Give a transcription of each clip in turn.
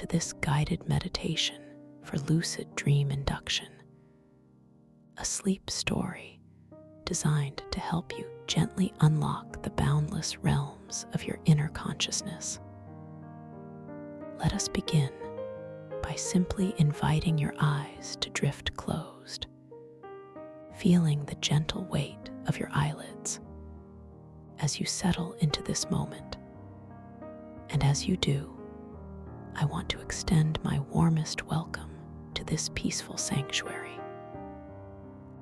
to this guided meditation for lucid dream induction, a sleep story designed to help you gently unlock the boundless realms of your inner consciousness. Let us begin by simply inviting your eyes to drift closed, feeling the gentle weight of your eyelids as you settle into this moment. And as you do, I want to extend my warmest welcome to this peaceful sanctuary.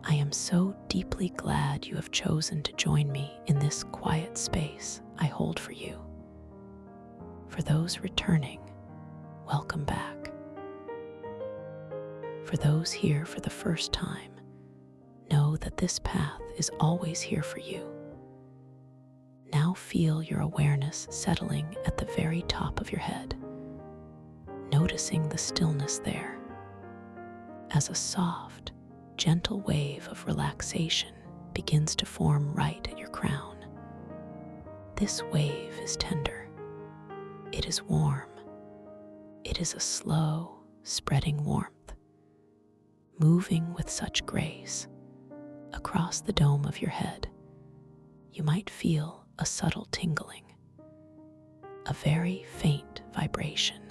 I am so deeply glad you have chosen to join me in this quiet space I hold for you. For those returning, welcome back. For those here for the first time, know that this path is always here for you. Now feel your awareness settling at the very top of your head, noticing the stillness there as a soft, gentle wave of relaxation begins to form right at your crown. This wave is tender. It is warm. It is a slow, spreading warmth, moving with such grace across the dome of your head. You might feel a subtle tingling, a very faint vibration,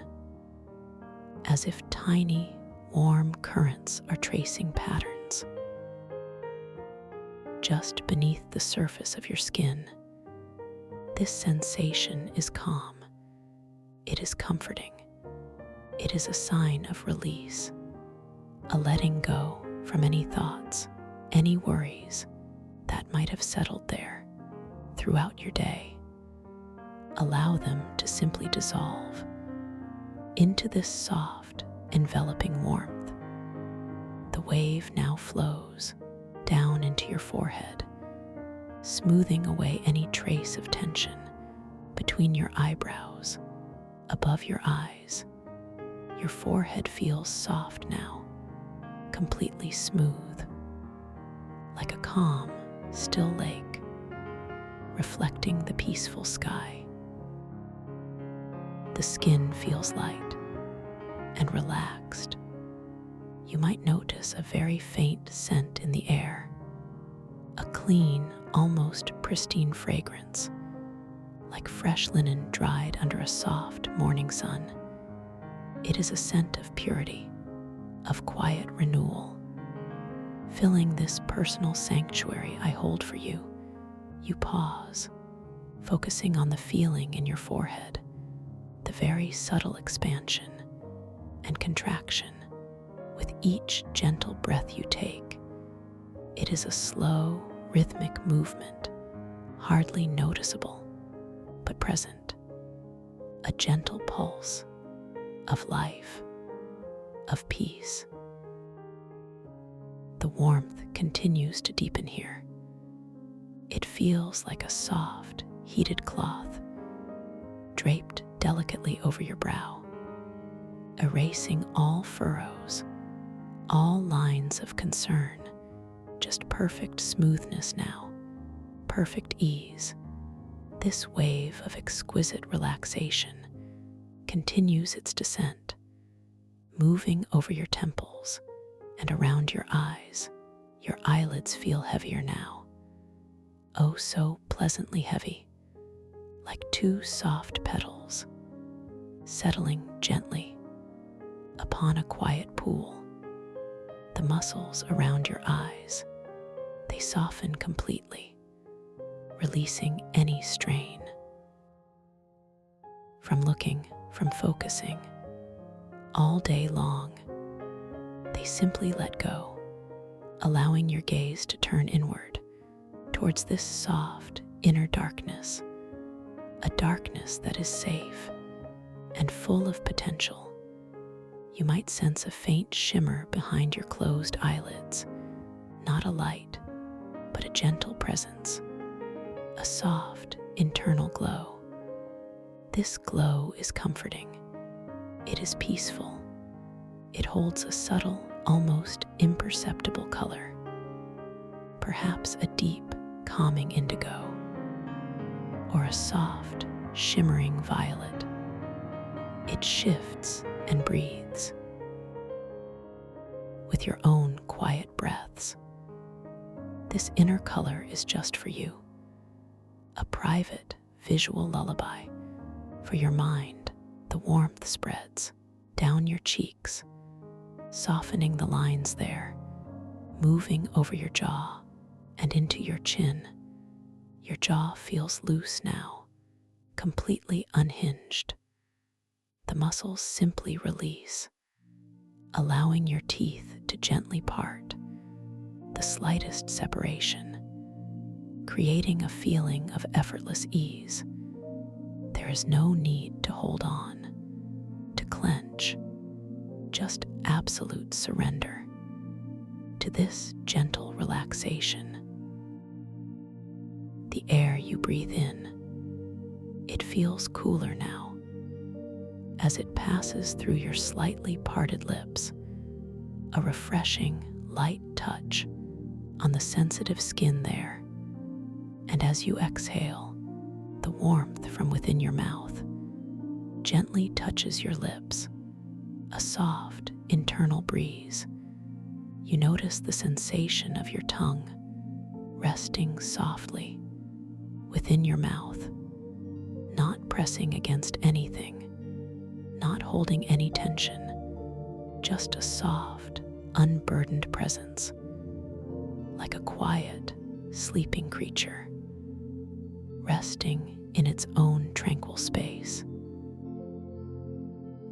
as if tiny, warm currents are tracing patterns just beneath the surface of your skin. This sensation is calm. It is comforting. It is a sign of release, a letting go from any thoughts, any worries that might have settled there throughout your day. Allow them to simply dissolve into this soft, enveloping warmth. The wave now flows down into your forehead, smoothing away any trace of tension between your eyebrows, above your eyes. Your forehead feels soft now, completely smooth, like a calm, still lake, reflecting the peaceful sky. The skin feels light and relaxed. You might notice a very faint scent in the air, a clean, almost pristine fragrance, like fresh linen dried under a soft morning sun. It is a scent of purity, of quiet renewal. Filling this personal sanctuary I hold for you, you pause, focusing on the feeling in your forehead, the very subtle expansion and contraction with each gentle breath you take. It is a slow, rhythmic movement, hardly noticeable, but present. A gentle pulse of life, of peace. The warmth continues to deepen here. It feels like a soft, heated cloth draped delicately over your brow, erasing all furrows, all lines of concern. Just perfect smoothness now, perfect ease. This wave of exquisite relaxation continues its descent, moving over your temples and around your eyes. Your eyelids feel heavier now, oh so pleasantly heavy, like two soft petals settling gently upon a quiet pool. The muscles around your eyes, they soften completely, releasing any strain. From focusing all day long, they simply let go, allowing your gaze to turn inward towards this soft inner darkness, a darkness that is safe and full of potential. You might sense a faint shimmer behind your closed eyelids, not a light, but a gentle presence, a soft internal glow. This glow is comforting. It is peaceful. It holds a subtle, almost imperceptible color, perhaps a deep, calming indigo, or a soft, shimmering violet. It shifts and breathes with your own quiet breaths. This inner color is just for you, a private visual lullaby for your mind. The warmth spreads down your cheeks, softening the lines there, moving over your jaw and into your chin. Your jaw feels loose now, completely unhinged. The muscles simply release, allowing your teeth to gently part, the slightest separation, creating a feeling of effortless ease. There is no need to hold on, to clench, just absolute surrender to this gentle relaxation. The air you breathe in, it feels cooler now as it passes through your slightly parted lips, a refreshing, light touch on the sensitive skin there. And as you exhale, the warmth from within your mouth gently touches your lips, a soft internal breeze. You notice the sensation of your tongue resting softly within your mouth, not pressing against anything, not holding any tension, just a soft, unburdened presence, like a quiet, sleeping creature, resting in its own tranquil space.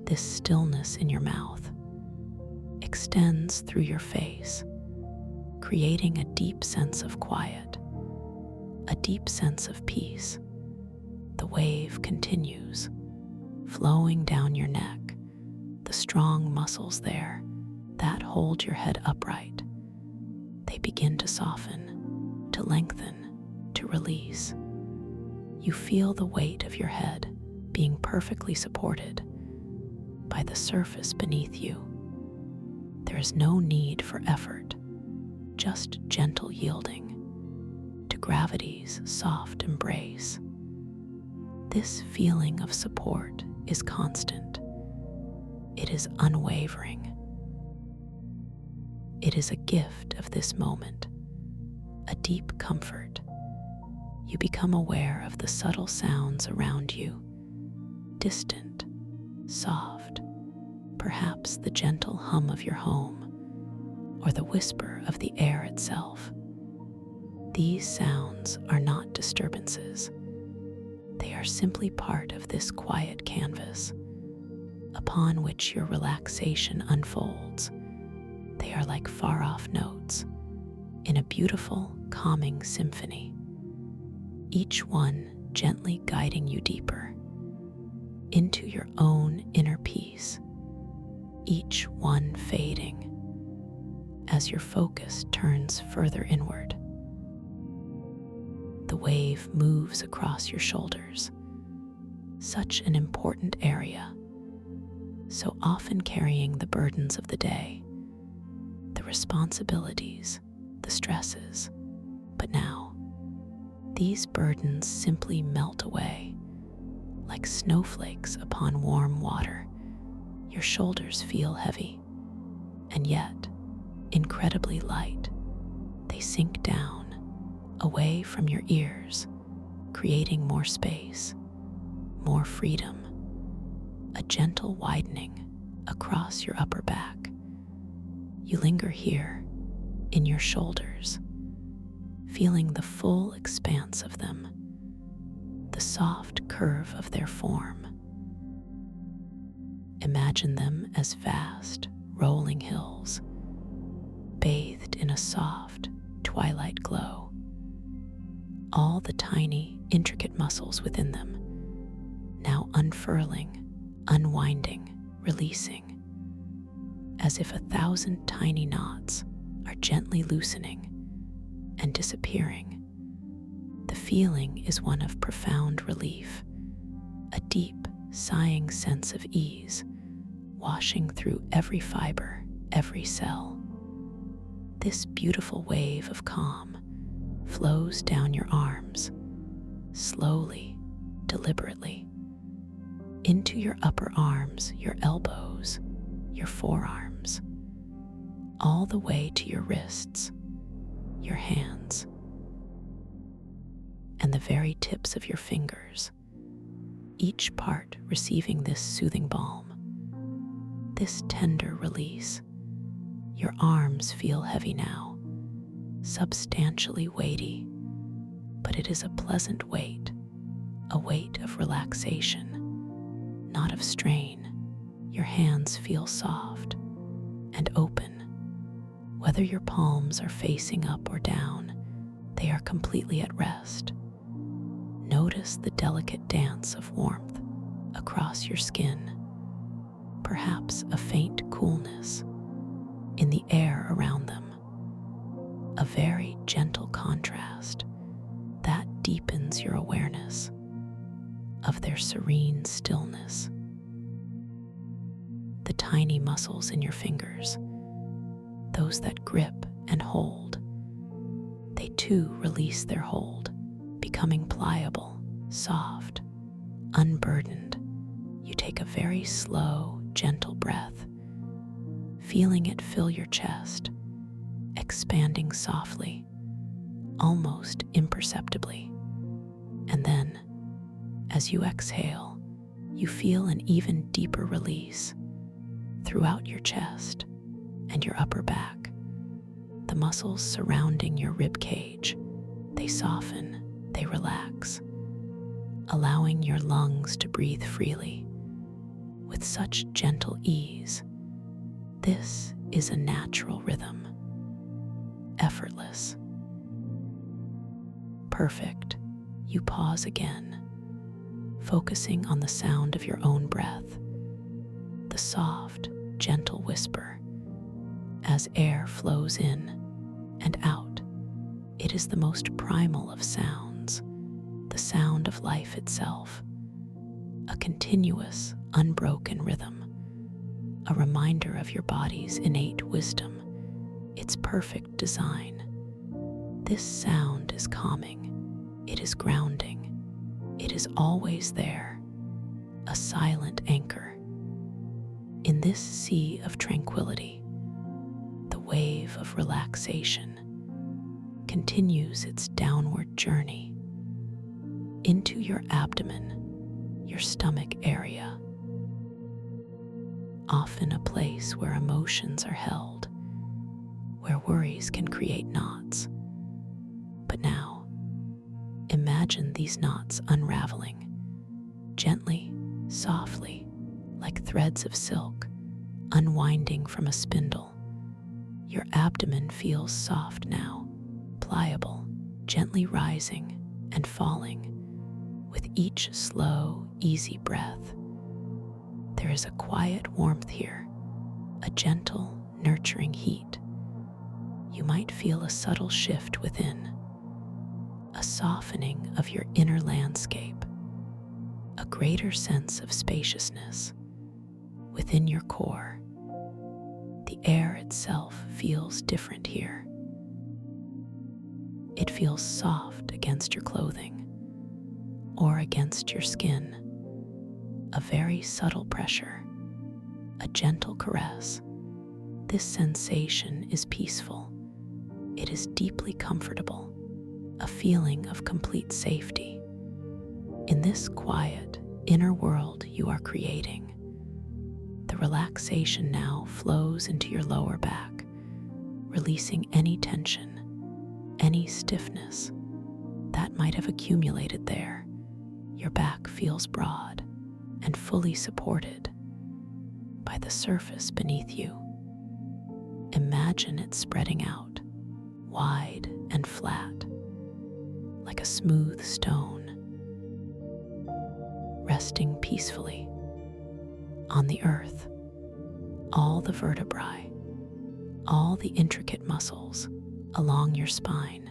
This stillness in your mouth extends through your face, creating a deep sense of quiet, a deep sense of peace. The wave continues, flowing down your neck, the strong muscles there that hold your head upright. They begin to soften, to lengthen, to release. You feel the weight of your head being perfectly supported by the surface beneath you. There is no need for effort, just gentle yielding to gravity's soft embrace. This feeling of support is constant. It is unwavering. It is a gift of this moment, a deep comfort. You become aware of the subtle sounds around you, distant, soft, perhaps the gentle hum of your home, or the whisper of the air itself. These sounds are not disturbances. They are simply part of this quiet canvas upon which your relaxation unfolds. They are like far-off notes in a beautiful, calming symphony, each one gently guiding you deeper into your own inner peace, each one fading as your focus turns further inward. The wave moves across your shoulders, such an important area, so often carrying the burdens of the day, the responsibilities, the stresses. But now, these burdens simply melt away like snowflakes upon warm water. Your shoulders feel heavy, and yet incredibly light. They sink down, away from your ears, creating more space, more freedom, a gentle widening across your upper back. You linger here, in your shoulders, feeling the full expanse of them, the soft curve of their form. Imagine them as vast, rolling hills, bathed in a soft, twilight glow. All the tiny, intricate muscles within them, now unfurling, unwinding, releasing, as if 1,000 tiny knots are gently loosening and disappearing. The feeling is one of profound relief, a deep, sighing sense of ease, washing through every fiber, every cell. This beautiful wave of calm flows down your arms, slowly, deliberately. into your upper arms, your elbows, your forearms, all the way to your wrists, your hands, and the very tips of your fingers, each part receiving this soothing balm, this tender release. Your arms feel heavy now, substantially weighty, but it is a pleasant weight, a weight of relaxation, not of strain. Your hands feel soft and open. Whether your palms are facing up or down, they are completely at rest. Notice the delicate dance of warmth across your skin, perhaps a faint coolness in the air around them, a very gentle contrast that deepens your awareness of their serene stillness. The tiny muscles in your fingers, those that grip and hold, they too release their hold, becoming pliable, soft, unburdened. You take a very slow, gentle breath, feeling it fill your chest, expanding softly, almost imperceptibly. And then, as you exhale, you feel an even deeper release throughout your chest and your upper back. The muscles surrounding your rib cage, they soften, they relax, allowing your lungs to breathe freely with such gentle ease. This is a natural rhythm, effortless, perfect. You pause again, focusing on the sound of your own breath, the soft, gentle whisper as air flows in and out. It is the most primal of sounds, the sound of life itself, a continuous, unbroken rhythm, a reminder of your body's innate wisdom, its perfect design. This sound is calming, it is grounding, it is always there, a silent anchor. In this sea of tranquility, the wave of relaxation continues its downward journey into your abdomen, your stomach area, often a place where emotions are held, where worries can create knots. But now, imagine these knots unraveling, gently, softly, like threads of silk, unwinding from a spindle. Your abdomen feels soft now, pliable, gently rising and falling with each slow, easy breath. There is a quiet warmth here, a gentle, nurturing heat. You might feel a subtle shift within, a softening of your inner landscape, a greater sense of spaciousness within your core. The air itself feels different here. It feels soft against your clothing or against your skin, a very subtle pressure, a gentle caress. This sensation is peaceful. It is deeply comfortable, a feeling of complete safety. In this quiet, inner world you are creating, the relaxation now flows into your lower back, releasing any tension, any stiffness that might have accumulated there. Your back feels broad and fully supported by the surface beneath you. Imagine it spreading out, wide and flat, like a smooth stone, resting peacefully on the earth. All the vertebrae, all the intricate muscles along your spine,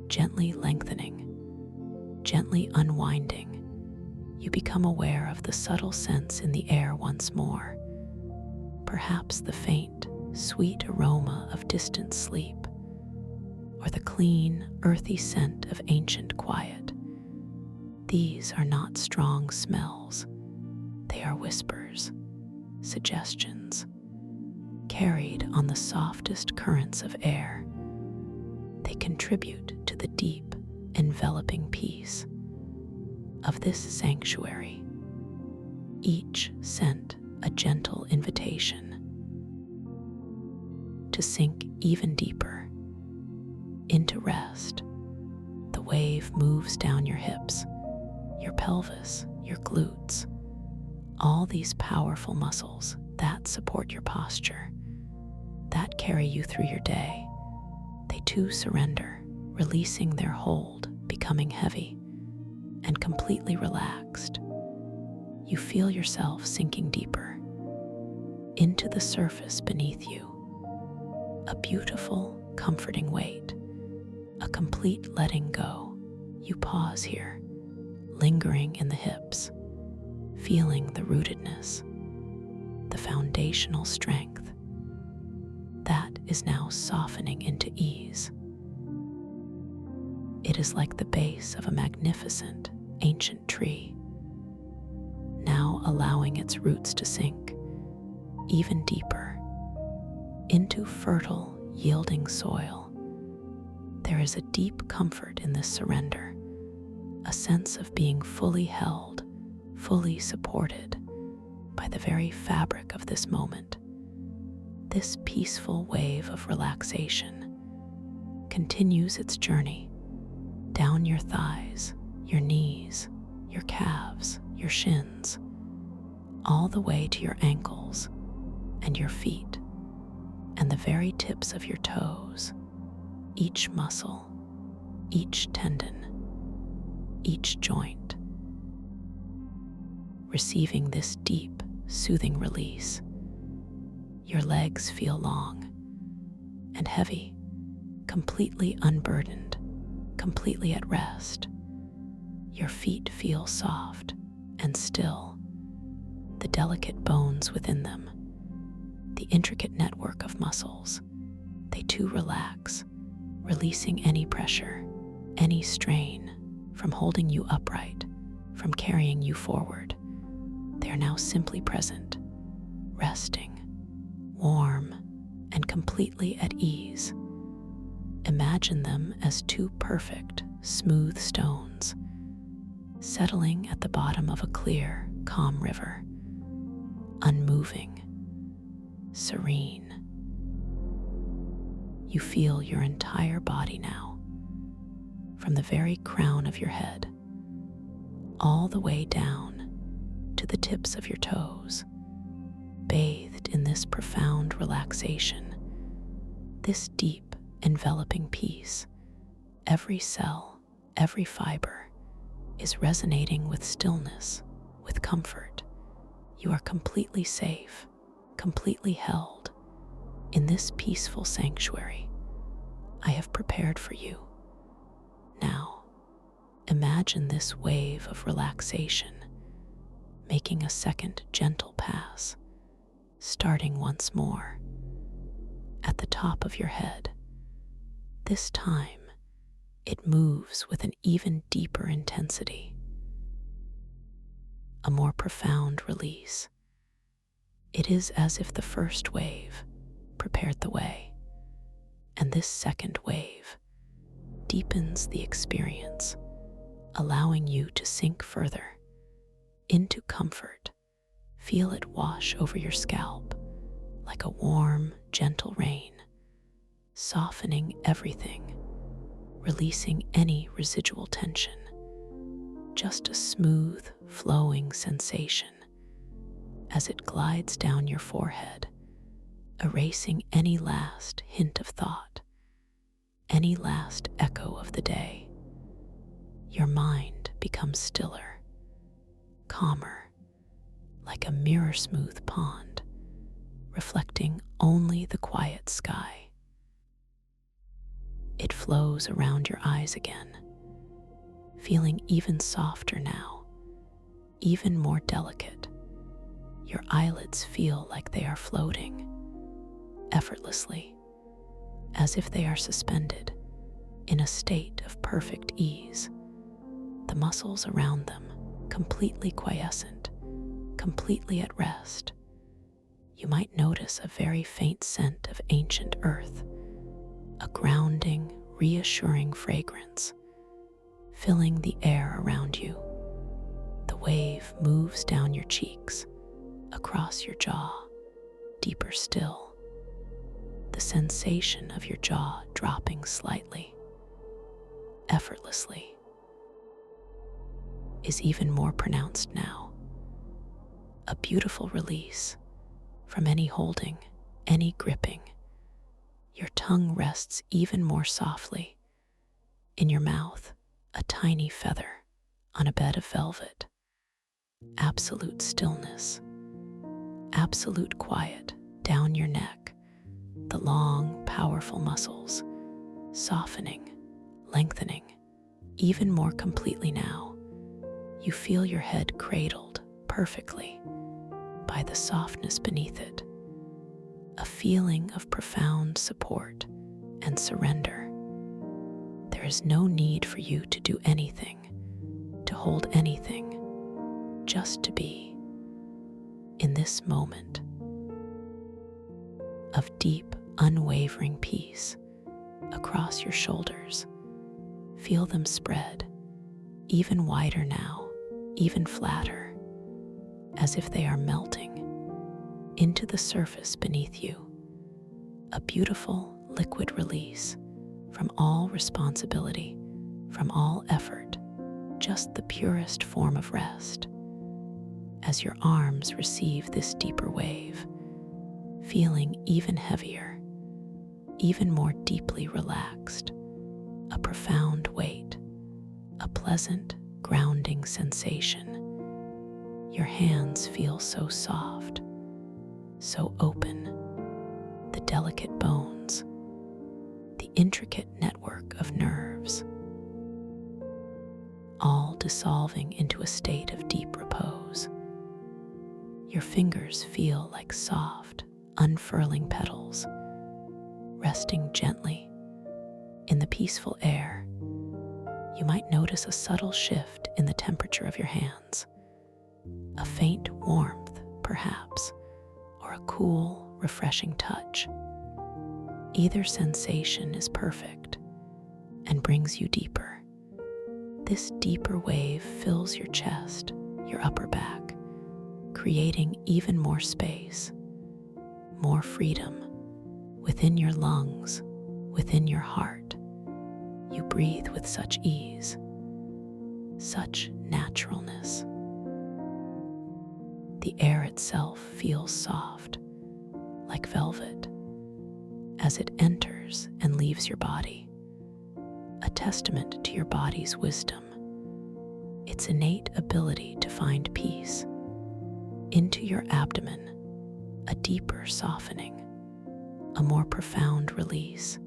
gently lengthening, gently unwinding. You become aware of the subtle sense in the air once more, perhaps the faint, sweet aroma of distant sleep, or the clean, earthy scent of ancient quiet. These are not strong smells. They are whispers, suggestions, carried on the softest currents of air. They contribute to the deep, enveloping peace of this sanctuary, each scent a gentle invitation to sink even deeper into rest. The wave moves down your hips, your pelvis, your glutes, all these powerful muscles that support your posture, that carry you through your day. They too surrender, releasing their hold, becoming heavy and completely relaxed. You feel yourself sinking deeper into the surface beneath you. A beautiful, comforting weight, a complete letting go. You pause here, lingering in the hips, feeling the rootedness, the foundational strength that is now softening into ease. It is like the base of a magnificent, ancient tree, now allowing its roots to sink even deeper into fertile, yielding soil. There is a deep comfort in this surrender, a sense of being fully held, fully supported by the very fabric of this moment. This peaceful wave of relaxation continues its journey down your thighs, your knees, your calves, your shins, all the way to your ankles and your feet and the very tips of your toes. Each muscle, each tendon, each joint, receiving this deep, soothing release. Your legs feel long and heavy, completely unburdened, completely at rest. Your feet feel soft and still, the delicate bones within them, the intricate network of muscles, they too relax, releasing any pressure, any strain from holding you upright, from carrying you forward. They are now simply present, resting, warm, and completely at ease. Imagine them as two perfect, smooth stones, settling at the bottom of a clear, calm river, unmoving, serene. You feel your entire body now, from the very crown of your head, all the way down to the tips of your toes, bathed in this profound relaxation, this deep, enveloping peace. Every cell, every fiber is resonating with stillness, with comfort. You are completely safe, completely held in this peaceful sanctuary I have prepared for you. Now, imagine this wave of relaxation making a second gentle pass, starting once more at the top of your head. This time, it moves with an even deeper intensity, a more profound release. It is as if the first wave prepared the way, and this second wave deepens the experience, allowing you to sink further into comfort. Feel it wash over your scalp like a warm, gentle rain, softening everything, releasing any residual tension. Just a smooth, flowing sensation as it glides down your forehead, erasing any last hint of thought, any last echo of the day. Your mind becomes stiller, calmer, like a mirror-smooth pond, reflecting only the quiet sky. It flows around your eyes again, feeling even softer now, even more delicate. Your eyelids feel like they are floating effortlessly, as if they are suspended in a state of perfect ease. The muscles around them completely quiescent, completely at rest. You might notice a very faint scent of ancient earth, a grounding, reassuring fragrance filling the air around you. The wave moves down your cheeks, across your jaw, deeper still. The sensation of your jaw dropping slightly, effortlessly, is even more pronounced now. A beautiful release from any holding, any gripping. Your tongue rests even more softly. In your mouth, a tiny feather on a bed of velvet. Absolute stillness, absolute quiet down your neck, the long, powerful muscles softening, lengthening, even more completely now. You feel your head cradled perfectly by the softness beneath it, a feeling of profound support and surrender. There is no need for you to do anything, to hold anything, just to be in this moment of deep, unwavering peace across your shoulders. Feel them spread, even wider now, even flatter, as if they are melting into the surface beneath you. A beautiful liquid release from all responsibility, from all effort, just the purest form of rest. As your arms receive this deeper wave, feeling even heavier, even more deeply relaxed, a profound weight, a pleasant, grounding sensation. Your hands feel so soft, so open, the delicate bones, the intricate network of nerves, all dissolving into a state of deep repose. Your fingers feel like soft, unfurling petals, resting gently in the peaceful air. You might notice a subtle shift in the temperature of your hands, a faint warmth, perhaps, or a cool, refreshing touch. Either sensation is perfect and brings you deeper. This deeper wave fills your chest, your upper back, creating even more space, more freedom within your lungs, within your heart. You breathe with such ease, such naturalness. The air itself feels soft, like velvet, as it enters and leaves your body, a testament to your body's wisdom, its innate ability to find peace. Into your abdomen, a deeper softening, a more profound release.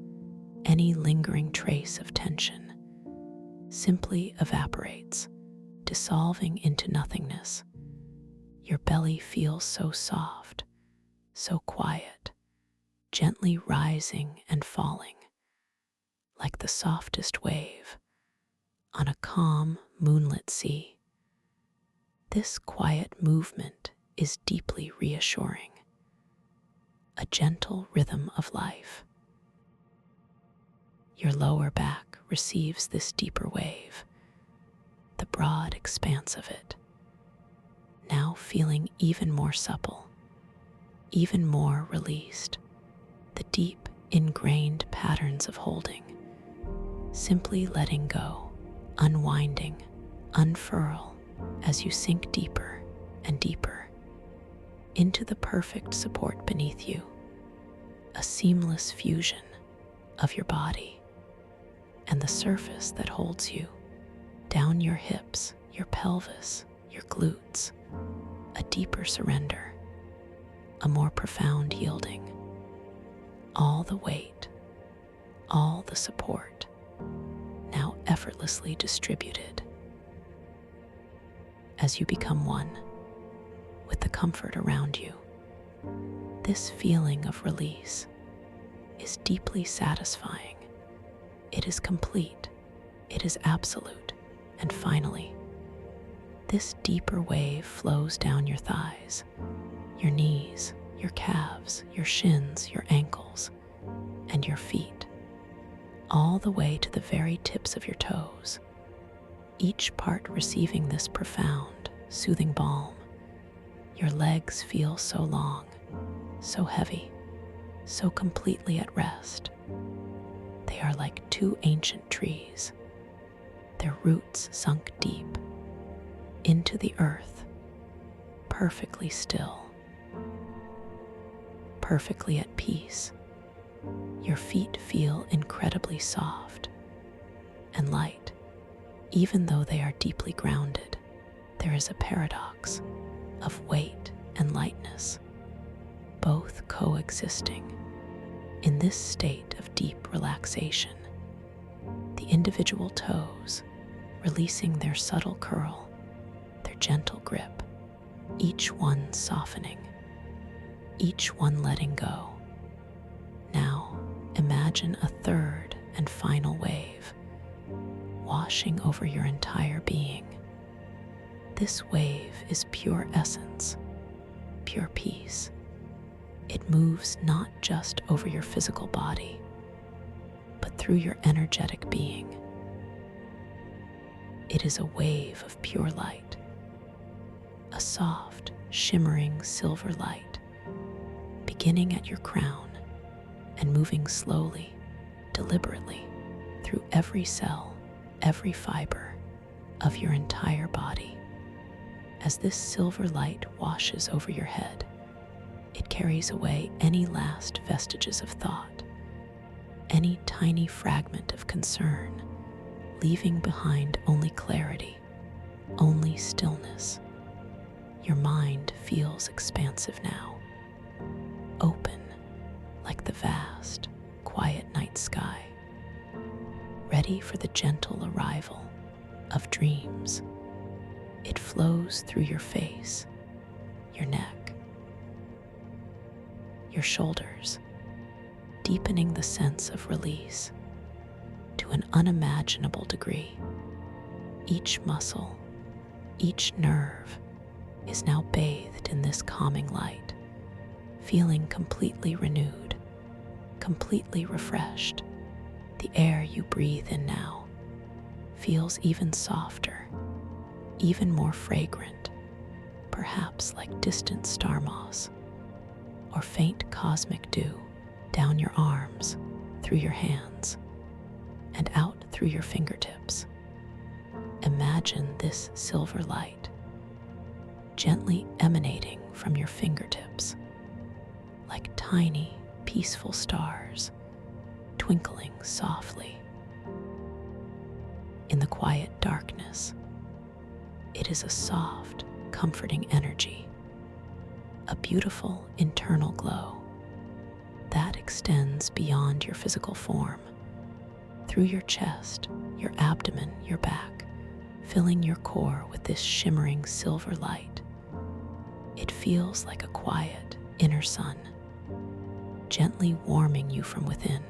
Any lingering trace of tension simply evaporates, dissolving into nothingness. Your belly feels so soft, so quiet, gently rising and falling, like the softest wave on a calm, moonlit sea. This quiet movement is deeply reassuring, a gentle rhythm of life. Your lower back receives this deeper wave, the broad expanse of it, now feeling even more supple, even more released. The deep, ingrained patterns of holding, simply letting go, unwinding, unfurl as you sink deeper and deeper into the perfect support beneath you, a seamless fusion of your body and the surface that holds you, down your hips, your pelvis, your glutes, a deeper surrender, a more profound yielding. All the weight, all the support, now effortlessly distributed as you become one with the comfort around you. This feeling of release is deeply satisfying. It is complete, it is absolute, and finally, This deeper wave flows down your thighs, your knees, your calves, your shins, your ankles, and your feet, all the way to the very tips of your toes, each part receiving this profound, soothing balm. Your legs feel so long, so heavy, so completely at rest. They are like two ancient trees, their roots sunk deep into the earth, perfectly still, perfectly at peace. Your feet feel incredibly soft and light. Even though they are deeply grounded, there is a paradox of weight and lightness, both coexisting. In this state of deep relaxation, the individual toes, releasing their subtle curl, their gentle grip, each one softening, each one letting go. Now, imagine a third and final wave, washing over your entire being. This wave is pure essence, pure peace. It moves not just over your physical body, but through your energetic being. It is a wave of pure light, a soft, shimmering silver light, beginning at your crown and moving slowly, deliberately, through every cell, every fiber of your entire body. As this silver light washes over your head, it carries away any last vestiges of thought, any tiny fragment of concern, leaving behind only clarity, only stillness. Your mind feels expansive now, open like the vast, quiet night sky, ready for the gentle arrival of dreams. It flows through your face, your neck, your shoulders, deepening the sense of release to an unimaginable degree. Each muscle, each nerve is now bathed in this calming light, feeling completely renewed, completely refreshed. The air you breathe in now feels even softer, even more fragrant, perhaps like distant star moss or faint cosmic dew down your arms, through your hands, and out through your fingertips. Imagine this silver light gently emanating from your fingertips, like tiny, peaceful stars twinkling softly. In the quiet darkness, it is a soft, comforting energy, a beautiful internal glow that extends beyond your physical form, through your chest, your abdomen, your back, filling your core with this shimmering silver light. It feels like a quiet inner sun, gently warming you from within,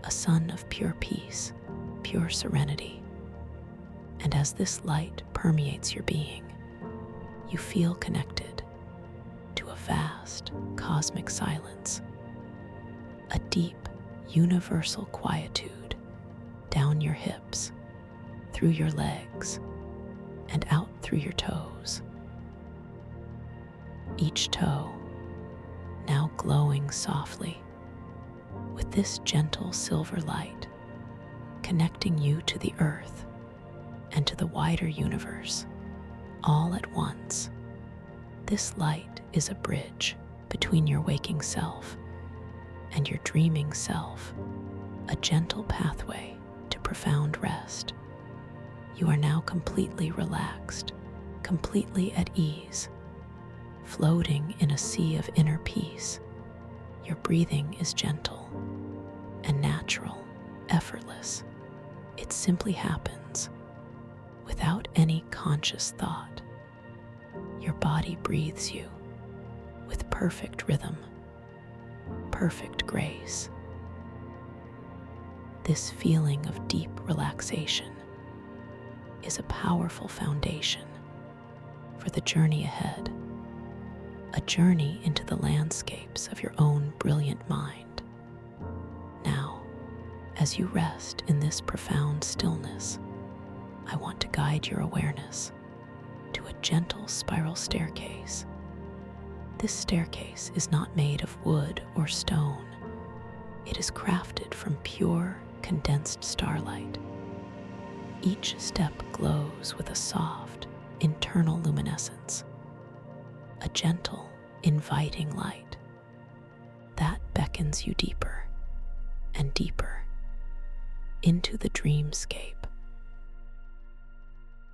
a sun of pure peace, pure serenity. And as this light permeates your being, you feel connected to a vast cosmic silence, a deep universal quietude down your hips, through your legs, and out through your toes. Each toe now glowing softly with this gentle silver light, connecting you to the earth and to the wider universe all at once. This light is a bridge between your waking self and your dreaming self, a gentle pathway to profound rest. You are now completely relaxed, completely at ease, floating in a sea of inner peace. Your breathing is gentle and natural, effortless. It simply happens without any conscious thought. Your body breathes you with perfect rhythm, perfect grace. This feeling of deep relaxation is a powerful foundation for the journey ahead, a journey into the landscapes of your own brilliant mind. Now, as you rest in this profound stillness, I want to guide your awareness to a gentle spiral staircase. This staircase is not made of wood or stone. It is crafted from pure, condensed starlight. Each step glows with a soft, internal luminescence, a gentle, inviting light that beckons you deeper and deeper into the dreamscape.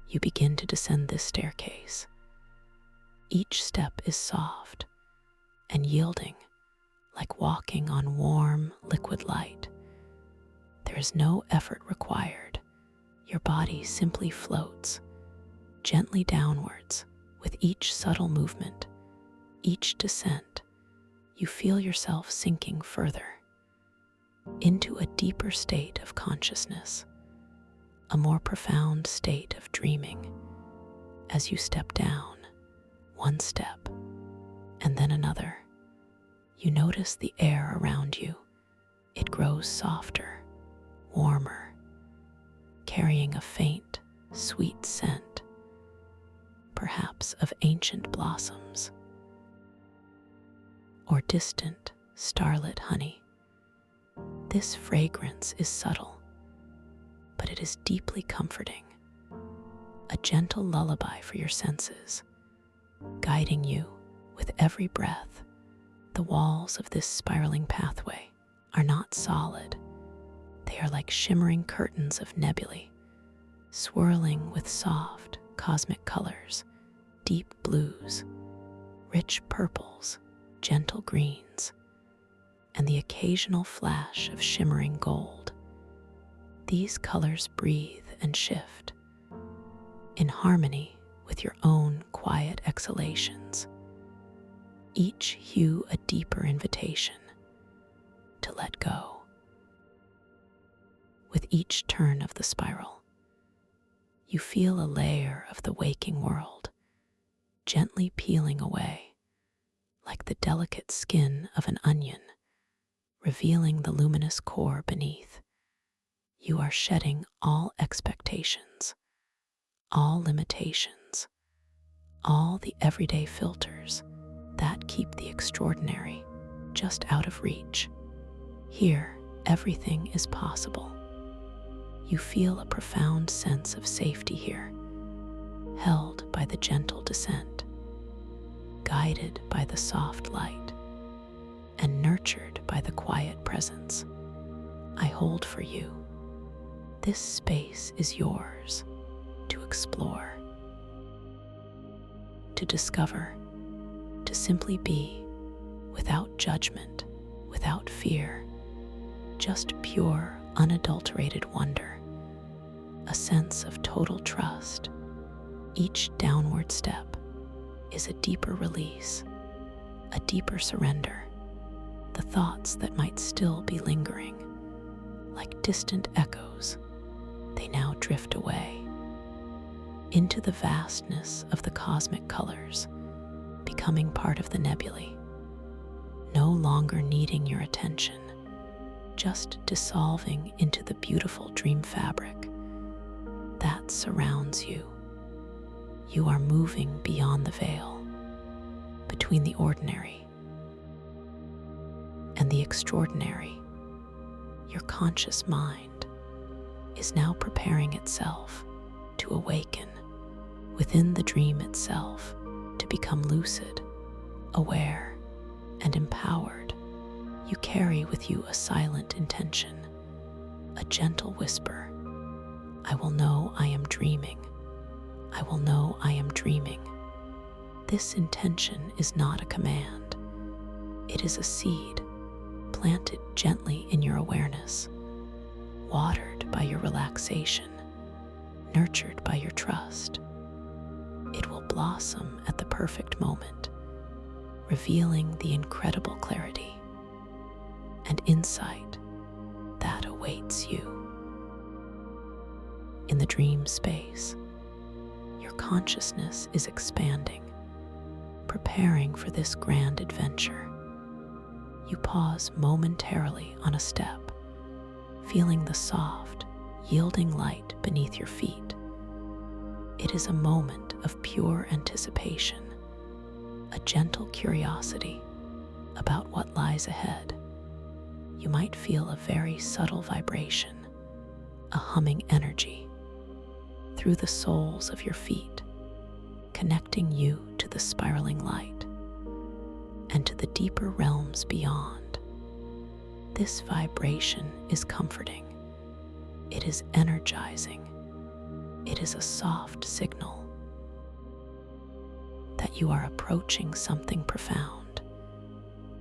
You begin to descend this staircase. Each step is soft and yielding, like walking on warm, liquid light. There is no effort required. Your body simply floats, gently downwards. With each subtle movement, each descent, you feel yourself sinking further into a deeper state of consciousness, a more profound state of dreaming. As you step down, one step, and then another, you notice the air around you. It grows softer, warmer, carrying a faint, sweet scent, perhaps of ancient blossoms or distant starlit honey. This fragrance is subtle, but it is deeply comforting, a gentle lullaby for your senses, guiding you with every breath. The walls of this spiraling pathway are not solid. They are like shimmering curtains of nebulae, swirling with soft, cosmic colors, deep blues, rich purples, gentle greens, and the occasional flash of shimmering gold. These colors breathe and shift in harmony with your own quiet exhalations, each hue a deeper invitation to let go. With each turn of the spiral, you feel a layer of the waking world gently peeling away, like the delicate skin of an onion, revealing the luminous core beneath. You are shedding all expectations, all limitations, all the everyday filters that keep the extraordinary just out of reach. Here, everything is possible. You feel a profound sense of safety here, held by the gentle descent, guided by the soft light, and nurtured by the quiet presence I hold for you. This space is yours to explore, to discover, to simply be, without judgment, without fear, just pure, unadulterated wonder, a sense of total trust. Each downward step is a deeper release, a deeper surrender. The thoughts that might still be lingering, like distant echoes, they now drift away into the vastness of the cosmic colors, becoming part of the nebulae, no longer needing your attention, just dissolving into the beautiful dream fabric that surrounds you. You are moving beyond the veil, between the ordinary and the extraordinary. Your conscious mind is now preparing itself to awaken within the dream itself, to become lucid, aware, and empowered. You carry with you a silent intention, a gentle whisper. I will know I am dreaming. I will know I am dreaming. This intention is not a command. It is a seed planted gently in your awareness, watered by your relaxation, nurtured by your trust. It will blossom at the perfect moment, revealing the incredible clarity and insight that awaits you. In the dream space, Your consciousness is expanding, preparing for this grand adventure. You pause momentarily on a step, feeling the soft, yielding light beneath your feet. It is a moment of pure anticipation, a gentle curiosity about what lies ahead. You might feel a very subtle vibration, a humming energy, through the soles of your feet, connecting you to the spiraling light and to the deeper realms beyond. This vibration is comforting. It is energizing. It is a soft signal that you are approaching something profound,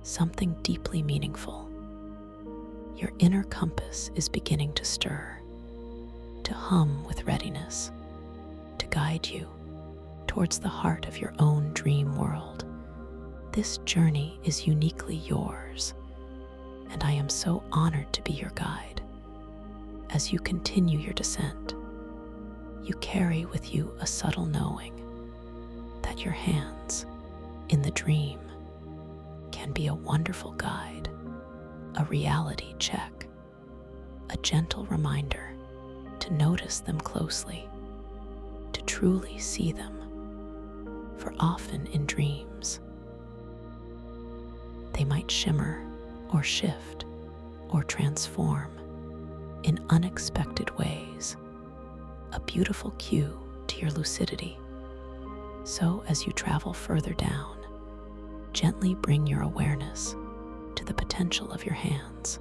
something deeply meaningful. Your inner compass is beginning to stir, to hum with readiness, to guide you towards the heart of your own dream world. This journey is uniquely yours, and I am so honored to be your guide. As you continue your descent, you carry with you a subtle knowing that your hands in the dream can be a wonderful guide, a reality check, a gentle reminder to notice them closely, to truly see them. For often in dreams, they might shimmer or shift or transform in unexpected ways, a beautiful cue to your lucidity. So as you travel further down, gently bring your awareness to the potential of your hands,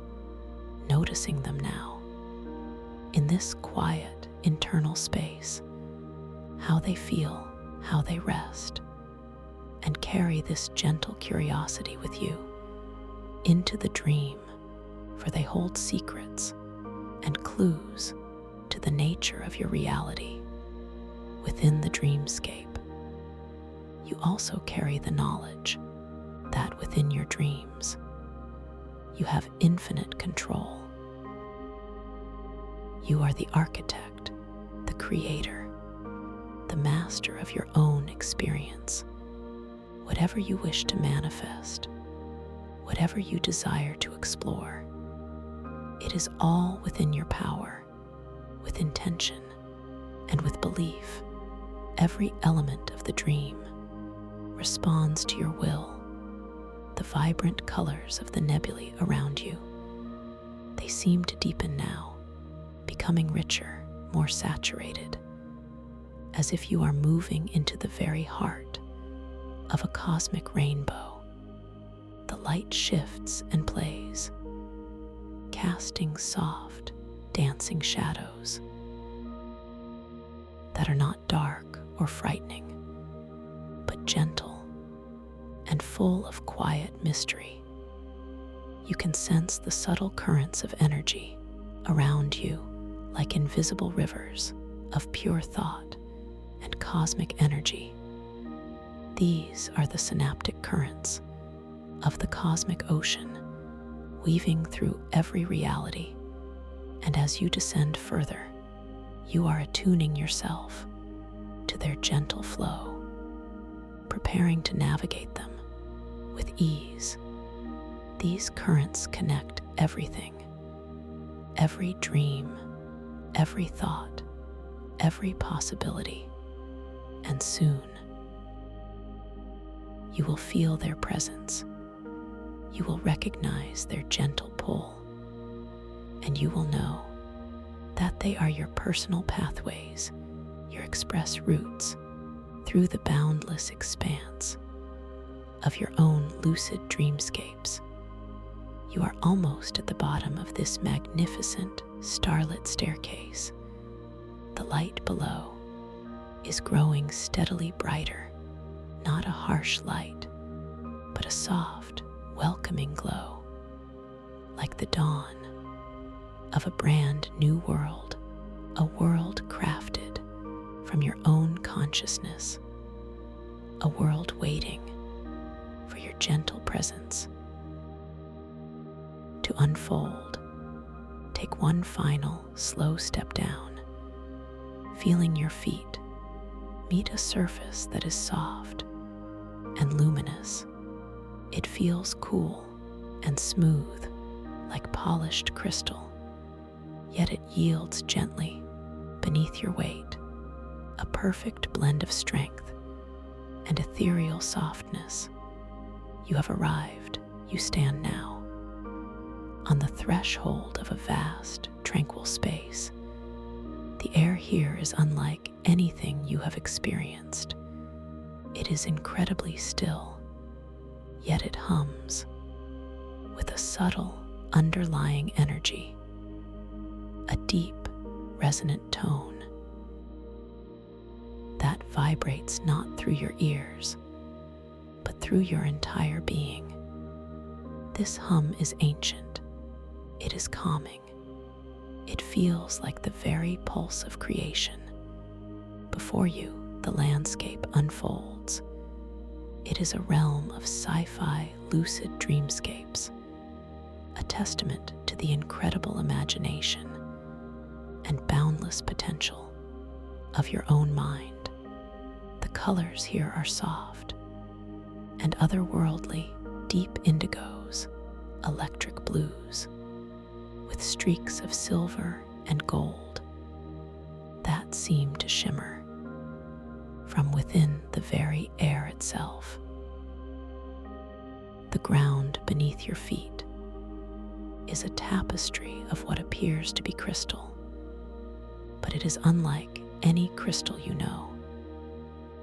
noticing them now, in this quiet internal space, how they feel, how they rest, and carry this gentle curiosity with you into the dream, for they hold secrets and clues to the nature of your reality within the dreamscape. You also carry the knowledge that within your dreams, you have infinite control. You are the architect, the creator, the master of your own experience. Whatever you wish to manifest, whatever you desire to explore, it is all within your power, with intention and with belief. Every element of the dream responds to your will. The vibrant colors of the nebulae around you, they seem to deepen now, becoming richer, more saturated, as if you are moving into the very heart of a cosmic rainbow. The light shifts and plays, casting soft, dancing shadows that are not dark or frightening, but gentle and full of quiet mystery. You can sense the subtle currents of energy around you, like invisible rivers of pure thought and cosmic energy. These are the synaptic currents of the cosmic ocean, weaving through every reality. And as you descend further, you are attuning yourself to their gentle flow, preparing to navigate them with ease. These currents connect everything, every dream, every thought, every possibility, and soon you will feel their presence. You will recognize their gentle pull, and you will know that they are your personal pathways, your express routes through the boundless expanse of your own lucid dreamscapes. You are almost at the bottom of this magnificent starlit staircase. The light below is growing steadily brighter, not a harsh light, but a soft, welcoming glow, like the dawn of a brand new world, a world crafted from your own consciousness, a world waiting for your gentle presence to unfold. Take one final, slow step down, feeling your feet meet a surface that is soft and luminous. It feels cool and smooth, like polished crystal, yet it yields gently beneath your weight, a perfect blend of strength and ethereal softness. You have arrived. You stand now on the threshold of a vast, tranquil space. The air here is unlike anything you have experienced. It is incredibly still, yet it hums with a subtle, underlying energy, a deep, resonant tone that vibrates not through your ears, but through your entire being. This hum is ancient. It is calming. It feels like the very pulse of creation. Before you, the landscape unfolds. It is a realm of sci-fi, lucid dreamscapes, a testament to the incredible imagination and boundless potential of your own mind. The colors here are soft and otherworldly, deep indigos, electric blues, with streaks of silver and gold that seem to shimmer from within the very air itself. The ground beneath your feet is a tapestry of what appears to be crystal, but it is unlike any crystal you know.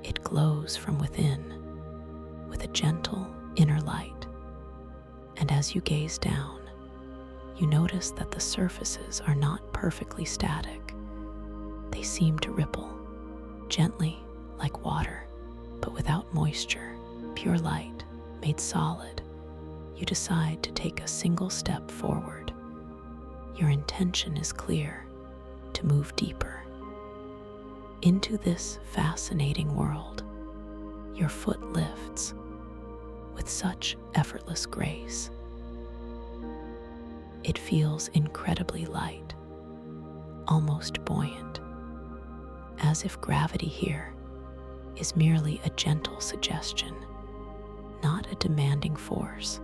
It glows from within with a gentle inner light, and as you gaze down, you notice that the surfaces are not perfectly static. They seem to ripple gently like water, but without moisture, pure light made solid. You decide to take a single step forward. Your intention is clear: to move deeper into this fascinating world. Your foot lifts with such effortless grace. It feels incredibly light, almost buoyant, as if gravity here is merely a gentle suggestion, not a demanding force.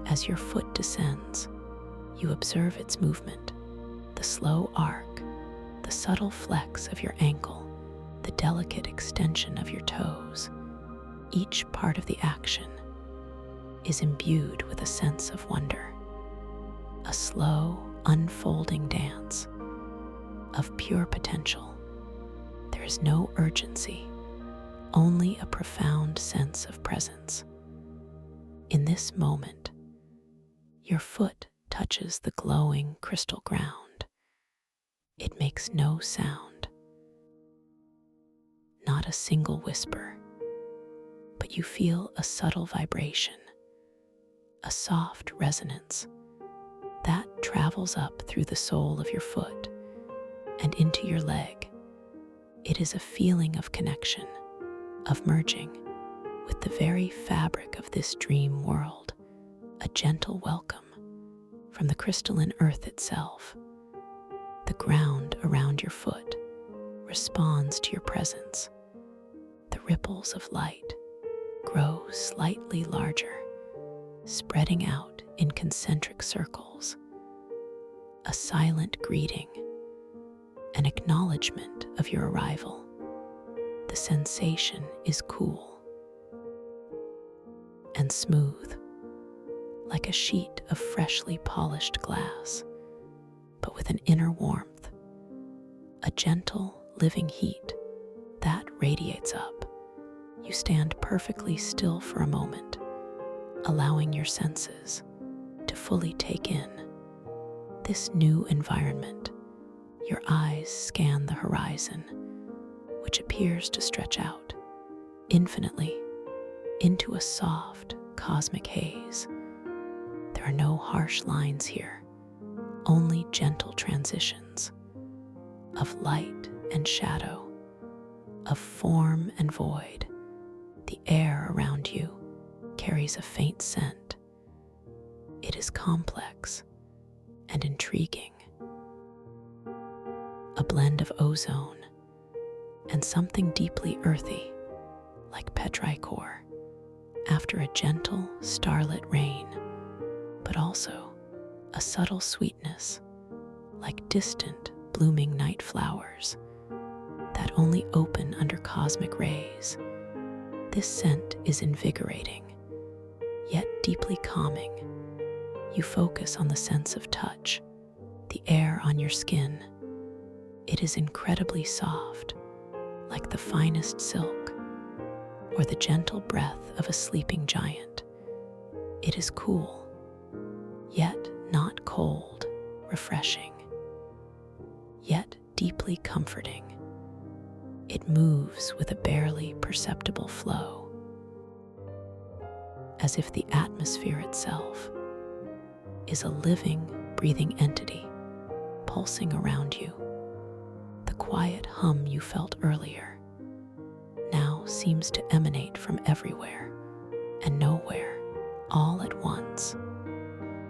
As your foot descends, you observe its movement, the slow arc, the subtle flex of your ankle, the delicate extension of your toes. Each part of the action is imbued with a sense of wonder, a slow, unfolding dance of pure potential. There is no urgency, only a profound sense of presence. In this moment, your foot touches the glowing crystal ground. It makes no sound, not a single whisper, but you feel a subtle vibration, a soft resonance that travels up through the sole of your foot and into your leg. It is a feeling of connection, of merging with the very fabric of this dream world, a gentle welcome from the crystalline earth itself. The ground around your foot responds to your presence. The ripples of light grow slightly larger, spreading out in concentric circles. A silent greeting, an acknowledgement of your arrival. The sensation is cool and smooth, like a sheet of freshly polished glass, but with an inner warmth, a gentle, living heat that radiates up. You stand perfectly still for a moment, allowing your senses to fully take in this new environment. Your eyes scan the horizon, which appears to stretch out infinitely into a soft, cosmic haze. There are no harsh lines here, only gentle transitions of light and shadow, of form and void. The air around you carries a faint scent. It is complex and intriguing, a blend of ozone and something deeply earthy, like petrichor, after a gentle, starlit rain, but also a subtle sweetness, like distant, blooming night flowers that only open under cosmic rays. This scent is invigorating, yet deeply calming. You focus on the sense of touch, the air on your skin. It is incredibly soft, like the finest silk, or the gentle breath of a sleeping giant. It is cool, yet not cold, refreshing, yet deeply comforting. It moves with a barely perceptible flow, as if the atmosphere itself is a living, breathing entity pulsing around you. The quiet hum you felt earlier now seems to emanate from everywhere and nowhere all at once.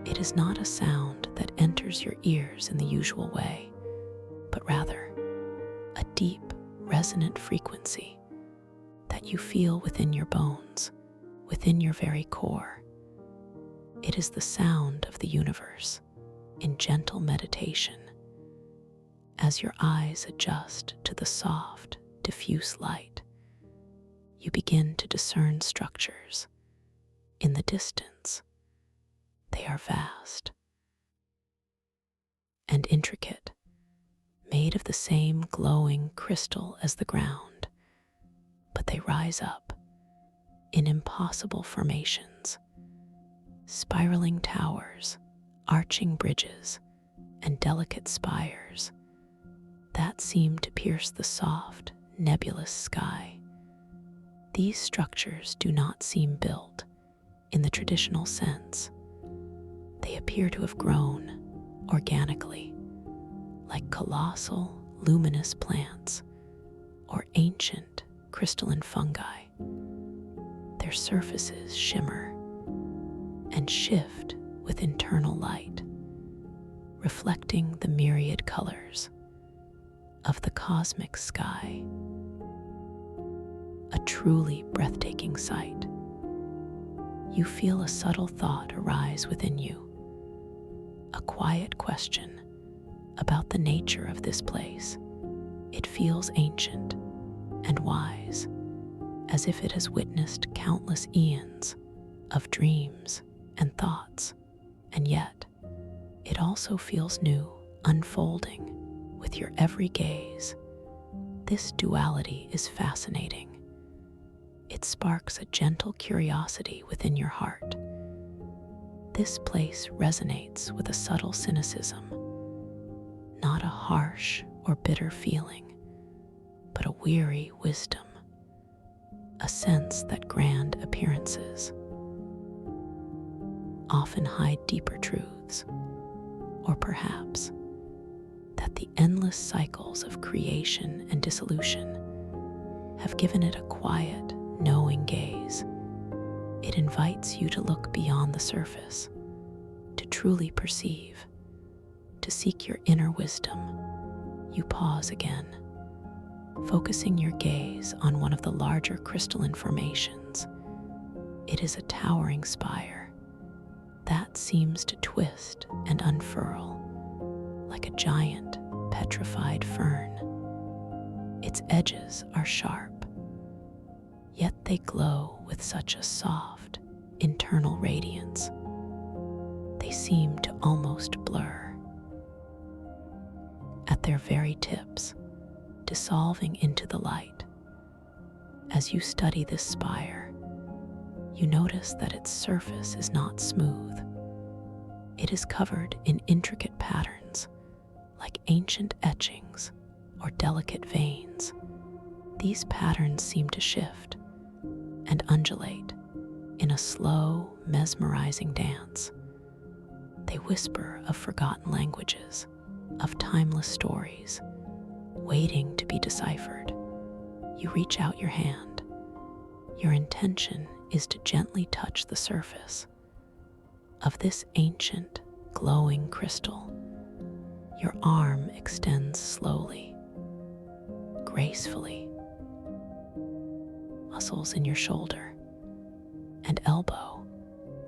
It is not a sound that enters your ears in the usual way, but rather a deep, resonant frequency that you feel within your bones, within your very core. It is the sound of the universe in gentle meditation. As your eyes adjust to the soft, diffuse light, you begin to discern structures in the distance. They are vast and intricate, made of the same glowing crystal as the ground, but they rise up in impossible formations, spiraling towers, arching bridges, and delicate spires that seem to pierce the soft, nebulous sky. These structures do not seem built in the traditional sense. They appear to have grown organically, like colossal, luminous plants or ancient crystalline fungi. Their surfaces shimmer and shift with internal light, reflecting the myriad colors of the cosmic sky. A truly breathtaking sight. You feel a subtle thought arise within you, a quiet question about the nature of this place. It feels ancient and wise, as if it has witnessed countless eons of dreams and thoughts, and yet it also feels new, unfolding with your every gaze. This duality is fascinating. It sparks a gentle curiosity within your heart. This place resonates with a subtle cynicism, not a harsh or bitter feeling, but a weary wisdom, a sense that grand appearances often hide deeper truths, or perhaps that the endless cycles of creation and dissolution have given it a quiet, knowing gaze. It invites you to look beyond the surface, to truly perceive, to seek your inner wisdom. You pause again, focusing your gaze on one of the larger crystalline formations. It is a towering spire that seems to twist and unfurl like a giant petrified fern. Its edges are sharp, yet they glow with such a soft, internal radiance. They seem to almost blur at their very tips, dissolving into the light. As you study this spire, you notice that its surface is not smooth. It is covered in intricate patterns, like ancient etchings or delicate veins. These patterns seem to shift and undulate in a slow, mesmerizing dance. They whisper of forgotten languages, of timeless stories, waiting to be deciphered. You reach out your hand. Your intention is to gently touch the surface of this ancient, glowing crystal. Your arm extends slowly, gracefully, muscles in your shoulder and elbow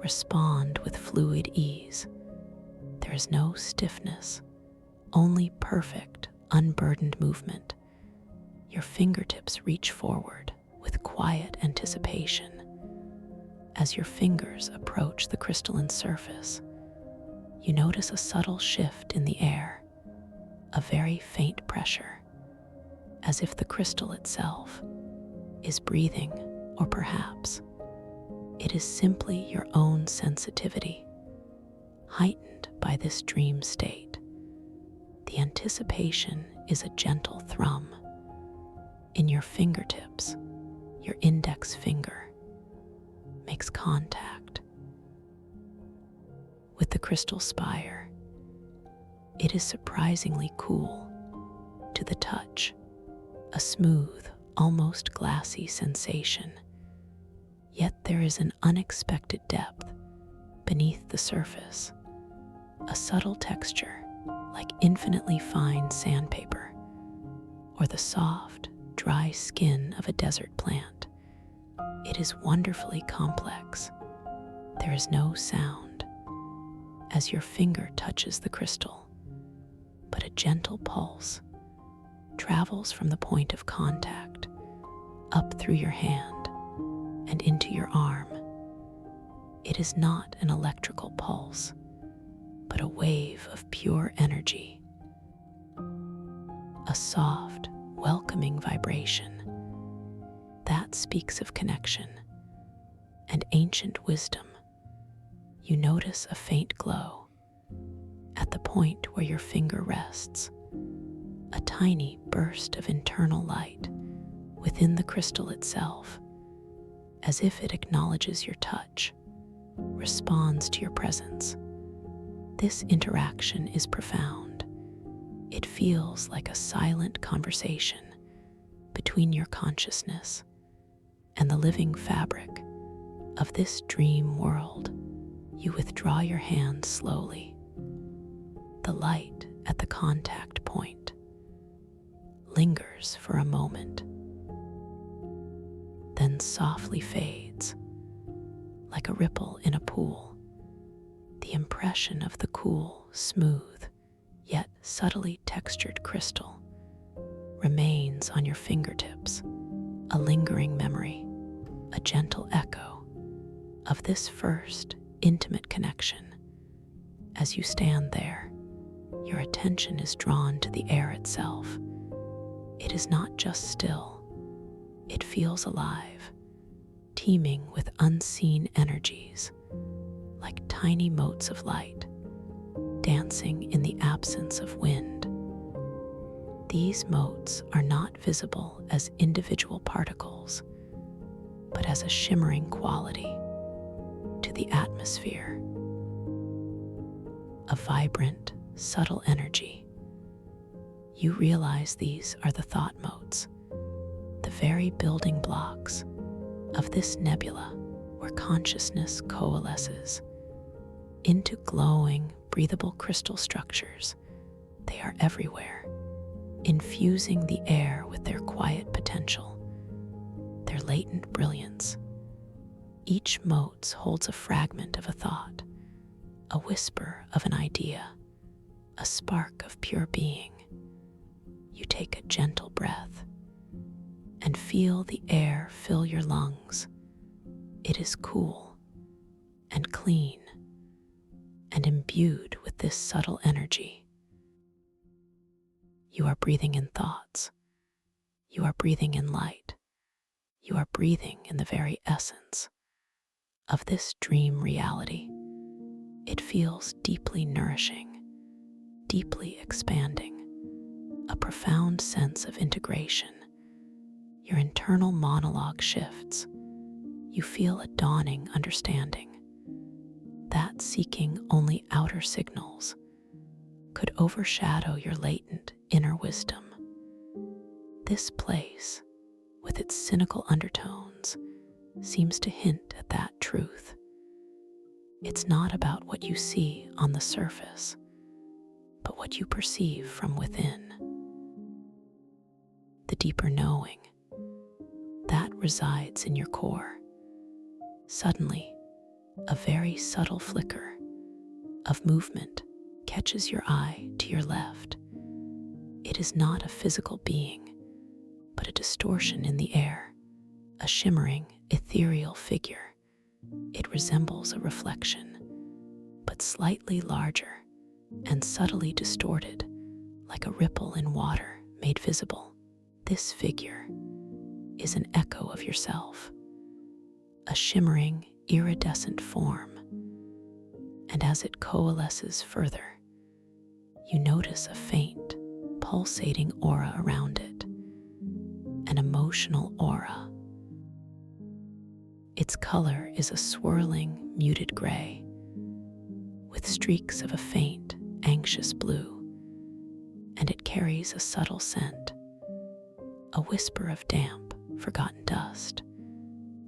respond with fluid ease. There is no stiffness, only perfect, unburdened movement. Your fingertips reach forward with quiet anticipation. As your fingers approach the crystalline surface, you notice a subtle shift in the air, a very faint pressure, as if the crystal itself is breathing, or perhaps it is simply your own sensitivity, heightened by this dream state. The anticipation is a gentle thrum. In your fingertips, your index finger makes contact with the crystal spire. It is surprisingly cool to the touch, a smooth, almost glassy sensation. Yet there is an unexpected depth beneath the surface, a subtle texture like infinitely fine sandpaper or the soft, dry skin of a desert plant. It is wonderfully complex. There is no sound as your finger touches the crystal, but a gentle pulse travels from the point of contact up through your hand and into your arm. It is not an electrical pulse, but a wave of pure energy, a soft, welcoming vibration that speaks of connection and ancient wisdom. You notice a faint glow at the point where your finger rests, a tiny burst of internal light within the crystal itself, as if it acknowledges your touch, responds to your presence. This interaction is profound. It feels like a silent conversation between your consciousness and the living fabric of this dream world. You withdraw your hand slowly. The light at the contact point lingers for a moment, then softly fades like a ripple in a pool. The impression of the cool, smooth, yet subtly textured crystal remains on your fingertips, a lingering memory, a gentle echo of this first intimate connection. As you stand there, your attention is drawn to the air itself. It is not just still, it feels alive, teeming with unseen energies, like tiny motes of light, dancing in the absence of wind. These motes are not visible as individual particles, but as a shimmering quality to the atmosphere, a vibrant, subtle energy. You realize these are the thought motes, the very building blocks of this nebula where consciousness coalesces into glowing, breathable crystal structures. They are everywhere, infusing the air with their quiet potential, their latent brilliance. Each mote holds a fragment of a thought, a whisper of an idea, a spark of pure being. You take a gentle breath and feel the air fill your lungs. It is cool and clean and imbued with this subtle energy. You are breathing in thoughts. You are breathing in light. You are breathing in the very essence of this dream reality. It feels deeply nourishing, deeply expanding, a profound sense of integration. Your internal monologue shifts. You feel a dawning understanding that seeking only outer signals could overshadow your latent inner wisdom. This place, with its cynical undertones, seems to hint at that truth. It's not about what you see on the surface, but what you perceive from within. The deeper knowing, that resides in your core. Suddenly, a very subtle flicker of movement catches your eye to your left. It is not a physical being, but a distortion in the air, a shimmering, ethereal figure. It resembles a reflection, but slightly larger and subtly distorted, like a ripple in water made visible. This figure is an echo of yourself, a shimmering, iridescent form, and as it coalesces further, you notice a faint, pulsating aura around it, an emotional aura. Its color is a swirling, muted gray, with streaks of a faint, anxious blue, and it carries a subtle scent, a whisper of damp, forgotten dust,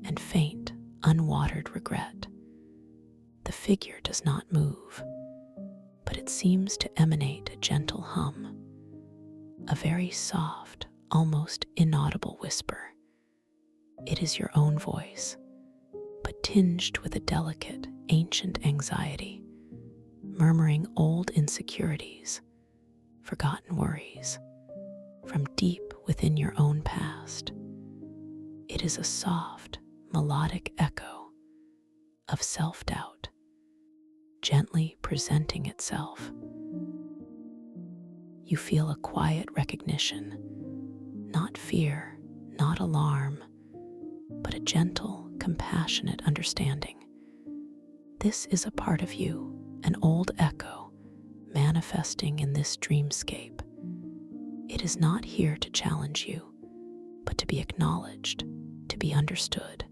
and faint, unwatered regret. The figure does not move, but it seems to emanate a gentle hum, a very soft, almost inaudible whisper. It is your own voice, but tinged with a delicate, ancient anxiety, murmuring old insecurities, forgotten worries, from deep within your own past. It is a soft, melodic echo of self-doubt, gently presenting itself. You feel a quiet recognition, not fear, not alarm, but a gentle, compassionate understanding. This is a part of you, an old echo, manifesting in this dreamscape. It is not here to challenge you, but to be acknowledged, to be understood,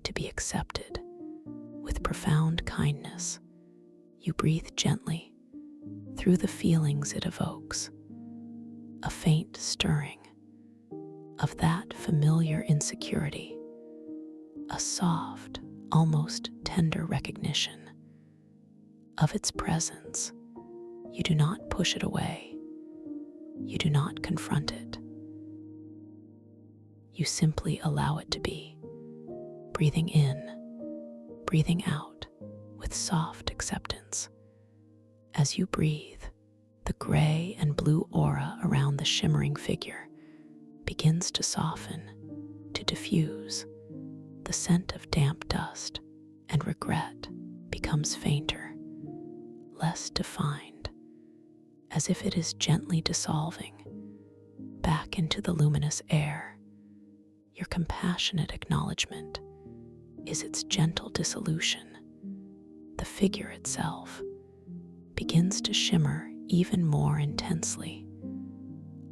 to be accepted. With profound kindness, you breathe gently through the feelings it evokes, a faint stirring of that familiar insecurity, a soft, almost tender recognition of its presence. You do not push it away. You do not confront it. You simply allow it to be, breathing in, breathing out with soft acceptance. As you breathe, the gray and blue aura around the shimmering figure begins to soften, to diffuse. The scent of damp dust and regret becomes fainter, less defined, as if it is gently dissolving back into the luminous air. Your compassionate acknowledgement is its gentle dissolution. The figure itself begins to shimmer even more intensely,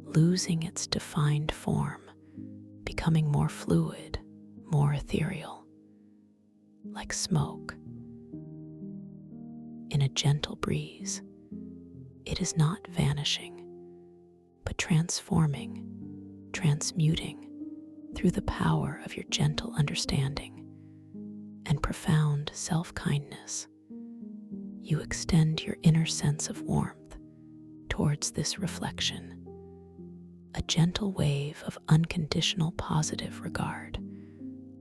losing its defined form, becoming more fluid, more ethereal, like smoke in a gentle breeze. It is not vanishing, but transforming, transmuting through the power of your gentle understanding and profound self-kindness. You extend your inner sense of warmth towards this reflection, a gentle wave of unconditional positive regard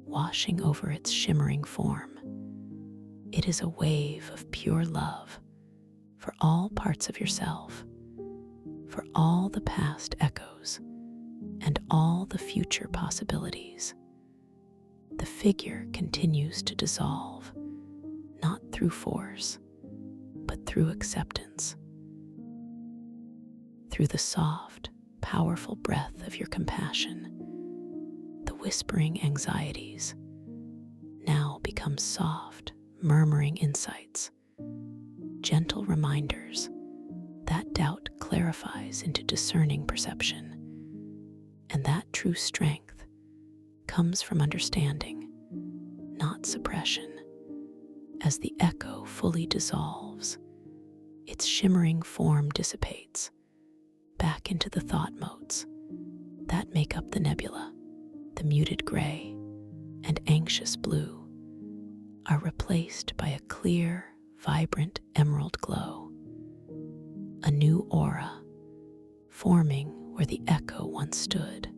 washing over its shimmering form. It is a wave of pure love for all parts of yourself, for all the past echoes, and all the future possibilities. The figure continues to dissolve, not through force, but through acceptance. Through the soft, powerful breath of your compassion, the whispering anxieties now become soft, murmuring insights, gentle reminders that doubt clarifies into discerning perception, and that true strength comes from understanding, not suppression. As the echo fully dissolves, its shimmering form dissipates back into the thought motes that make up the nebula. The muted gray and anxious blue are replaced by a clear, vibrant emerald glow, a new aura forming where the echo once stood.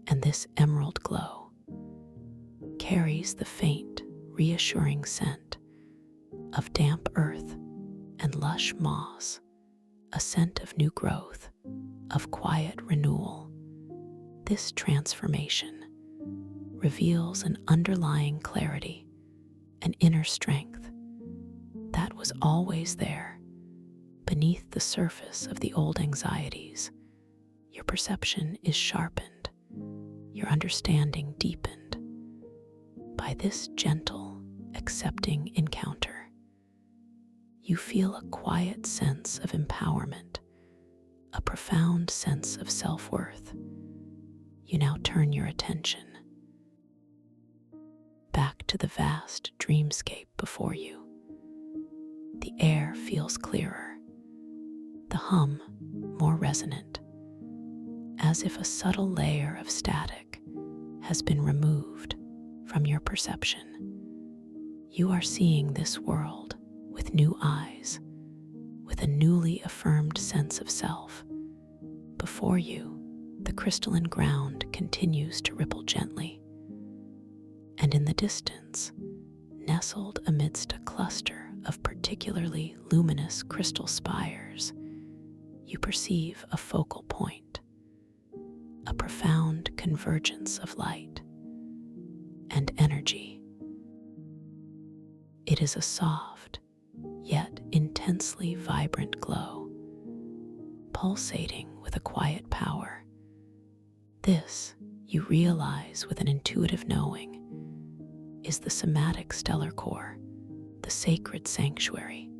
And this emerald glow carries the faint, reassuring scent of damp earth and lush moss, a scent of new growth, of quiet renewal. This transformation reveals an underlying clarity, an inner strength that was always there beneath the surface of the old anxieties. Your perception is sharpened, your understanding deepened by this gentle, accepting encounter. You feel a quiet sense of empowerment, a profound sense of self-worth. You now turn your attention back to the vast dreamscape before you. The air feels clearer, the hum more resonant, as if a subtle layer of static has been removed from your perception. You are seeing this world with new eyes, with a newly affirmed sense of self. Before you, the crystalline ground continues to ripple gently, and in the distance, nestled amidst a cluster of particularly luminous crystal spires, you perceive a focal point, a profound convergence of light and energy. It is a soft, yet intensely vibrant glow, pulsating with a quiet power. This, you realize with an intuitive knowing, is the somatic stellar core, the sacred sanctuary.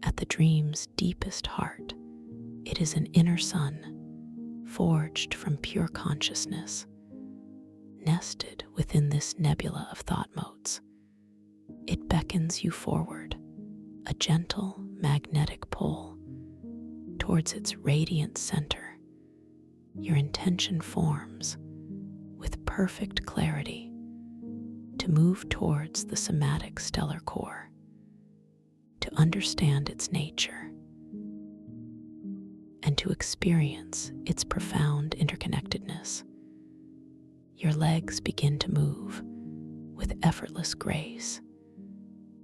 At the dream's deepest heart, it is an inner sun, forged from pure consciousness, nested within this nebula of thought motes. It beckons you forward, a gentle magnetic pull towards its radiant center. Your intention forms, with perfect clarity, to move towards the somatic stellar core, to understand its nature, and to experience its profound interconnectedness. Your legs begin to move with effortless grace.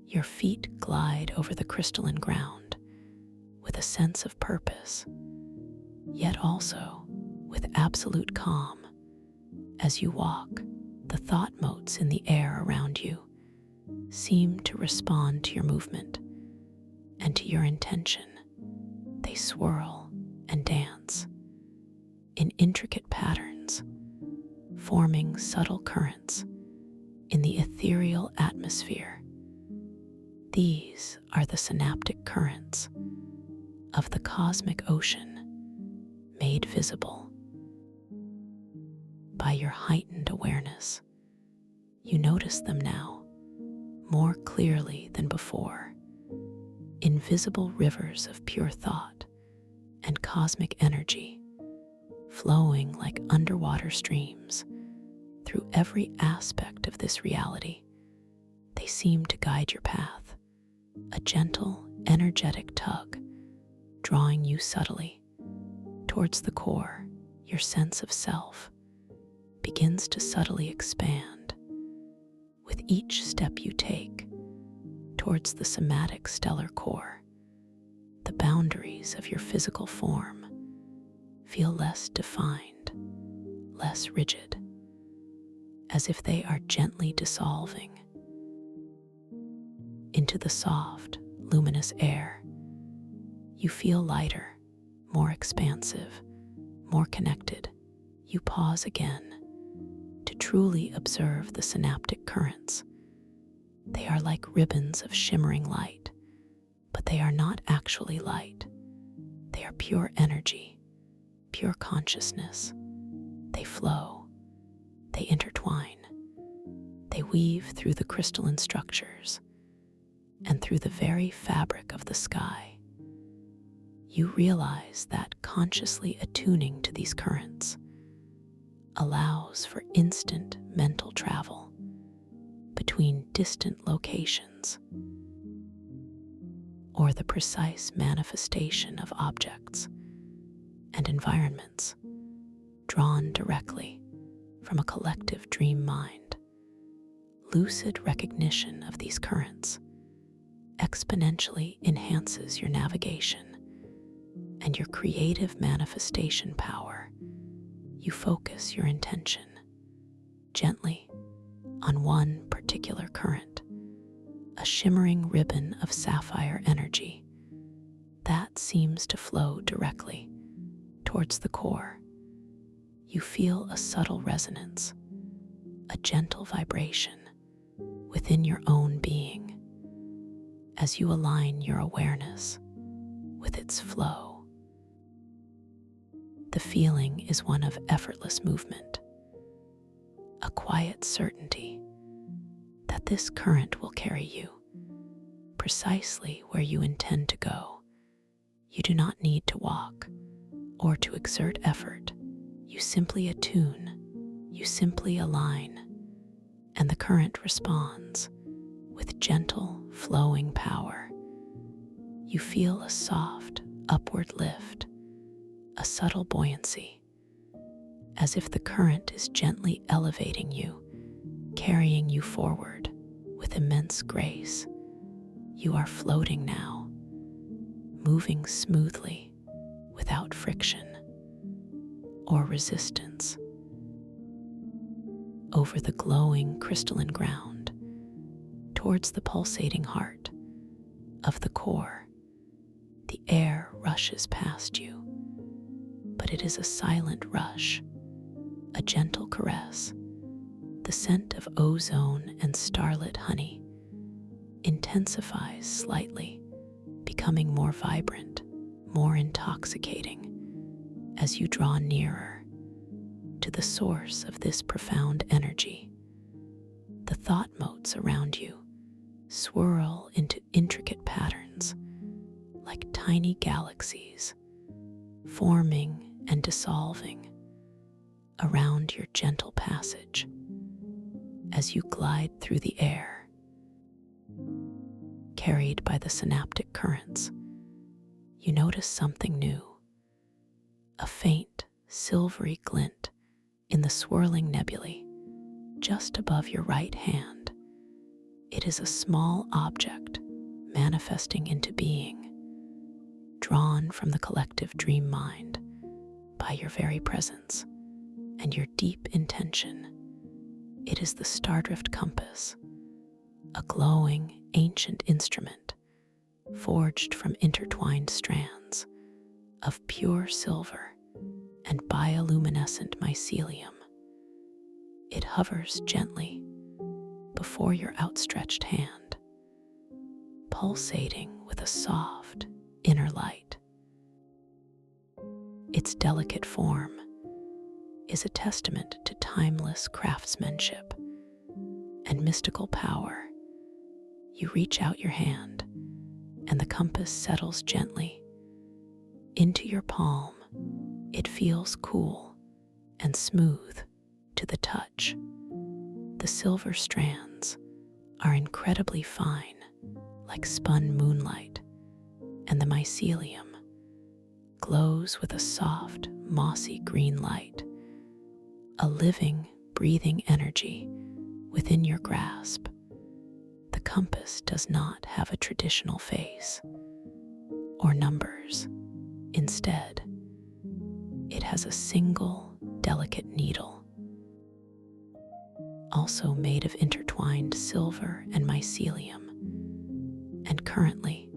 Your feet glide over the crystalline ground with a sense of purpose, yet also with absolute calm. As you walk, the thought motes in the air around you seem to respond to your movement and to your intention. They swirl and dance in intricate patterns, forming subtle currents in the ethereal atmosphere. These are the synaptic currents of the cosmic ocean, made visible by your heightened awareness. You notice them now more clearly than before, invisible rivers of pure thought and cosmic energy flowing like underwater streams through every aspect of this reality. They seem to guide your path, a gentle, energetic tug drawing you subtly towards the core. Your sense of self begins to subtly expand with each step you take towards the somatic stellar core. The boundaries of your physical form feel less defined, less rigid, as if they are gently dissolving into the soft, luminous air. You feel lighter, more expansive, more connected. You pause again to truly observe the synaptic currents. They are like ribbons of shimmering light, but they are not actually light. They are pure energy, pure consciousness. They flow, they intertwine, they weave through the crystalline structures and through the very fabric of the sky. You realize that consciously attuning to these currents allows for instant mental travel between distant locations, or the precise manifestation of objects and environments drawn directly from a collective dream mind. Lucid recognition of these currents exponentially enhances your navigation and your creative manifestation power. You focus your intention gently on one particular current, a shimmering ribbon of sapphire energy that seems to flow directly towards the core. You feel a subtle resonance, a gentle vibration within your own being as you align your awareness with its flow. The feeling is one of effortless movement, a quiet certainty that this current will carry you precisely where you intend to go. You do not need to walk or to exert effort. You simply attune, you simply align, and the current responds with gentle, flowing power. You feel a soft, upward lift, a subtle buoyancy, as if the current is gently elevating you, carrying you forward with immense grace. You are floating now, moving smoothly without friction or resistance over the glowing crystalline ground towards the pulsating heart of the core. The air rushes past you, but it is a silent rush, a gentle caress. The scent of ozone and starlit honey intensifies slightly, becoming more vibrant, more intoxicating as you draw nearer to the source of this profound energy. The thought motes around you swirl into intricate patterns like tiny galaxies, forming and dissolving around your gentle passage as you glide through the air, carried by the synaptic currents. You notice something new, a faint, silvery glint in the swirling nebulae just above your right hand. It is a small object manifesting into being, drawn from the collective dream mind by your very presence and your deep intention. It is the Stardrift compass, a glowing, ancient instrument forged from intertwined strands of pure silver and bioluminescent mycelium. It hovers gently before your outstretched hand, pulsating with a soft inner light. Its delicate form is a testament to timeless craftsmanship and mystical power. You reach out your hand, and the compass settles gently into your palm. It feels cool and smooth to the touch. The silver strands are incredibly fine, like spun moonlight, and the mycelium glows with a soft, mossy green light, a living, breathing energy within your grasp. The compass does not have a traditional face or numbers. Instead, it has a single, delicate needle, also made of intertwined silver and mycelium. And currently,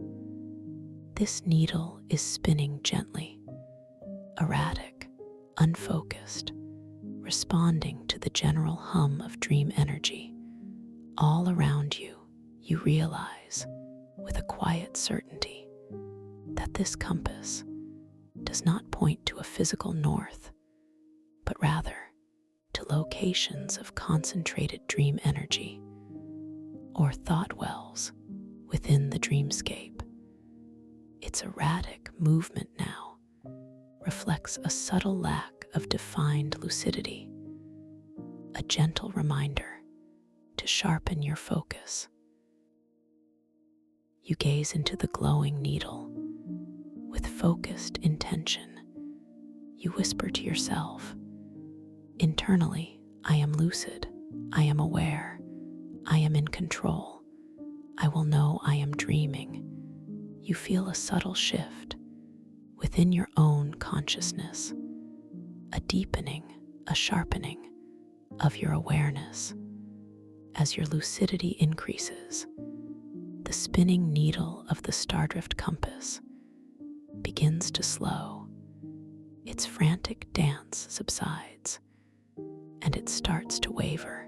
this needle is spinning gently, erratic, unfocused, responding to the general hum of dream energy. All around you, you realize with a quiet certainty that this compass does not point to a physical north, but rather to locations of concentrated dream energy or thought wells within the dreamscape. Its erratic movement now reflects a subtle lack of defined lucidity, a gentle reminder to sharpen your focus. You gaze into the glowing needle with focused intention. You whisper to yourself, internally I am lucid. I am aware. I am in control. I will know I am dreaming. You feel a subtle shift within your own consciousness, a deepening, a sharpening of your awareness. As your lucidity increases, the spinning needle of the stardrift compass begins to slow. Its frantic dance subsides, and it starts to waver,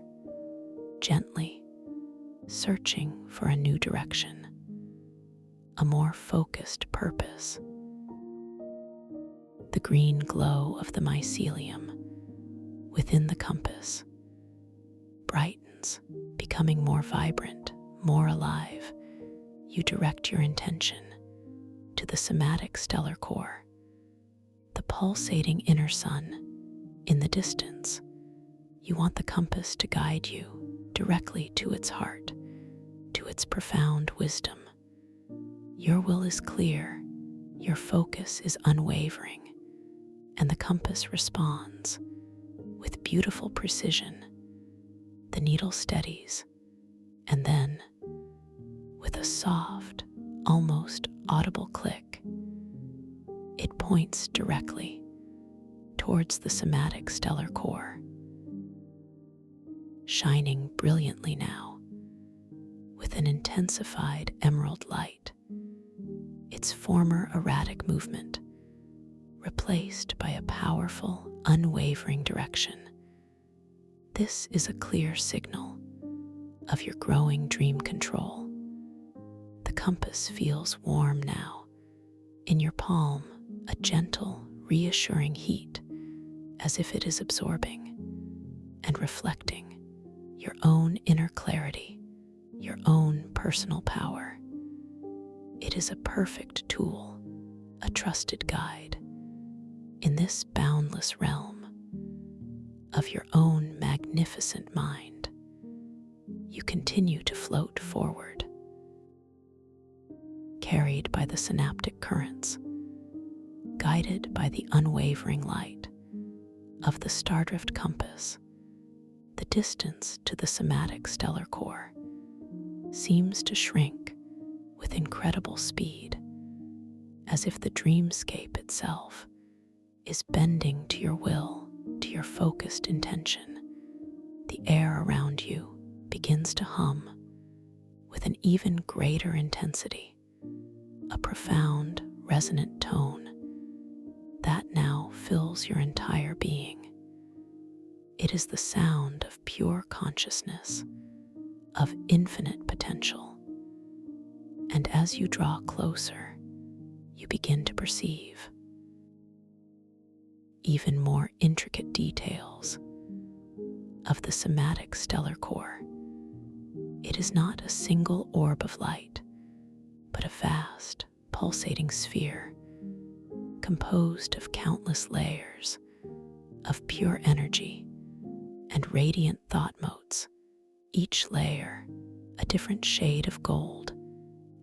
gently, searching for a new direction, a more focused purpose. The green glow of the mycelium within the compass brightens, becoming more vibrant, more alive. You direct your intention to the somatic stellar core, the pulsating inner sun in the distance. You want the compass to guide you directly to its heart, to its profound wisdom. Your will is clear, your focus is unwavering, and the compass responds with beautiful precision. The needle steadies, and then, with a soft, almost audible click, it points directly towards the somatic stellar core, shining brilliantly now with an intensified emerald light, its former erratic movement replaced by a powerful, unwavering direction. This is a clear signal of your growing dream control. The compass feels warm now. In your palm, a gentle, reassuring heat, as if it is absorbing and reflecting your own inner clarity, your own personal power. It is a perfect tool, a trusted guide in this boundless realm of your own magnificent mind. You continue to float forward, carried by the synaptic currents, guided by the unwavering light of the stardrift compass. The distance to the somatic stellar core seems to shrink with incredible speed, as if the dreamscape itself is bending to your will, to your focused intention. The air around you begins to hum with an even greater intensity, a profound, resonant tone that now fills your entire being. It is the sound of pure consciousness, of infinite potential. And as you draw closer, you begin to perceive even more intricate details of the somatic stellar core. It is not a single orb of light, but a vast, pulsating sphere composed of countless layers of pure energy and radiant thought motes, each layer a different shade of gold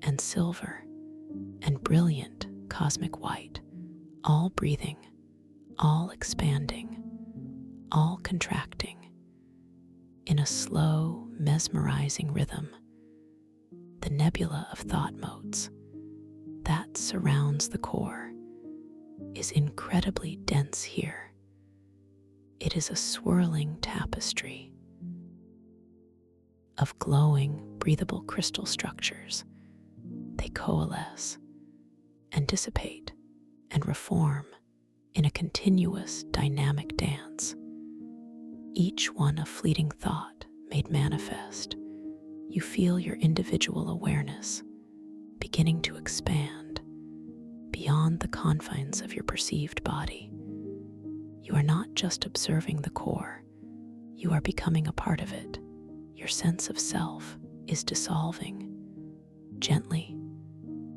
and silver and brilliant cosmic white, all breathing, all expanding, all contracting in a slow, mesmerizing rhythm. The nebula of thought motes that surrounds the core is incredibly dense here. It is a swirling tapestry of glowing, breathable crystal structures. They coalesce and dissipate and reform in a continuous, dynamic dance, each one a fleeting thought made manifest. You feel your individual awareness beginning to expand beyond the confines of your perceived body. You are not just observing the core, you are becoming a part of it. Your sense of self is dissolving gently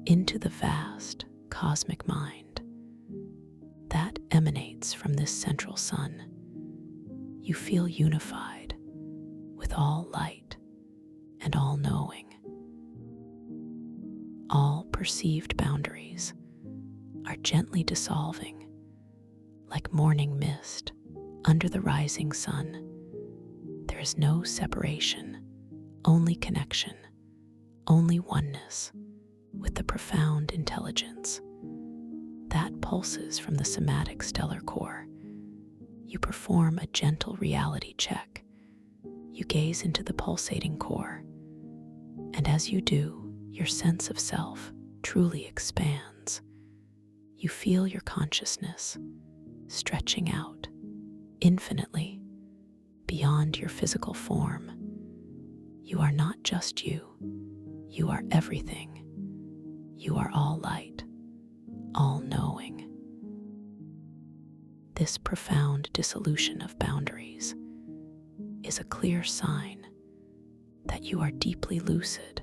into the vast cosmic mind that emanates from this central sun. You feel unified with all light and all knowing. All perceived boundaries are gently dissolving like morning mist under the rising sun. is no separation, only connection, only oneness with the profound intelligence that pulses from the somatic stellar core. You perform a gentle reality check. You gaze into the pulsating core, and as you do, your sense of self truly expands. You feel your consciousness stretching out infinitely beyond your physical form. You are not just you. You are everything. You are all light, all knowing. This profound dissolution of boundaries is a clear sign that you are deeply lucid,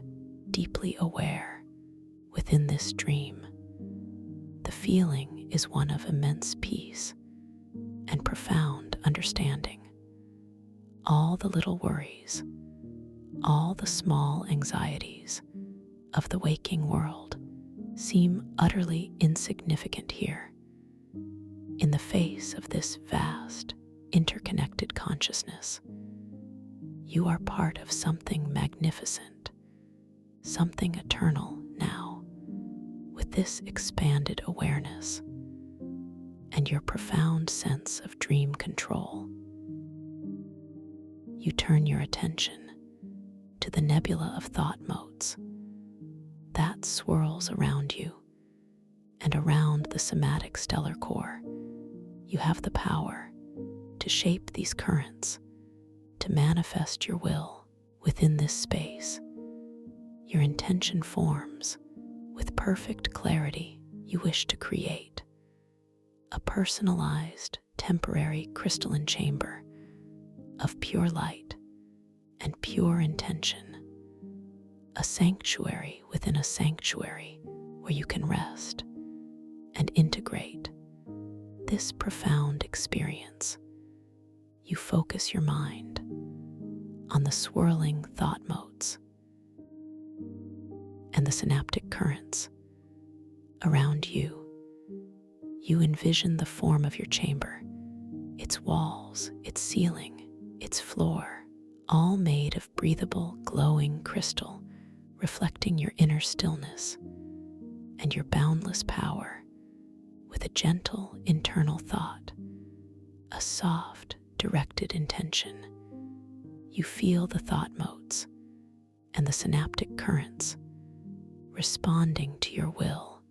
deeply aware within this dream. The feeling is one of immense peace and profound understanding. All the little worries, all the small anxieties of the waking world seem utterly insignificant here. In the face of this vast, interconnected consciousness, you are part of something magnificent, something eternal now. With this expanded awareness and your profound sense of dream control, you turn your attention to the nebula of thought motes that swirls around you and around the somatic stellar core. You have the power to shape these currents, to manifest your will within this space. Your intention forms with perfect clarity. You wish to create a personalized, temporary crystalline chamber of pure light and pure intention, a sanctuary within a sanctuary where you can rest and integrate this profound experience. You focus your mind on the swirling thought motes and the synaptic currents around you. You envision the form of your chamber, its walls, its ceiling, its floor, all made of breathable, glowing crystal, reflecting your inner stillness and your boundless power. With a gentle internal thought, a soft, directed intention, you feel the thought motes and the synaptic currents responding to your will.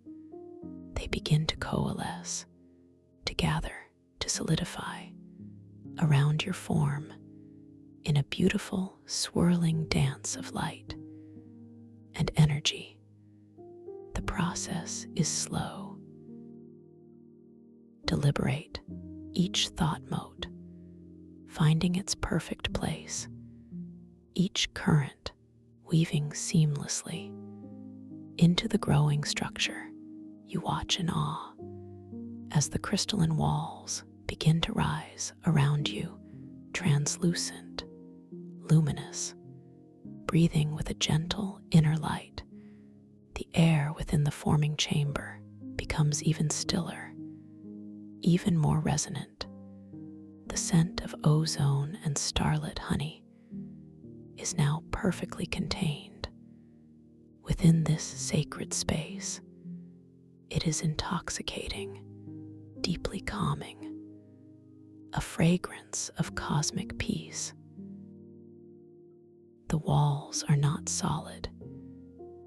They begin to coalesce, to gather, to solidify around your form in a beautiful, swirling dance of light and energy. The process is slow, deliberate, each thought mote finding its perfect place, each current weaving seamlessly into the growing structure. You watch in awe as the crystalline walls begin to rise around you, translucent, luminous, breathing with a gentle inner light. The air within the forming chamber becomes even stiller, even more resonant. The scent of ozone and starlit honey is now perfectly contained within this sacred space. It is intoxicating, deeply calming, a fragrance of cosmic peace. The walls are not solid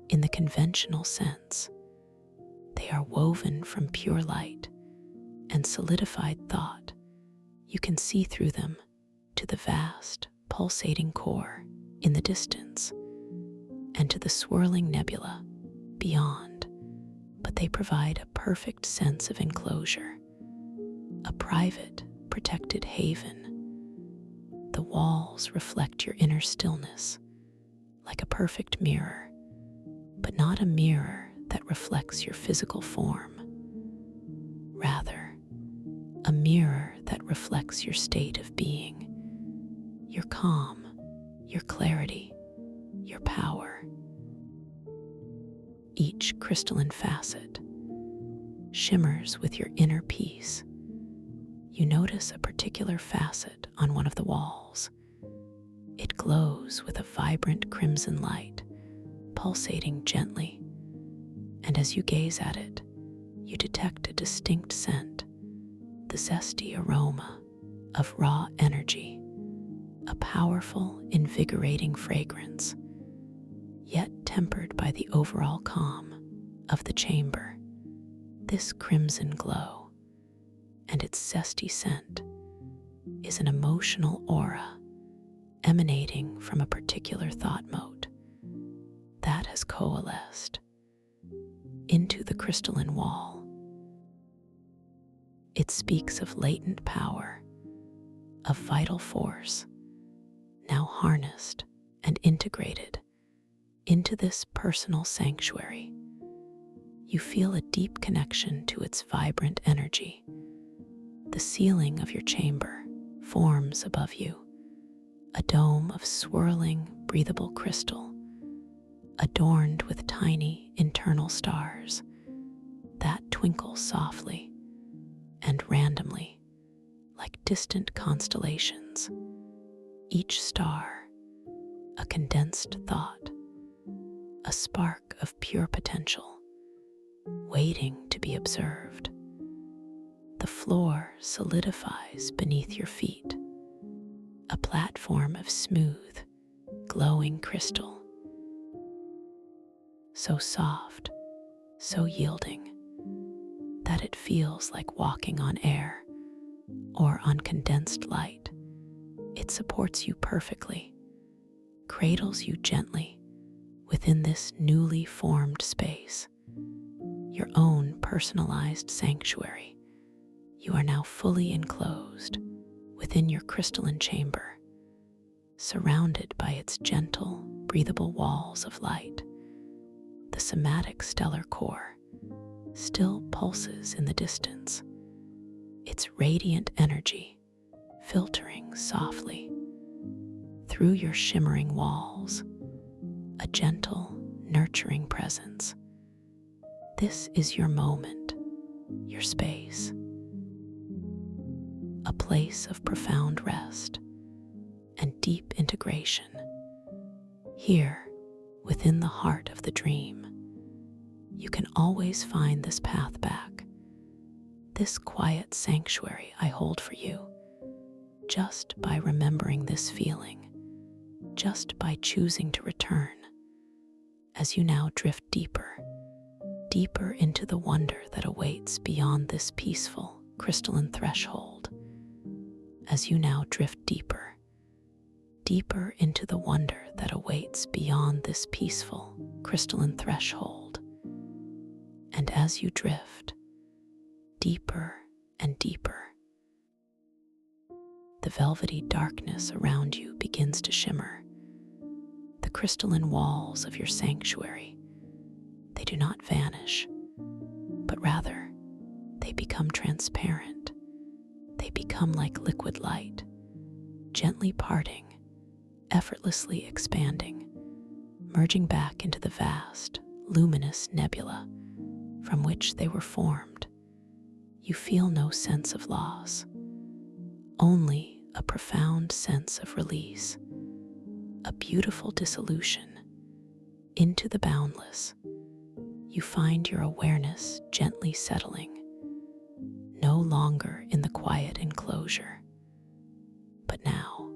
in the conventional sense. They are woven from pure light and solidified thought. You can see through them to the vast, pulsating core in the distance and to the swirling nebula beyond, but they provide a perfect sense of enclosure, a private, protected haven. The walls reflect your inner stillness like a perfect mirror, but not a mirror that reflects your physical form. Rather, a mirror that reflects your state of being, your calm, your clarity, your power. Each crystalline facet shimmers with your inner peace. You notice a particular facet on one of the walls. It glows with a vibrant crimson light, pulsating gently, and as you gaze at it, you detect a distinct scent, the zesty aroma of raw energy, a powerful, invigorating fragrance, yet tempered by the overall calm of the chamber. This crimson glow and its zesty scent is an emotional aura emanating from a particular thought mode that has coalesced into the crystalline wall. It speaks of latent power, of vital force, now harnessed and integrated into this personal sanctuary. You feel a deep connection to its vibrant energy. The ceiling of your chamber forms above you, a dome of swirling, breathable crystal, adorned with tiny internal stars that twinkle softly and randomly like distant constellations, each star a condensed thought, a spark of pure potential, waiting to be observed. The floor solidifies beneath your feet, a platform of smooth, glowing crystal, so soft, so yielding, that it feels like walking on air or on condensed light. It supports you perfectly, cradles you gently within this newly formed space, your own personalized sanctuary. You are now fully enclosed within your crystalline chamber, surrounded by its gentle, breathable walls of light. The somatic stellar core still pulses in the distance, its radiant energy filtering softly through your shimmering walls, a gentle, nurturing presence. This is your moment, your space, a place of profound rest and deep integration. Here, within the heart of the dream, you can always find this path back, this quiet sanctuary I hold for you, just by remembering this feeling, just by choosing to return. As you now drift deeper, deeper into the wonder that awaits beyond this peaceful, crystalline threshold. As you now drift deeper, deeper into the wonder that awaits beyond this peaceful, crystalline threshold. And as you drift deeper and deeper, the velvety darkness around you begins to shimmer. The crystalline walls of your sanctuary, they do not vanish, but rather they become transparent. They become like liquid light, gently parting, effortlessly expanding, merging back into the vast, luminous nebula from which they were formed. You feel no sense of loss, only a profound sense of release, a beautiful dissolution into the boundless. You find your awareness gently settling, no longer in the quiet enclosure, but now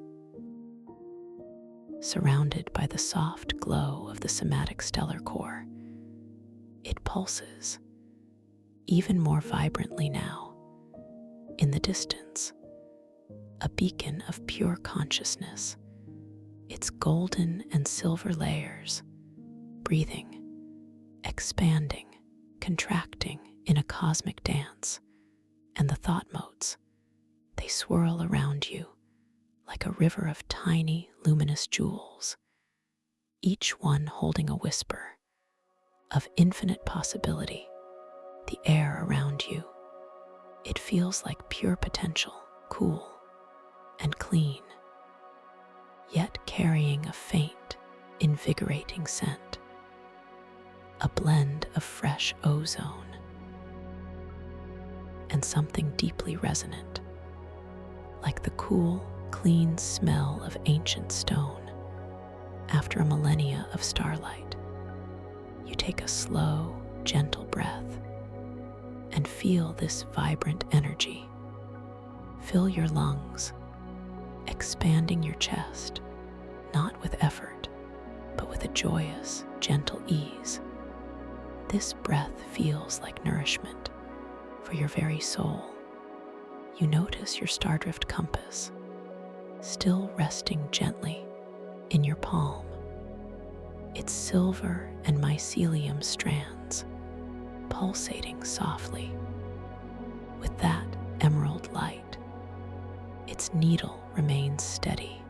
surrounded by the soft glow of the somatic stellar core. It pulses even more vibrantly now. In the distance, a beacon of pure consciousness, its golden and silver layers, breathing, expanding, contracting in a cosmic dance. And the thought motes, they swirl around you like a river of tiny, luminous jewels, each one holding a whisper of infinite possibility. The air around you, it feels like pure potential, cool and clean, yet carrying a faint, invigorating scent, a blend of fresh ozone and something deeply resonant, like the cool, clean smell of ancient stone after a millennia of starlight. You take a slow, gentle breath and feel this vibrant energy fill your lungs, expanding your chest, not with effort, but with a joyous, gentle ease. This breath feels like nourishment for your very soul. You notice your stardrift compass still resting gently in your palm, its silver and mycelium strands pulsating softly with that emerald light. Its needle remains steady,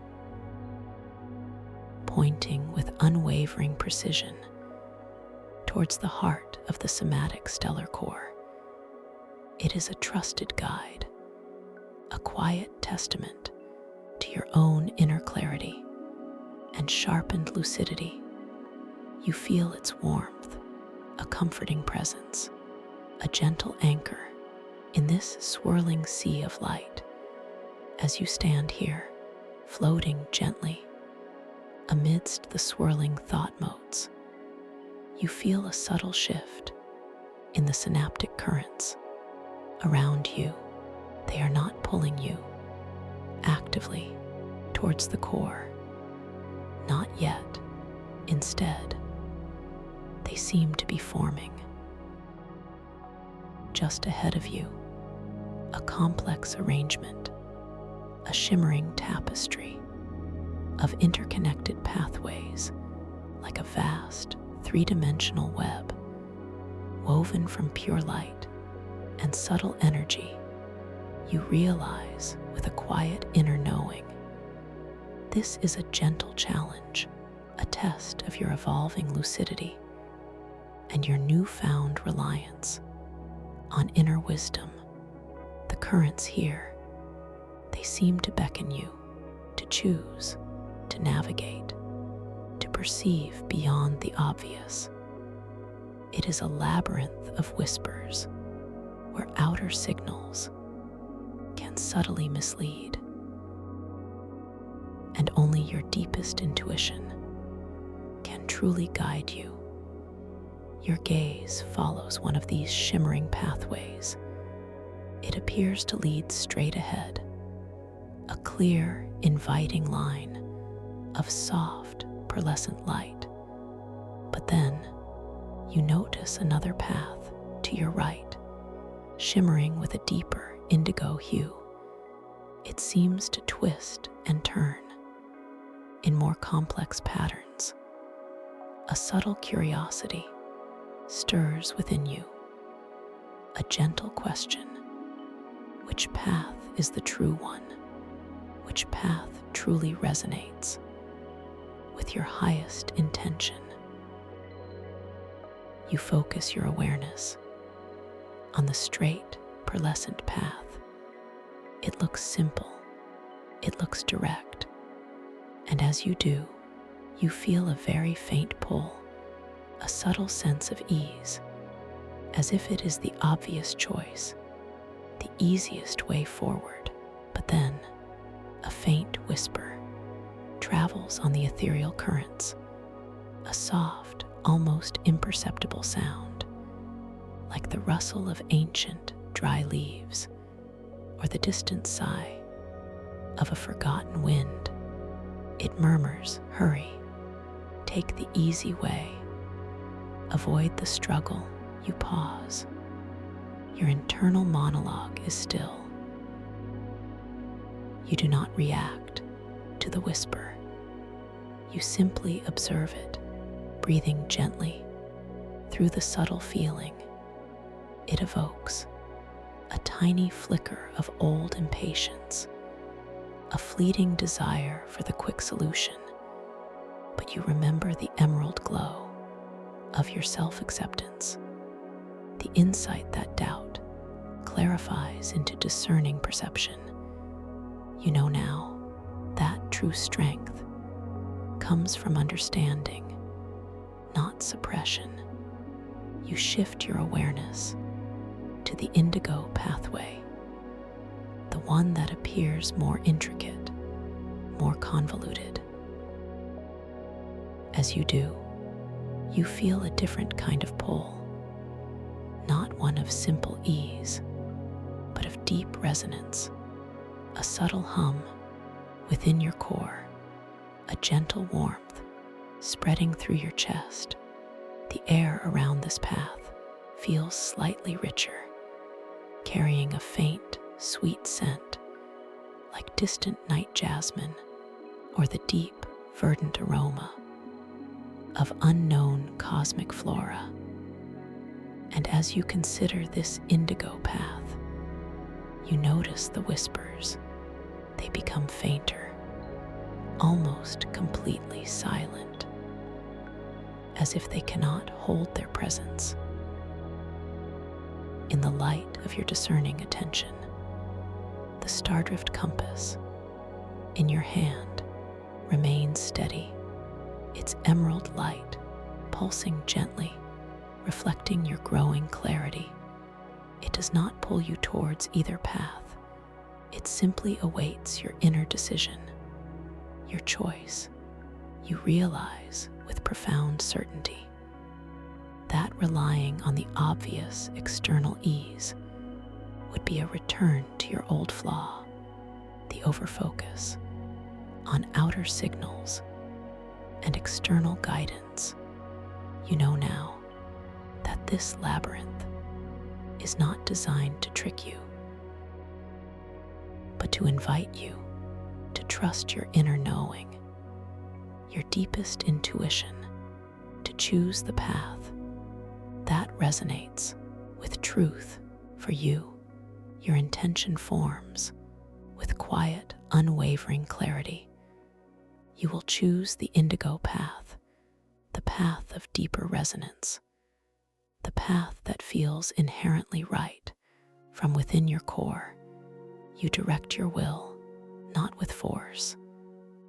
pointing with unwavering precision towards the heart of the somatic stellar core. It is a trusted guide, a quiet testament to your own inner clarity and sharpened lucidity. You feel its warmth, a comforting presence, a gentle anchor in this swirling sea of light. As you stand here, floating gently amidst the swirling thought motes, you feel a subtle shift in the synaptic currents around you. They are not pulling you actively towards the core. Not yet. Instead, they seem to be forming just ahead of you, a complex arrangement, a shimmering tapestry of interconnected pathways, like a vast three-dimensional web woven from pure light and subtle energy. You realize with a quiet inner knowing, this is a gentle challenge, a test of your evolving lucidity and your newfound reliance on inner wisdom. The currents here, they seem to beckon you to choose, to navigate, to perceive beyond the obvious. It is a labyrinth of whispers where outer signals can subtly mislead, and only your deepest intuition can truly guide you. Your gaze follows one of these shimmering pathways. It appears to lead straight ahead, a clear, inviting line of soft, pearlescent light. But then, you notice another path to your right, shimmering with a deeper indigo hue. It seems to twist and turn in more complex patterns. A subtle curiosity stirs within you, a gentle question. Which path is the true one? Which path truly resonates with your highest intention? You focus your awareness on the straight, pearlescent path. It looks simple, it looks direct, and as you do, you feel a very faint pull, a subtle sense of ease, as if it is the obvious choice, the easiest way forward. But then, a faint whisper travels on the ethereal currents, a soft, almost imperceptible sound, like the rustle of ancient, dry leaves, or the distant sigh of a forgotten wind. It murmurs, "Hurry, take the easy way, avoid the struggle." You pause. Your internal monologue is still. You do not react to the whisper. You simply observe it, breathing gently through the subtle feeling it evokes, a tiny flicker of old impatience, a fleeting desire for the quick solution. But you remember the emerald glow of your self-acceptance, the insight that doubt clarifies into discerning perception. You know now that true strength comes from understanding, not suppression. You shift your awareness to the indigo pathway, the one that appears more intricate more convoluted. As you do, you feel a different kind of pull, not one of simple ease, but of deep resonance, a subtle hum within your core, a gentle warmth spreading through your chest. The air around this path feels slightly richer, carrying a faint, sweet scent, like distant night jasmine or the deep, verdant aroma of unknown cosmic flora. And as you consider this indigo path, you notice the whispers. They become fainter, almost completely silent, as if they cannot hold their presence. In the light of your discerning attention, the stardrift compass in your hand remains steady, its emerald light pulsing gently, reflecting your growing clarity. It does not pull you towards either path. It simply awaits your inner decision, your choice. You realize with profound certainty that relying on the obvious external ease would be a return to your old flaw, the overfocus on outer signals and external guidance. You know now that this labyrinth is not designed to trick you, but to invite you to trust your inner knowing, your deepest intuition, to choose the path that resonates with truth for you. Your intention forms with quiet, unwavering clarity. You will choose the indigo path, the path of deeper resonance, the path that feels inherently right from within your core. You direct your will, not with force,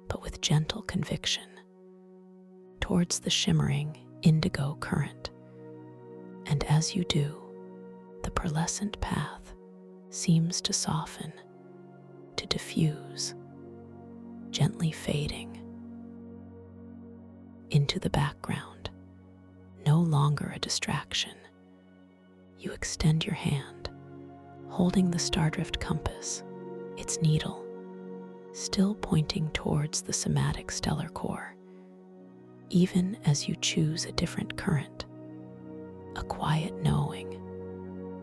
but with gentle conviction, towards the shimmering indigo current. And as you do, the pearlescent path seems to soften, to diffuse, gently fading into the background, no longer a distraction. You extend your hand, holding the stardrift compass, its needle still pointing towards the somatic stellar core. Even as you choose a different current, a quiet knowing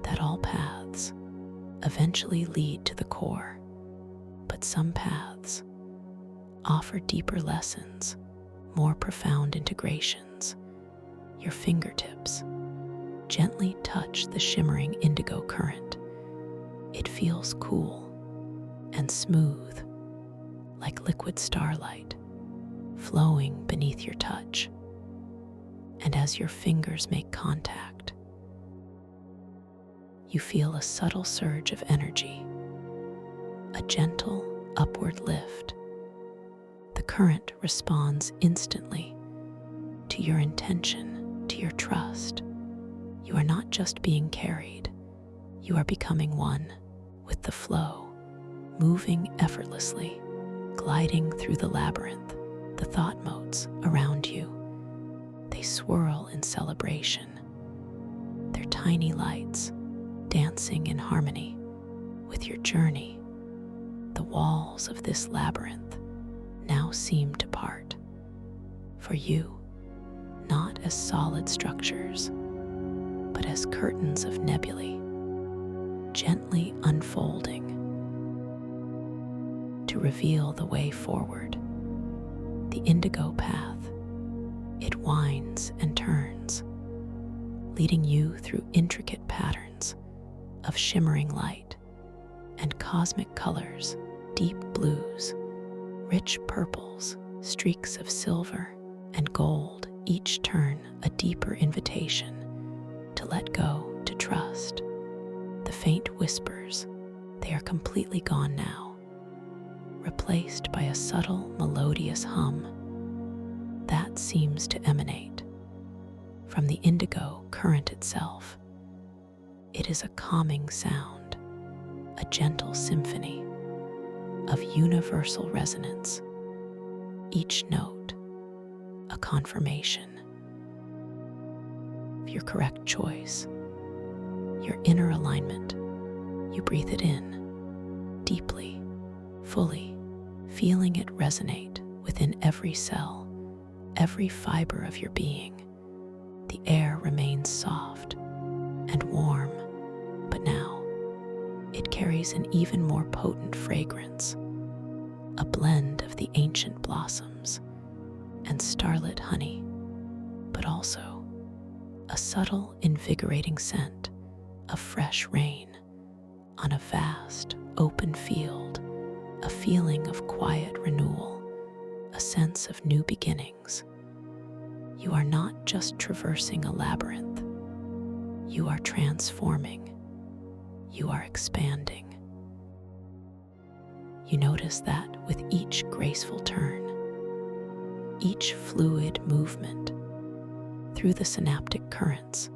that all paths eventually lead to the core, but some paths offer deeper lessons, more profound integrations. Your fingertips gently touch the shimmering indigo current. It feels cool and smooth, like liquid starlight flowing beneath your touch. And as your fingers make contact, you feel a subtle surge of energy, a gentle upward lift. The current responds instantly to your intention, to your trust. You are not just being carried, you are becoming one with the flow, moving effortlessly, gliding through the labyrinth. The thought motes around you, they swirl in celebration, their tiny lights dancing in harmony with your journey. The walls of this labyrinth now seem to part for you, not as solid structures, but as curtains of nebulae, gently unfolding to reveal the way forward. The indigo path, it winds and turns, leading you through intricate patterns of shimmering light and cosmic colors, deep blues, rich purples, streaks of silver and gold. Each turn a deeper invitation to let go, to trust. The faint whispers, they are completely gone now, replaced by a subtle, melodious hum that seems to emanate from the indigo current itself. It is a calming sound, a gentle symphony of universal resonance, each note a confirmation of your correct choice, your inner alignment. You breathe it in deeply, fully, feeling it resonate within every cell, every fiber of your being. The air remains soft and warm, but now it carries an even more potent fragrance, a blend of the ancient blossoms and starlit honey, but also a subtle, invigorating scent of fresh rain on a vast, open field, a feeling of quiet renewal, a sense of new beginnings. You are not just traversing a labyrinth. You are transforming. You are expanding. You notice that with each graceful turn, each fluid movement through the synaptic currents,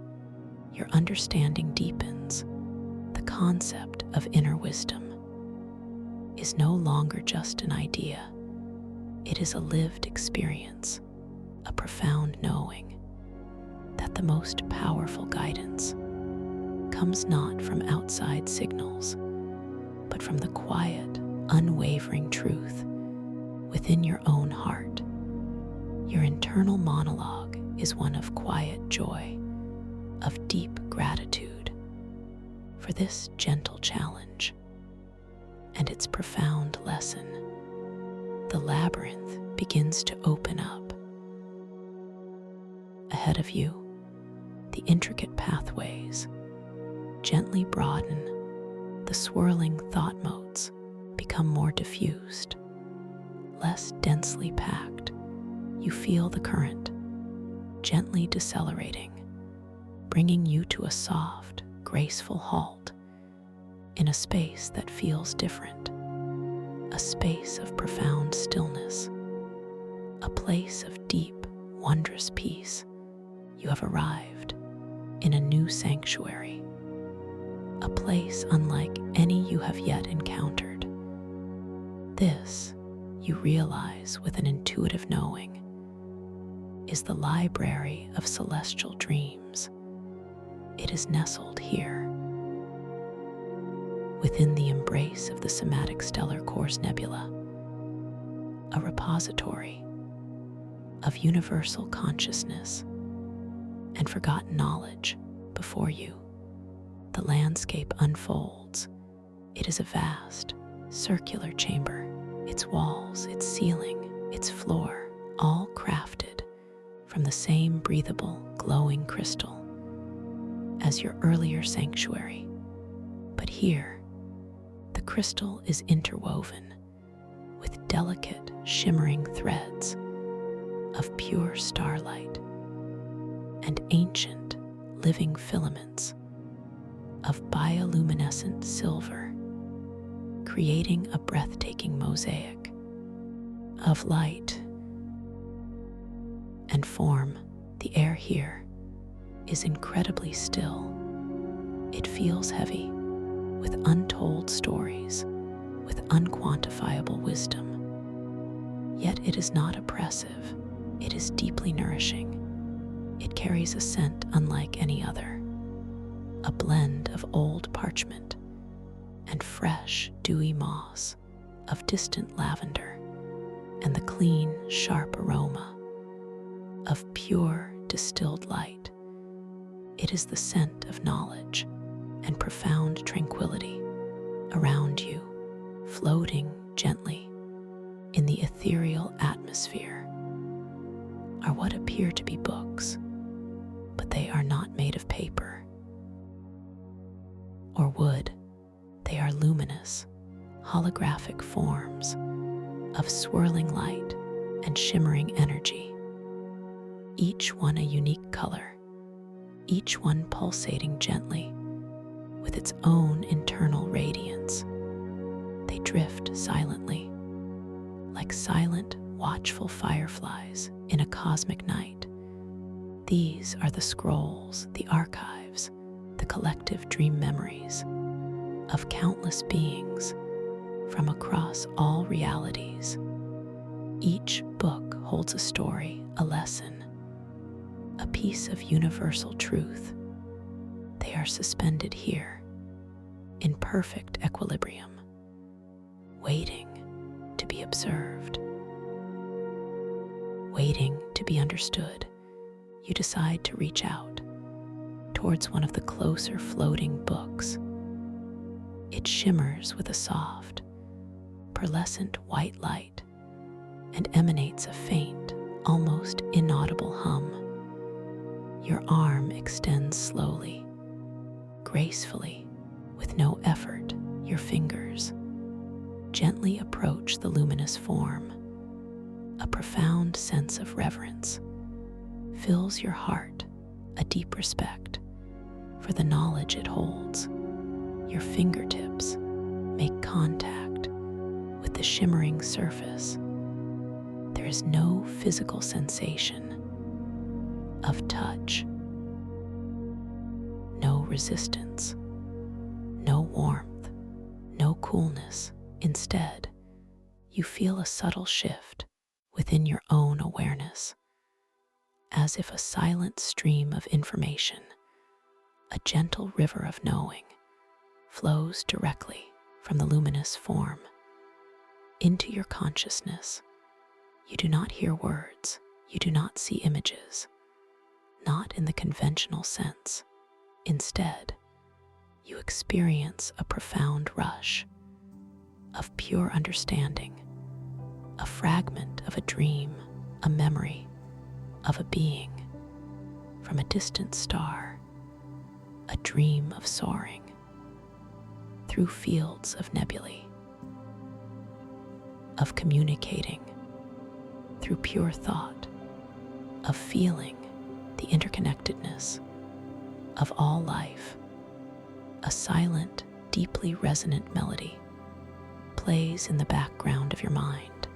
your understanding deepens. The concept of inner wisdom is no longer just an idea. It is a lived experience, a profound knowing that the most powerful guidance comes not from outside signals, but from the quiet, unwavering truth within your own heart. Your internal monologue is one of quiet joy, of deep gratitude for this gentle challenge and its profound lesson. The labyrinth begins to open up. Ahead of you, the intricate pathways gently broaden. The swirling thought motes become more diffused, less densely packed. You feel the current gently decelerating, bringing you to a soft, graceful halt in a space that feels different, a space of profound stillness, a place of deep, wondrous peace. You have arrived in a new sanctuary, a place unlike any you have yet encountered. This, you realize with an intuitive knowing, is the library of celestial dreams. It is nestled here, within the embrace of the somatic stellar course nebula, a repository of universal consciousness and forgotten knowledge. Before you, the landscape unfolds. It is a vast, circular chamber, its walls, its ceiling, its floor, all crafted from the same breathable, glowing crystal as your earlier sanctuary. But here, the crystal is interwoven with delicate, shimmering threads of pure starlight and ancient, living filaments of bioluminescent silver, creating a breathtaking mosaic of light and form. The air here is incredibly still. It feels heavy, with untold stories, with unquantifiable wisdom. Yet it is not oppressive. It is deeply nourishing. It carries a scent unlike any other, a blend of old parchment and fresh, dewy moss, of distant lavender, and the clean, sharp aroma of pure, distilled light. It is the scent of knowledge and profound tranquility around you, floating gently in the ethereal atmosphere, are what appear to be books, but they are not made of paper or wood. They are luminous, holographic forms of swirling light and shimmering energy, each one a unique color, each one pulsating gently with its own internal radiance. They drift silently, like silent, watchful fireflies in a cosmic night. These are the scrolls, the archives, the collective dream memories of countless beings from across all realities. Each book holds a story, a lesson, a piece of universal truth. They are suspended here in perfect equilibrium, waiting to be observed, waiting to be understood. You decide to reach out towards one of the closer floating books. It shimmers with a soft, pearlescent white light and emanates a faint, almost inaudible hum. Your arm extends slowly, gracefully, with no effort. Your fingers gently approach the luminous form. A profound sense of reverence fills your heart, a deep respect for the knowledge it holds. Your fingertips make contact with the shimmering surface. There is no physical sensation of touch, no resistance, no warmth, no coolness. Instead, you feel a subtle shift within your own awareness, as if a silent stream of information, a gentle river of knowing, flows directly from the luminous form into your consciousness. You do not hear words, you do not see images, not in the conventional sense. Instead, you experience a profound rush of pure understanding, a fragment of a dream, a memory of a being from a distant star, a dream of soaring through fields of nebulae, of communicating through pure thought, of feeling the interconnectedness of all life. A silent, deeply resonant melody plays in the background of your mind.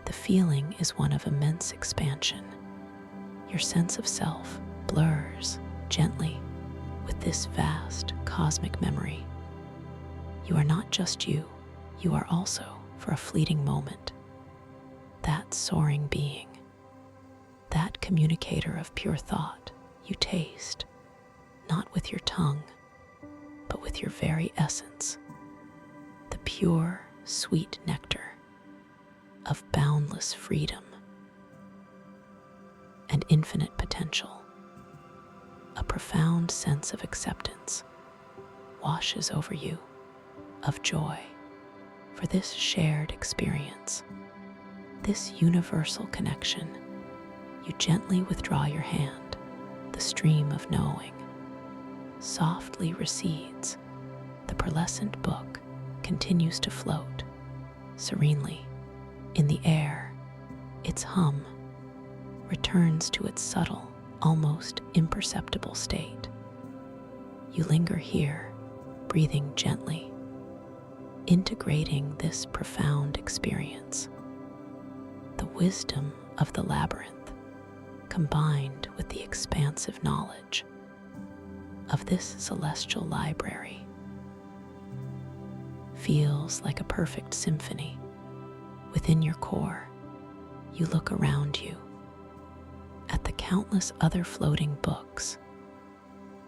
The feeling is one of immense expansion. Your sense of self blurs gently with this vast cosmic memory. You are not just you, you are also, for a fleeting moment, that soaring being, that communicator of pure thought you taste, not with your tongue, but with your very essence, the pure, sweet nectar of boundless freedom and infinite potential. A profound sense of acceptance washes over you, of joy for this shared experience, this universal connection. You gently withdraw your hand. The stream of knowing softly recedes. The pearlescent book continues to float serenely in the air. Its hum returns to its subtle, almost imperceptible state. You linger here, breathing gently, integrating this profound experience. The wisdom of the labyrinth, combined with the expansive knowledge of this celestial library, feels like a perfect symphony. Within your core, you look around you at the countless other floating books,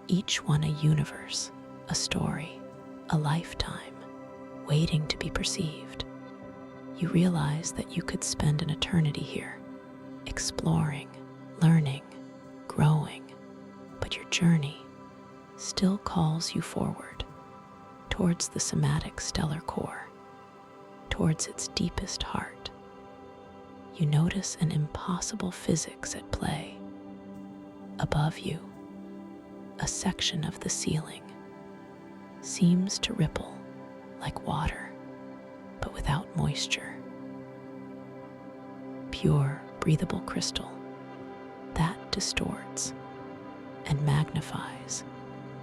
each one a universe, a story, a lifetime, waiting to be perceived. You realize that you could spend an eternity here, exploring, learning, growing, but your journey still calls you forward, towards the somatic stellar core, towards its deepest heart. You notice an impossible physics at play. Above you, a section of the ceiling seems to ripple like water, but without moisture. Pure, breathable crystal that distorts and magnifies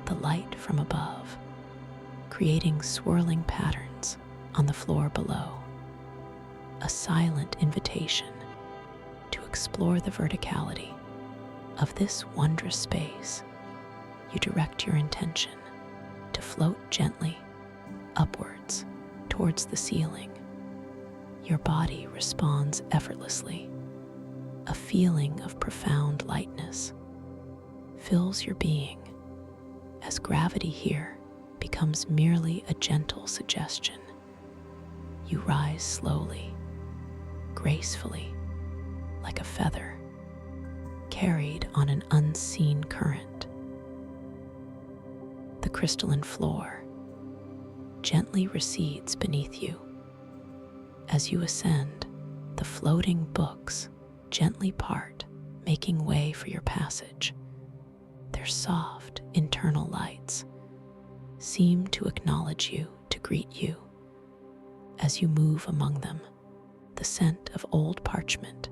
the light from above, creating swirling patterns on the floor below. A silent invitation to explore the verticality of this wondrous space. You direct your intention to float gently upwards towards the ceiling. Your body responds effortlessly. A feeling of profound lightness fills your being as gravity here becomes merely a gentle suggestion. You rise slowly, gracefully, like a feather, carried on an unseen current. The crystalline floor gently recedes beneath you. As you ascend, the floating books gently part, making way for your passage. Their soft internal lights seem to acknowledge you, to greet you. As you move among them, the scent of old parchment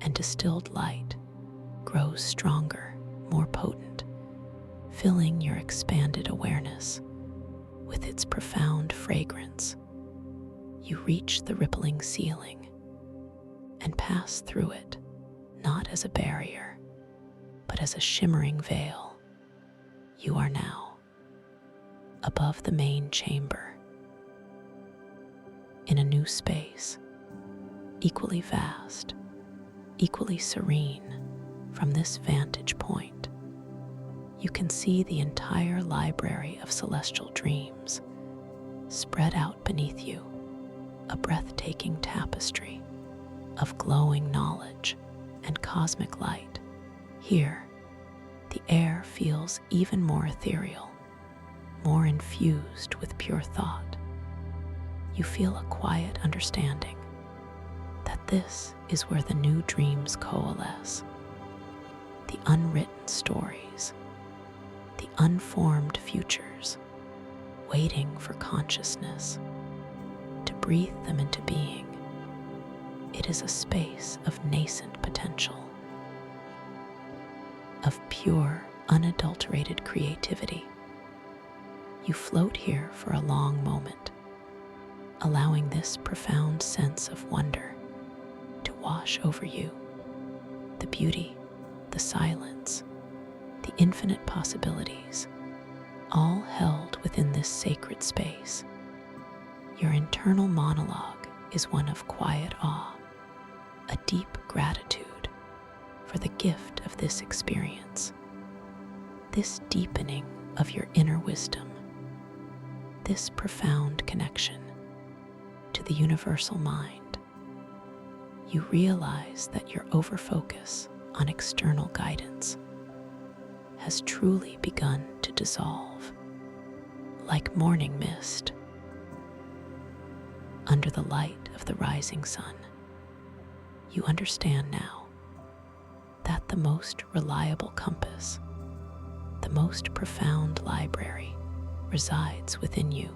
and distilled light grows stronger, more potent, filling your expanded awareness with its profound fragrance. You reach the rippling ceiling and pass through it, not as a barrier, but as a shimmering veil. You are now above the main chamber, in a new space, equally vast, equally serene. From this vantage point, you can see the entire library of celestial dreams spread out beneath you, a breathtaking tapestry of glowing knowledge and cosmic light. Here, the air feels even more ethereal, more infused with pure thought. You feel a quiet understanding that this is where the new dreams coalesce. The unwritten stories, the unformed futures, waiting for consciousness to breathe them into being. It is a space of nascent potential, of pure, unadulterated creativity. You float here for a long moment, allowing this profound sense of wonder to wash over you. The beauty, the silence, the infinite possibilities, all held within this sacred space. Your internal monologue is one of quiet awe, a deep gratitude for the gift of this experience, this deepening of your inner wisdom, this profound connection to the universal mind. You realize that your overfocus on external guidance has truly begun to dissolve, like morning mist under the light of the rising sun. You understand now that the most reliable compass, the most profound library, resides within you,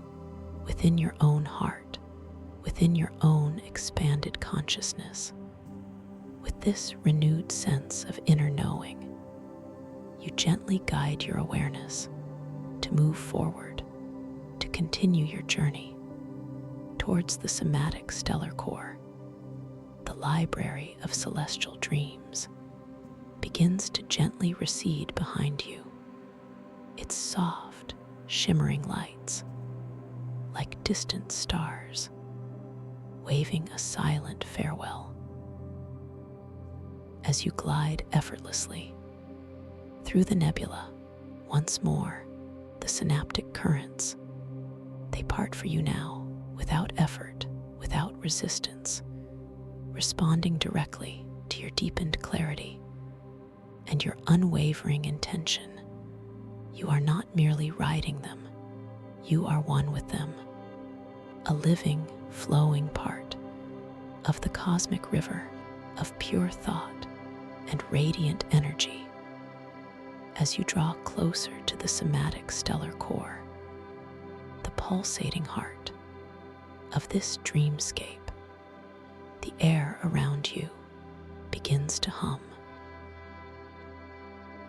within your own heart, within your own expanded consciousness. With this renewed sense of inner knowing, you gently guide your awareness to move forward, to continue your journey towards the somatic stellar core. The library of celestial dreams begins to gently recede behind you, its soft, shimmering lights, like distant stars, waving a silent farewell. As you glide effortlessly through the nebula, once more, the synaptic currents, they part for you now, without effort, without resistance, responding directly to your deepened clarity and your unwavering intention. You are not merely riding them, you are one with them, a living, flowing part of the cosmic river of pure thought and radiant energy. As you draw closer to the somatic stellar core, the pulsating heart of this dreamscape, the air around you begins to hum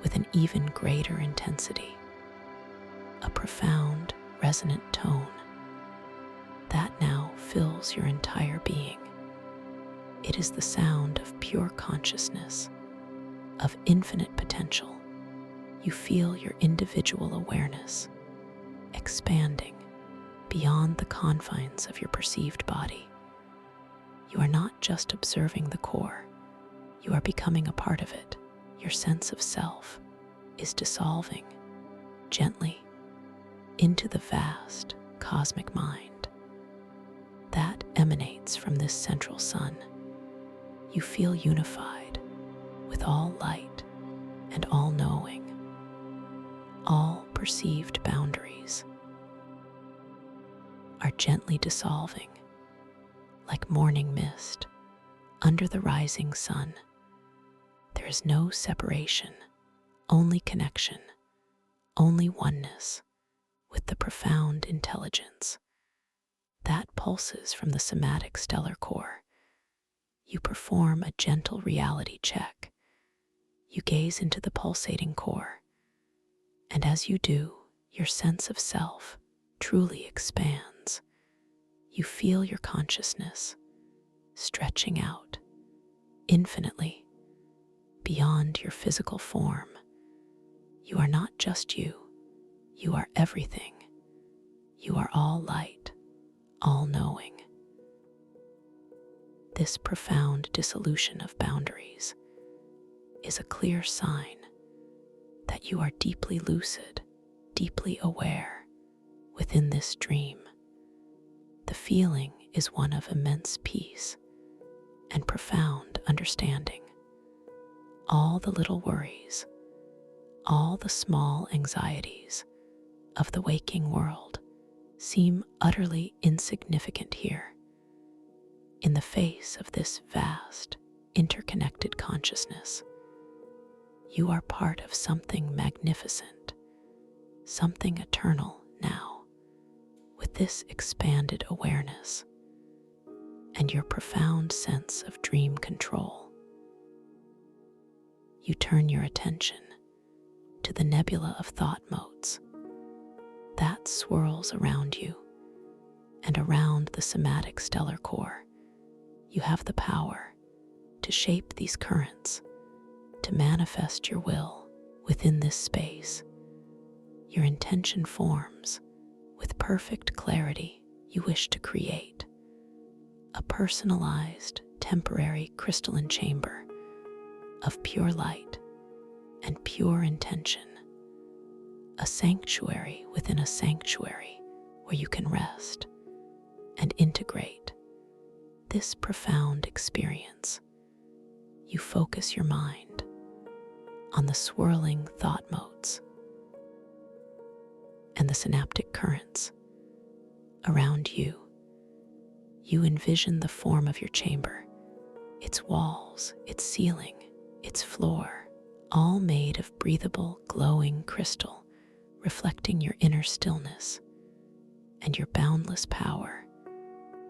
with an even greater intensity, a profound, resonant tone that now fills your entire being. It is the sound of pure consciousness, of infinite potential. You feel your individual awareness expanding beyond the confines of your perceived body. You are not just observing the core, you are becoming a part of it. Your sense of self is dissolving gently into the vast cosmic mind that emanates from this central sun. You feel unified with all light and all knowing. All perceived boundaries are gently dissolving like morning mist under the rising sun. There is no separation, only connection, only oneness with the profound intelligence that pulses from the somatic stellar core. You perform a gentle reality check. You gaze into the pulsating core, and as you do, your sense of self truly expands. You feel your consciousness stretching out infinitely beyond your physical form. You are not just you, you are everything. You are all light, all knowing. This profound dissolution of boundaries is a clear sign that you are deeply lucid, deeply aware within this dream. The feeling is one of immense peace and profound understanding. All the little worries, all the small anxieties of the waking world seem utterly insignificant here. In the face of this vast, interconnected consciousness, you are part of something magnificent, something eternal now. With this expanded awareness and your profound sense of dream control, you turn your attention to the nebula of thought motes that swirls around you and around the somatic stellar core. You have the power to shape these currents, to manifest your will within this space. Your intention forms with perfect clarity. You wish to create a personalized, temporary crystalline chamber of pure light and pure intention, a sanctuary within a sanctuary where you can rest and integrate this profound experience. You focus your mind on the swirling thought motes and the synaptic currents around you. You envision the form of your chamber, its walls, its ceiling, its floor, all made of breathable, glowing crystal, reflecting your inner stillness and your boundless power.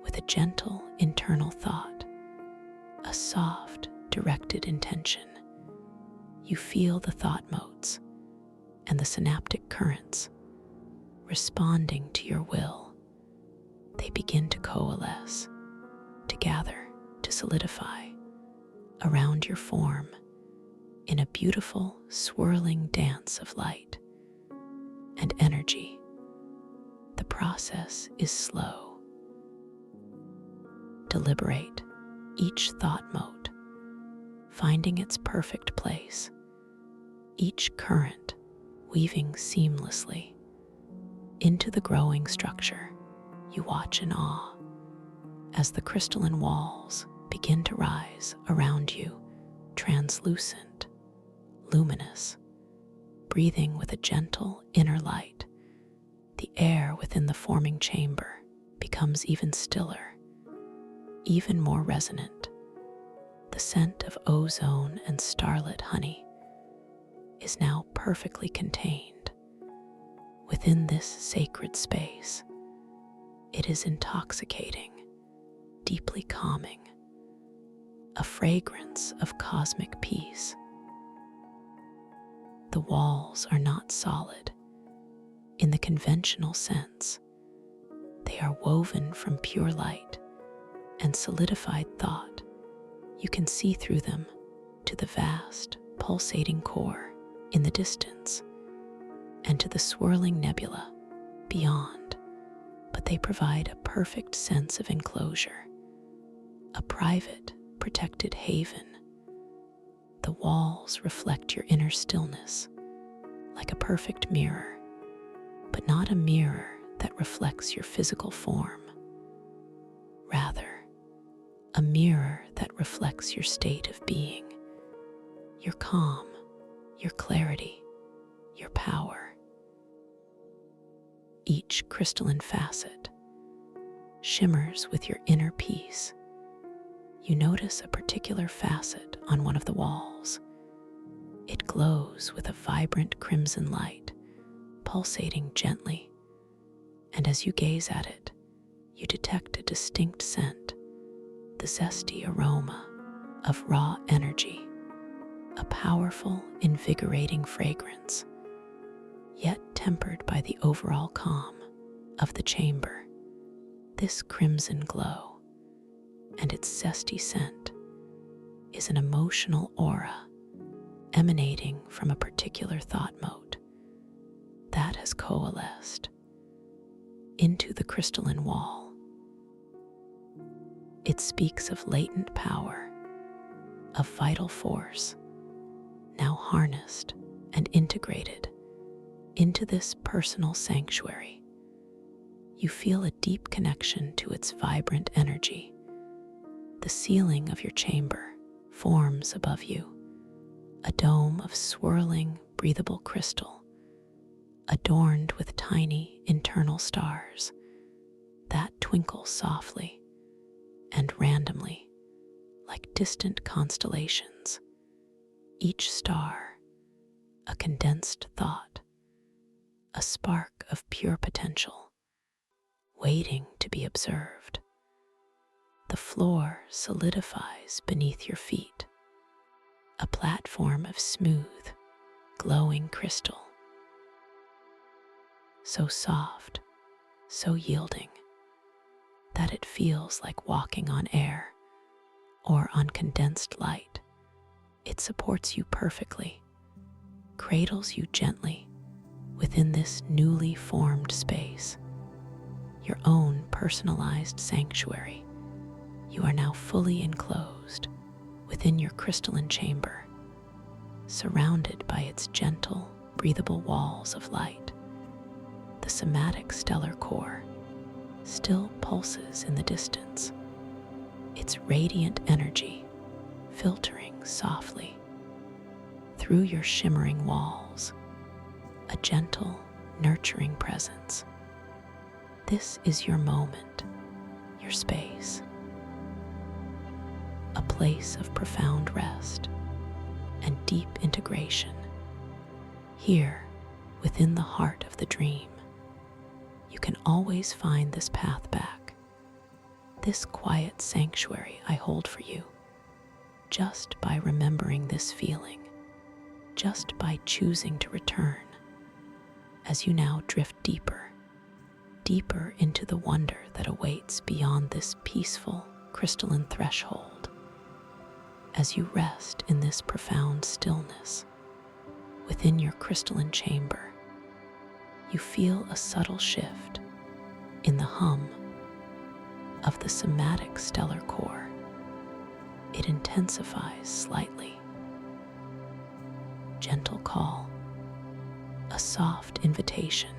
With a gentle internal thought, a soft, directed intention, you feel the thought motes and the synaptic currents responding to your will. They begin to coalesce, to gather, to solidify around your form in a beautiful, swirling dance of light and energy. The process is slow, deliberate, each thought mote finding its perfect place, each current weaving seamlessly into the growing structure. You watch in awe as the crystalline walls begin to rise around you, translucent, luminous, breathing with a gentle inner light. The air within the forming chamber becomes even stiller, even more resonant. The scent of ozone and starlit honey is now perfectly contained within this sacred space. It is intoxicating, deeply calming, a fragrance of cosmic peace. The walls are not solid in the conventional sense. They are woven from pure light and solidified thought. You can see through them to the vast, pulsating core in the distance and to the swirling nebula beyond, but they provide a perfect sense of enclosure. a private, protected haven. The walls reflect your inner stillness like a perfect mirror, but not a mirror that reflects your physical form. Rather, a mirror that reflects your state of being, your calm, your clarity, your power. Each crystalline facet shimmers with your inner peace. You notice a particular facet on one of the walls. It glows with a vibrant crimson light, pulsating gently, and as you gaze at it, you detect a distinct scent, the zesty aroma of raw energy, a powerful, invigorating fragrance, yet tempered by the overall calm of the chamber. This crimson glow and its zesty scent is an emotional aura emanating from a particular thought mode that has coalesced into the crystalline wall. It speaks of latent power, of vital force, now harnessed and integrated into this personal sanctuary. You feel a deep connection to its vibrant energy. The ceiling of your chamber forms above you, a dome of swirling, breathable crystal, adorned with tiny internal stars that twinkle softly and randomly like distant constellations. Each star, a condensed thought, a spark of pure potential, waiting to be observed. The floor solidifies beneath your feet, a platform of smooth, glowing crystal, so soft, so yielding, that it feels like walking on air or on condensed light. It supports you perfectly, cradles you gently within this newly formed space, your own personalized sanctuary. You are now fully enclosed within your crystalline chamber, surrounded by its gentle, breathable walls of light. The somatic stellar core still pulses in the distance, its radiant energy filtering softly through your shimmering walls, a gentle, nurturing presence. This is your moment, your space, a place of profound rest and deep integration. Here, within the heart of the dream, you can always find this path back, this quiet sanctuary I hold for you, just by remembering this feeling, just by choosing to return, as you now drift deeper, deeper into the wonder that awaits beyond this peaceful, crystalline threshold. As you rest in this profound stillness within your crystalline chamber, you feel a subtle shift in the hum of the somatic stellar core. It intensifies slightly. Gentle call, a soft invitation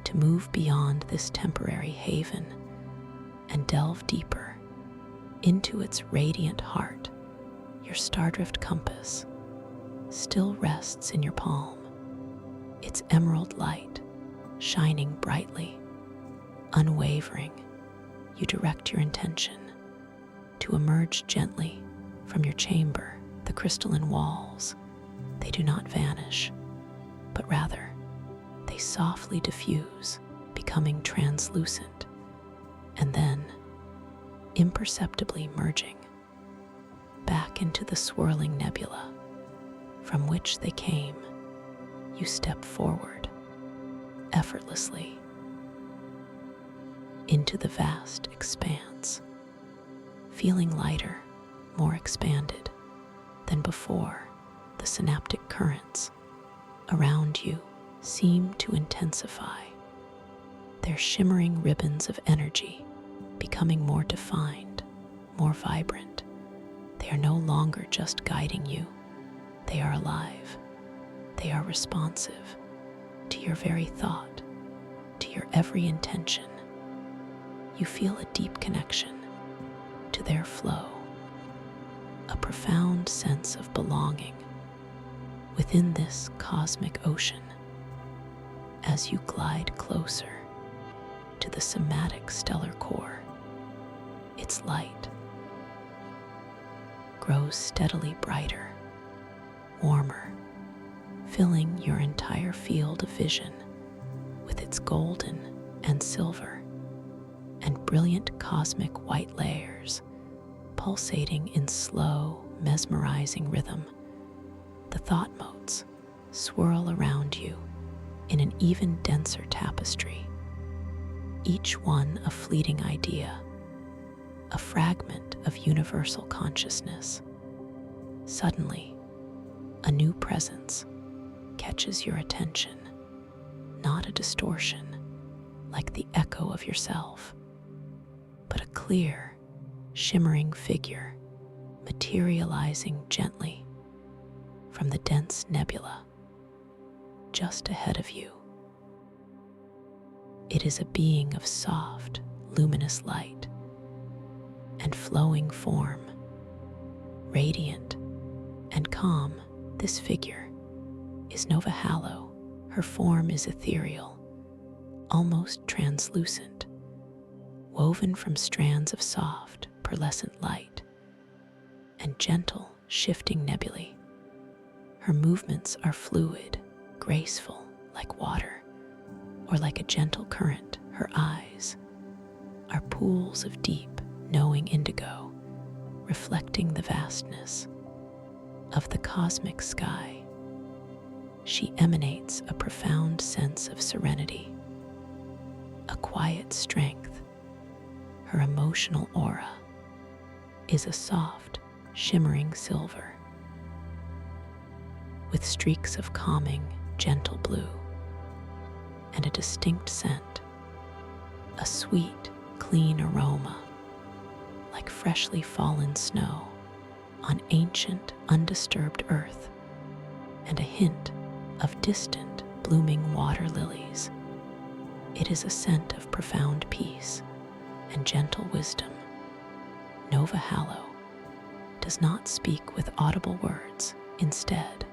to move beyond this temporary haven and delve deeper into its radiant heart. Your stardrift compass still rests in your palm, its emerald light shining brightly, unwavering. You direct your intention to emerge gently from your chamber. The crystalline walls, they do not vanish, but rather they softly diffuse, becoming translucent, and then imperceptibly merging back into the swirling nebula from which they came. You step forward effortlessly into the vast expanse, feeling lighter, more expanded than before. The synaptic currents around you seem to intensify, their shimmering ribbons of energy becoming more defined, more vibrant. They are no longer just guiding you. They are alive. They are responsive to your very thought, to your every intention. You feel a deep connection to their flow, a profound sense of belonging within this cosmic ocean. As you glide closer to the somatic stellar core, its light grows steadily brighter, warmer, filling your entire field of vision with its golden and silver and brilliant cosmic white layers pulsating in slow, mesmerizing rhythm. The thought motes swirl around you in an even denser tapestry, each one a fleeting idea, a fragment of universal consciousness. Suddenly, a new presence catches your attention, not a distortion like the echo of yourself, but a clear, shimmering figure materializing gently from the dense nebula just ahead of you. It is a being of soft, luminous light and flowing form, radiant and calm. This figure is Nova Hallow. Her form is ethereal, almost translucent, woven from strands of soft, pearlescent light and gentle, shifting nebulae. Her movements are fluid, graceful like water, or like a gentle current. Her eyes are pools of deep, knowing indigo, reflecting the vastness of the cosmic sky. She emanates a profound sense of serenity, a quiet strength. Her emotional aura is a soft, shimmering silver with streaks of calming, gentle blue and a distinct scent, a sweet, clean aroma like freshly fallen snow on ancient, undisturbed earth, and a hint of distant, blooming water lilies. It is a scent of profound peace and gentle wisdom. Nova Hallow does not speak with audible words. Instead,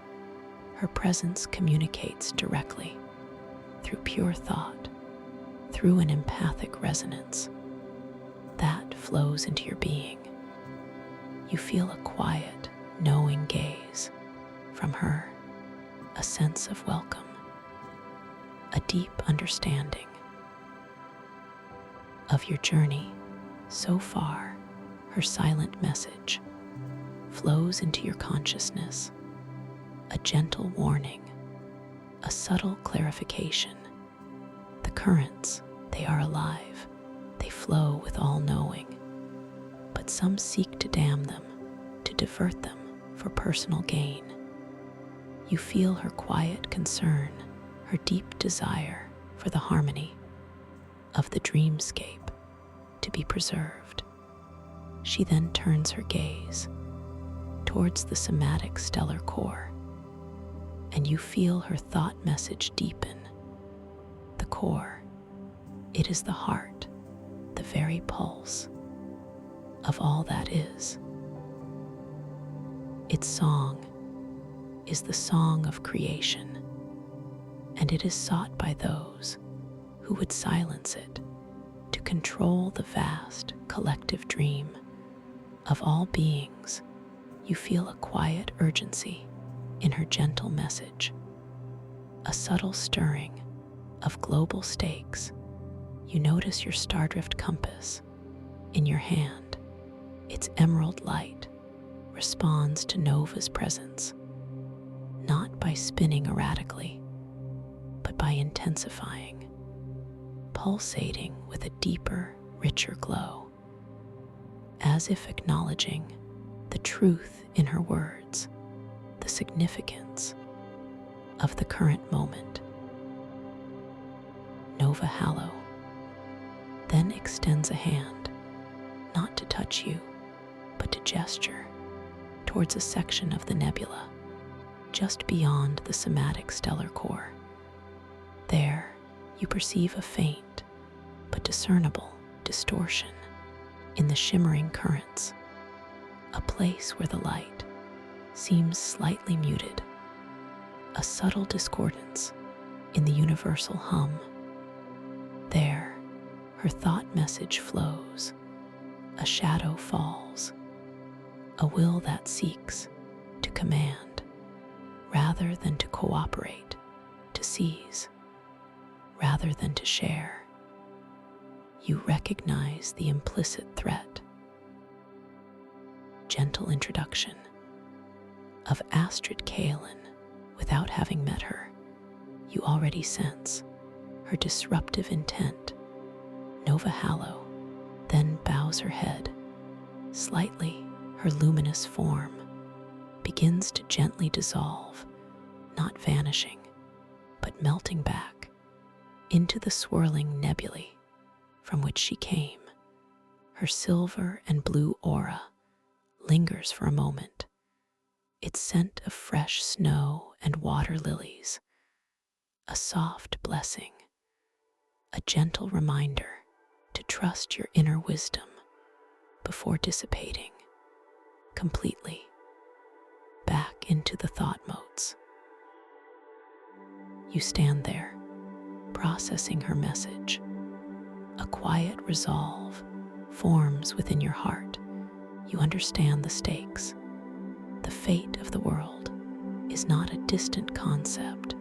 her presence communicates directly through pure thought, through an empathic resonance that flows into your being. You feel a quiet, knowing gaze from her, a sense of welcome, a deep understanding of your journey so far. Her silent message flows into your consciousness, a gentle warning, a subtle clarification. The currents, they are alive, they flow with all knowing, but some seek to dam them, to divert them for personal gain. You feel her quiet concern, her deep desire for the harmony of the dreamscape to be preserved. She then turns her gaze towards the somatic stellar core, and you feel her thought message deepen. The core, it is the heart, the very pulse of all that is. Its song is the song of creation, and it is sought by those who would silence it to control the vast collective dream of all beings. You feel a quiet urgency in her gentle message, a subtle stirring of global stakes. You notice your stardrift compass in your hand. Its emerald light responds to Nova's presence, not by spinning erratically, but by intensifying, pulsating with a deeper, richer glow, as if acknowledging the truth in her words, the significance of the current moment. Nova Hallow then extends a hand, not to touch you, but to gesture towards a section of the nebula just beyond the somatic stellar core. There, you perceive a faint but discernible distortion in the shimmering currents, a place where the light seems slightly muted, a subtle discordance in the universal hum. There, her thought message flows, a shadow falls, a will that seeks to command rather than to cooperate, to seize rather than to share. You recognize the implicit threat. Gentle introduction of Astrid Kaelin. Without having met her, you already sense her disruptive intent. Nova Hallow then bows her head. Slightly, her luminous form begins to gently dissolve, not vanishing, but melting back into the swirling nebulae from which she came. Her silver and blue aura lingers for a moment, its scent of fresh snow and water lilies, a soft blessing, a gentle reminder to trust your inner wisdom before dissipating completely back into the thought motes. You stand there, processing her message. A quiet resolve forms within your heart. You understand the stakes. The fate of the world is not a distant concept,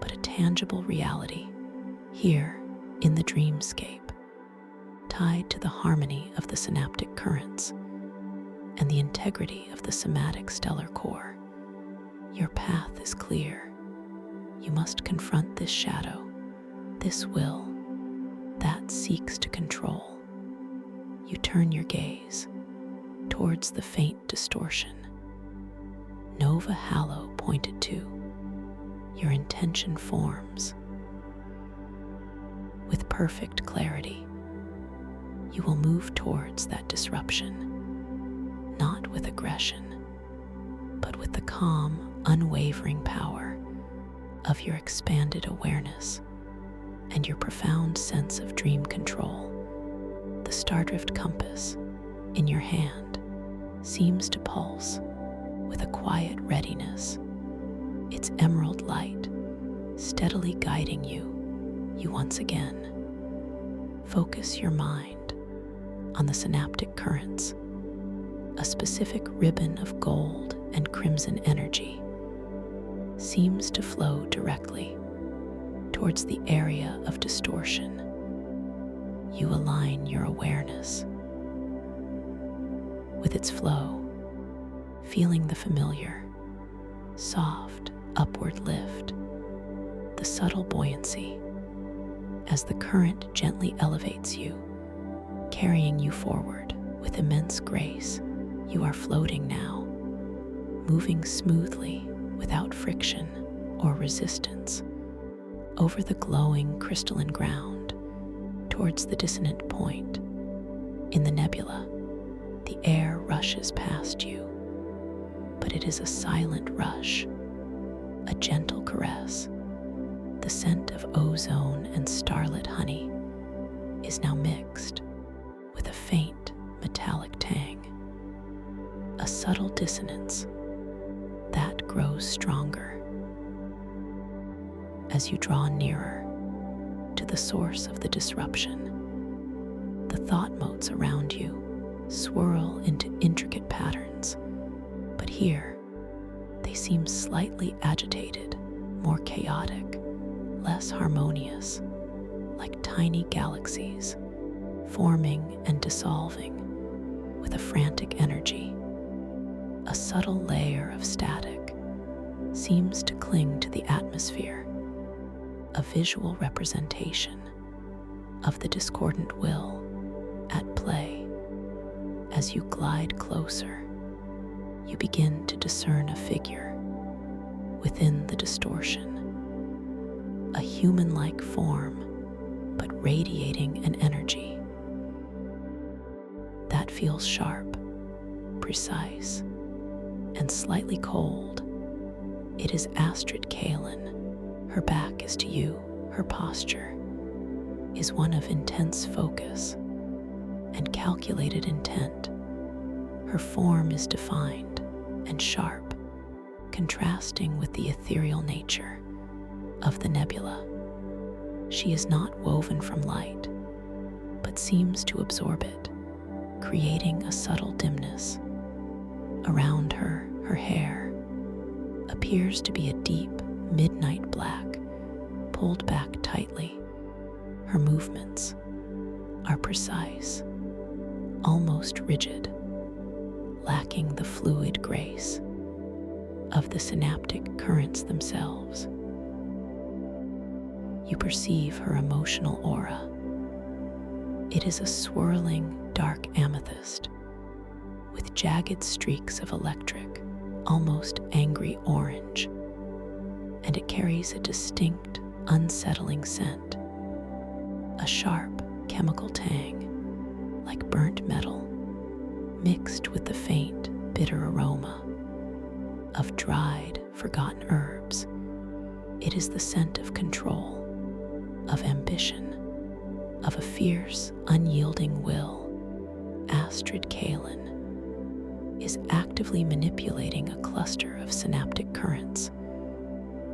but a tangible reality here in the dreamscape, tied to the harmony of the synaptic currents and the integrity of the somatic stellar core. Your path is clear. You must confront this shadow, this will that seeks to control. You turn your gaze towards the faint distortion Nova Hallow pointed to. Your intention forms. With perfect clarity, you will move towards that disruption, not with aggression, but with the calm, unwavering power of your expanded awareness and your profound sense of dream control. The Stardrift compass in your hand seems to pulse with a quiet readiness, its emerald light steadily guiding you. You once again focus your mind on the synaptic currents. A specific ribbon of gold and crimson energy seems to flow directly towards the area of distortion. You align your awareness with its flow, feeling the familiar, soft upward lift, the subtle buoyancy as the current gently elevates you, carrying you forward with immense grace. You are floating now, moving smoothly without friction or resistance over the glowing crystalline ground towards the dissonant point. In the nebula, the air rushes past you, but it is a silent rush, a gentle caress. The scent of ozone and starlit honey is now mixed with a faint metallic tang, a subtle dissonance that grows stronger as you draw nearer to the source of the disruption. The thought motes around you swirl into intricate patterns, but here they seem slightly agitated, more chaotic, less harmonious, like tiny galaxies forming and dissolving with a frantic energy. A subtle layer of static seems to cling to the atmosphere, a visual representation of the discordant will at play. As you glide closer, you begin to discern a figure within the distortion, a human-like form, but radiating an energy that feels sharp, precise, and slightly cold. It is Astrid Kalin. Her back is to you. Her posture is one of intense focus and calculated intent. Her form is defined and sharp, contrasting with the ethereal nature of the nebula. She is not woven from light, but seems to absorb it, creating a subtle dimness. Around her, her hair appears to be a deep midnight black, pulled back tightly. Her movements are precise, almost rigid, lacking the fluid grace of the synaptic currents themselves. You perceive her emotional aura. It is a swirling dark amethyst with jagged streaks of electric, almost angry orange, and it carries a distinct, unsettling scent, a sharp chemical tang, like burnt metal, mixed with the faint, bitter aroma of dried, forgotten herbs. It is the scent of control, of ambition, of a fierce, unyielding will. Astrid Kalin is actively manipulating a cluster of synaptic currents.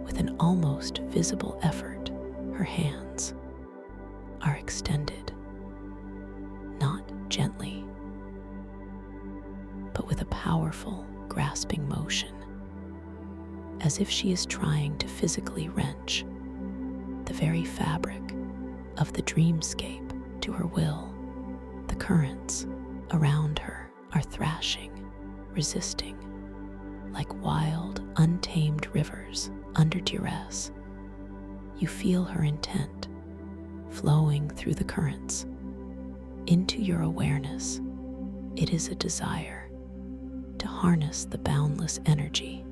With an almost visible effort, her hands are extended, not gently, but with a powerful, grasping motion, as if she is trying to physically wrench the very fabric of the dreamscape to her will. The currents around her are thrashing, resisting, like wild, untamed rivers under duress. You feel her intent flowing through the currents into your awareness. It is a desire to harness the boundless energy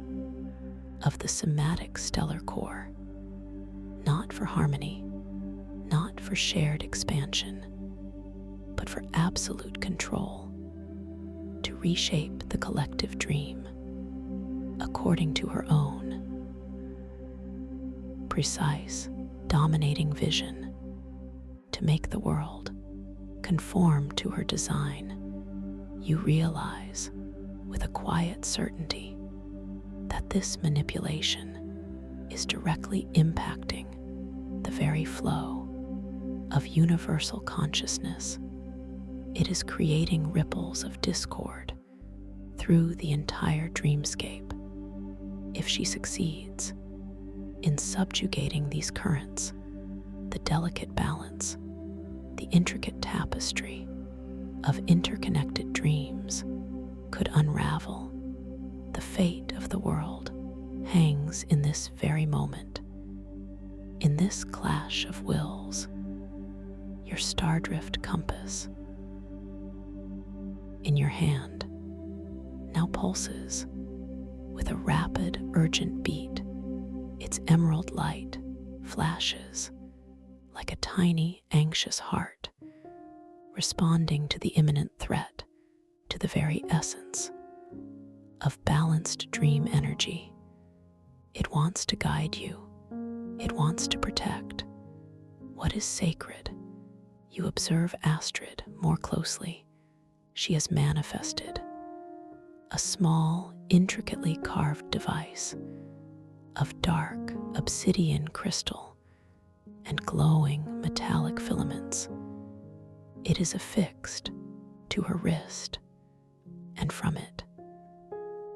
of the somatic stellar core, not for harmony, not for shared expansion, but for absolute control, to reshape the collective dream according to her own precise, dominating vision, to make the world conform to her design. You realize with a quiet certainty that this manipulation is directly impacting the very flow of universal consciousness. It is creating ripples of discord through the entire dreamscape. If she succeeds in subjugating these currents, the delicate balance, the intricate tapestry of interconnected dreams could unravel. The fate of the world hangs in this very moment. In this clash of wills, your stardrift compass in your hand now pulses with a rapid, urgent beat. Its emerald light flashes like a tiny, anxious heart, responding to the imminent threat, to the very essence of balanced dream energy. It wants to guide you. It wants to protect what is sacred. You observe Astrid more closely. She has manifested a small, intricately carved device of dark obsidian crystal and glowing metallic filaments. It is affixed to her wrist, and from it,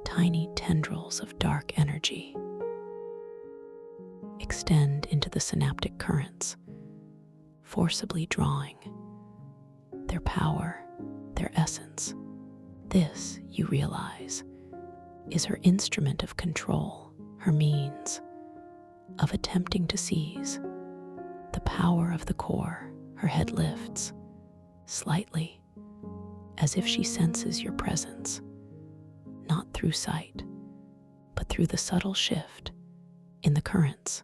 tiny tendrils of dark energy extend into the synaptic currents, forcibly drawing their power, their essence. This, you realize, is her instrument of control, her means of attempting to seize the power of the core. Her head lifts slightly, as if she senses your presence, not through sight, but through the subtle shift in the currents.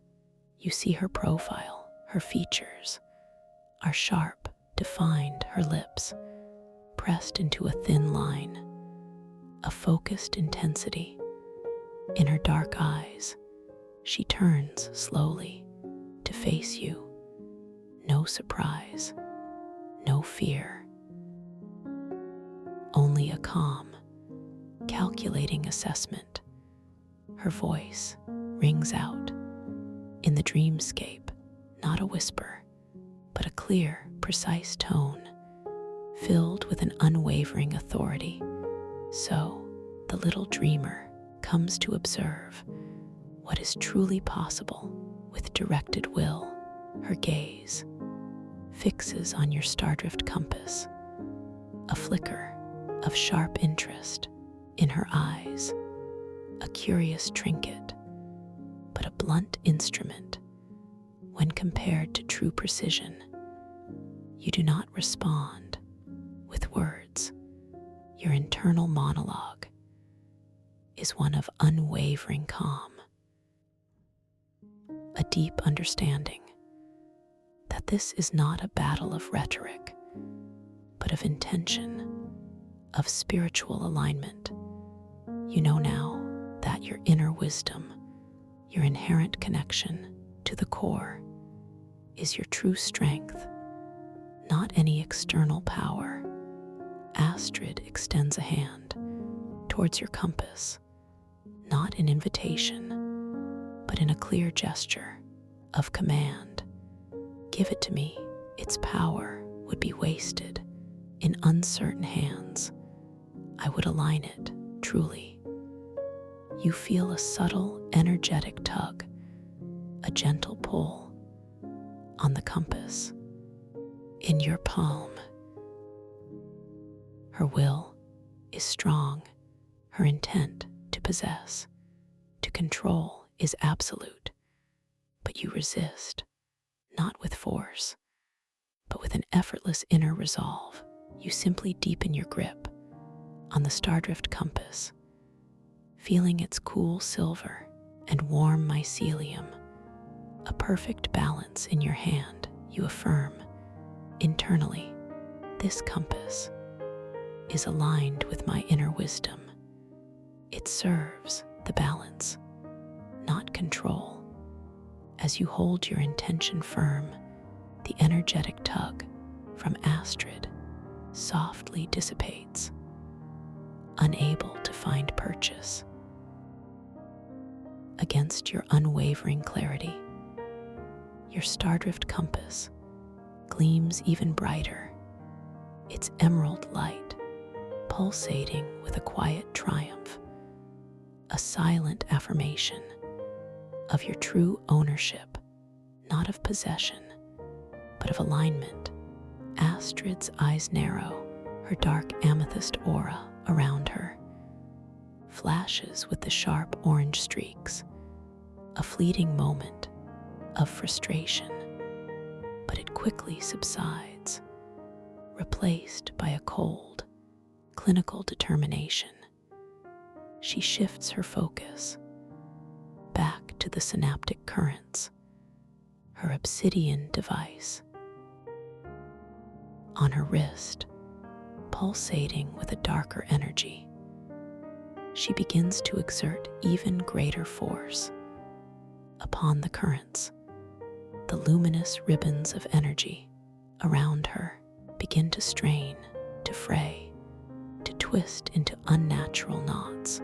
You see her profile, her features are sharp, defined, her lips pressed into a thin line, a focused intensity. In her dark eyes, she turns slowly to face you. No surprise, no fear, only a calm, calculating assessment. Her voice rings out in the dreamscape, not a whisper, but a clear, precise tone, filled with an unwavering authority. So, the little dreamer comes to observe what is truly possible with directed will. Her gaze fixes on your stardrift compass, a flicker of sharp interest in her eyes, a curious trinket, but a blunt instrument when compared to true precision. You do not respond with words. Your internal monologue is one of unwavering calm, a deep understanding that this is not a battle of rhetoric, but of intention, of spiritual alignment. You know now that your inner wisdom, your inherent connection to the core, is your true strength, not any external power. Astrid extends a hand towards your compass, not an invitation, but in a clear gesture of command. Give it to me. Its power would be wasted in uncertain hands. I would align it, truly. You feel a subtle, energetic tug, a gentle pull on the compass. In your palm, her will is strong, her intent to possess, to control is absolute, but you resist, not with force, but with an effortless inner resolve. You simply deepen your grip on the stardrift compass, feeling its cool silver and warm mycelium, a perfect balance in your hand. You affirm internally, this compass is aligned with my inner wisdom. It serves the balance, not control. As you hold your intention firm, the energetic tug from Astrid softly dissipates, unable to find purchase against your unwavering clarity. Your stardrift compass gleams even brighter, its emerald light pulsating with a quiet triumph, a silent affirmation of your true ownership, not of possession, but of alignment. Astrid's eyes narrow, her dark amethyst aura around her flashes with the sharp orange streaks, a fleeting moment of frustration, but it quickly subsides, replaced by a cold, clinical determination. She shifts her focus back to the synaptic currents, her obsidian device on her wrist, pulsating with a darker energy. She begins to exert even greater force upon the currents. The luminous ribbons of energy around her begin to strain, to fray, to twist into unnatural knots.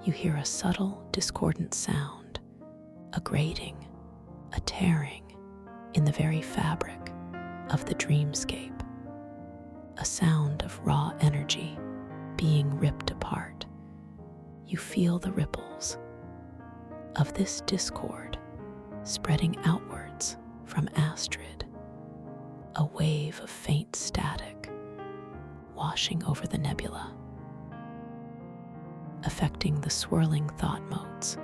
You hear a subtle, discordant sound, a grating, a tearing in the very fabric of the dreamscape, a sound of raw energy being ripped apart. You feel the ripples of this discord spreading outwards from Astrid, a wave of faint static washing over the nebula, affecting the swirling thought motes.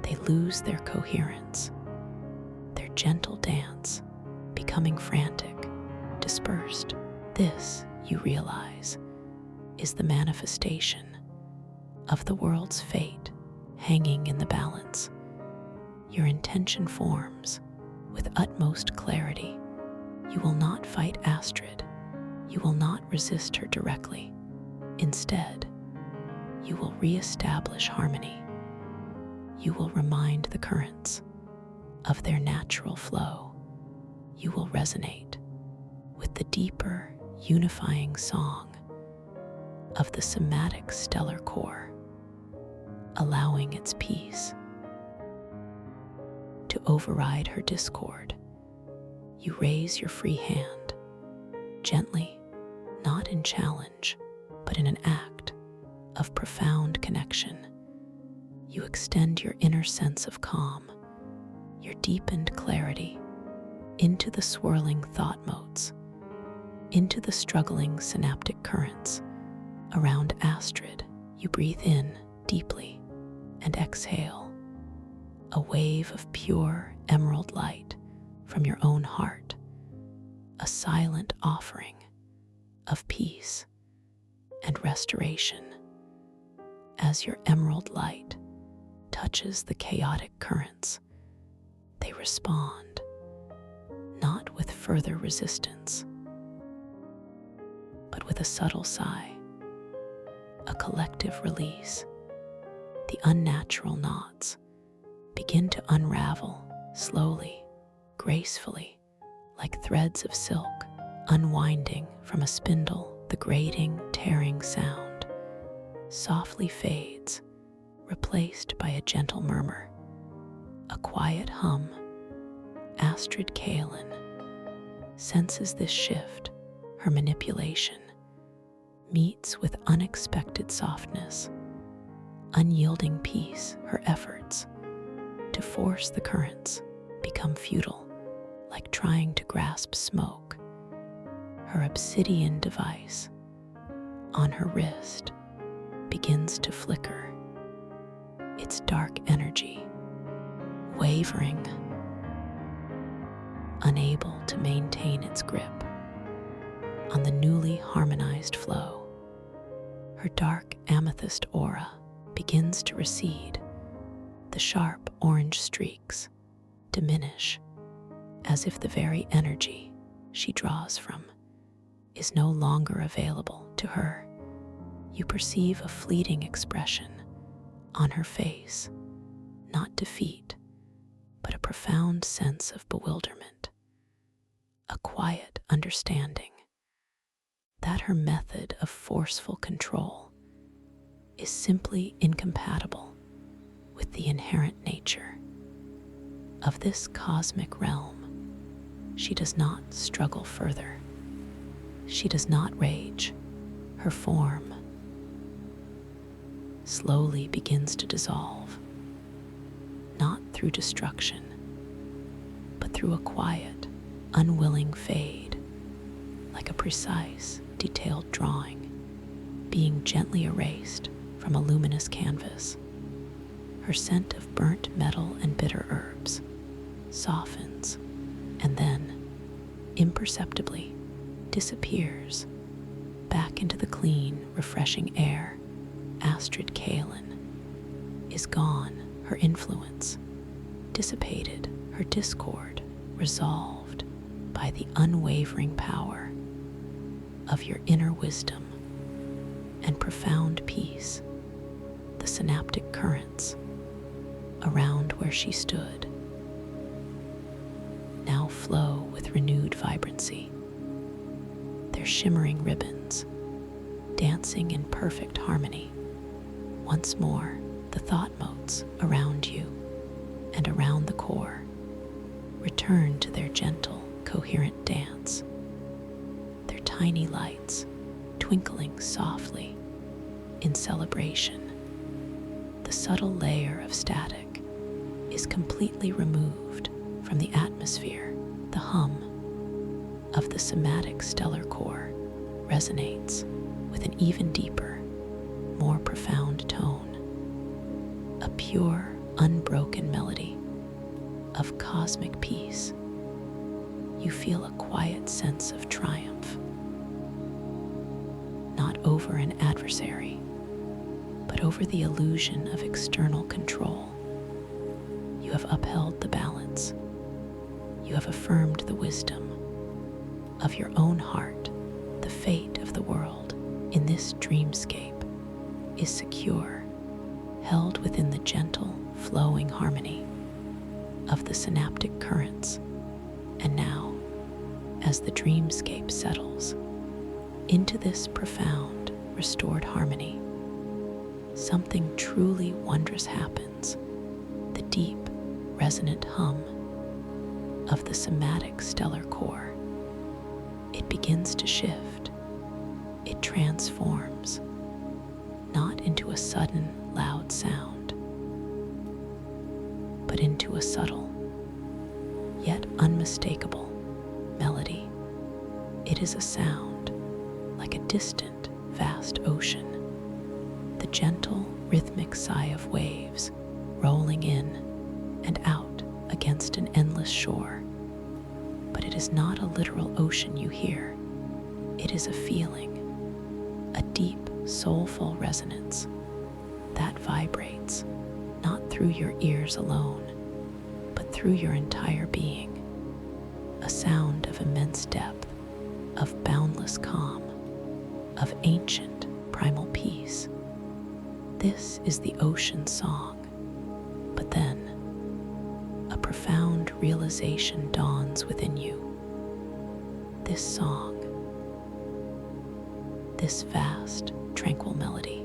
They lose their coherence, their gentle dance becoming frantic, dispersed. This, you realize, is the manifestation of the world's fate hanging in the balance. Your intention forms with utmost clarity. You will not fight Astrid. You will not resist her directly. Instead, you will reestablish harmony. You will remind the currents of their natural flow. You will resonate with the deeper, unifying song of the somatic stellar core, allowing its peace to override her discord. You raise your free hand, gently, not in challenge, but in an act of profound connection. You extend your inner sense of calm, your deepened clarity, into the swirling thought motes, into the struggling synaptic currents around Astrid. You breathe in deeply and exhale, a wave of pure emerald light from your own heart, a silent offering of peace and restoration. As your emerald light touches the chaotic currents, they respond, not with further resistance, but with a subtle sigh, a collective release. The unnatural knots begin to unravel slowly, gracefully, like threads of silk unwinding from a spindle. The grating, tearing sound softly fades, replaced by a gentle murmur, a quiet hum. Astrid Kalin senses this shift. Her manipulation meets with unexpected softness, unyielding peace. Her efforts to force the currents become futile, like trying to grasp smoke. Her obsidian device on her wrist begins to flicker, its dark energy wavering, unable to maintain its grip on the newly harmonized flow. Her dark amethyst aura begins to recede. The sharp orange streaks diminish, as if the very energy she draws from is no longer available to her. You perceive a fleeting expression on her face, not defeat, but a profound sense of bewilderment, a quiet understanding that her method of forceful control is simply incompatible with the inherent nature of this cosmic realm. She does not struggle further. She does not rage. Her form slowly begins to dissolve, not through destruction, but through a quiet, unwilling fade, like a precise, detailed drawing being gently erased from a luminous canvas. Her scent of burnt metal and bitter herbs softens and then, imperceptibly, disappears back into the clean, refreshing air. Astrid Kalin is gone, her influence dissipated, her discord resolved by the unwavering power of your inner wisdom and profound peace. The synaptic currents around where she stood now flow with renewed vibrancy, their shimmering ribbons dancing in perfect harmony. Once more, the thought motes around you and around the core return to their gentle, coherent dance, their tiny lights twinkling softly in celebration. The subtle layer of static is completely removed from the atmosphere. The hum of the somatic stellar core resonates with an even deeper, more profound tone, a pure, unbroken melody of cosmic peace. You feel a quiet sense of triumph, not over an adversary, but over the illusion of external control. You have upheld the balance. You have affirmed the wisdom of your own heart, the fate of the world in this dreamscape is secure, held within the gentle, flowing harmony of the synaptic currents. And now, as the dreamscape settles into this profound, restored harmony, something truly wondrous happens. The deep, resonant hum of the somatic stellar core. It begins to shift. It transforms, not into a sudden, loud sound, but into a subtle, yet unmistakable melody. It is a sound like a distant, vast ocean, the gentle, rhythmic sigh of waves rolling in and out against an endless shore. But it is not a literal ocean you hear. It is a feeling, a deep, soulful resonance that vibrates not through your ears alone, but through your entire being. A sound of immense depth, of boundless calm, of ancient, primal peace. This is the ocean song. But then, a profound realization dawns within you. This song, this vast, tranquil melody,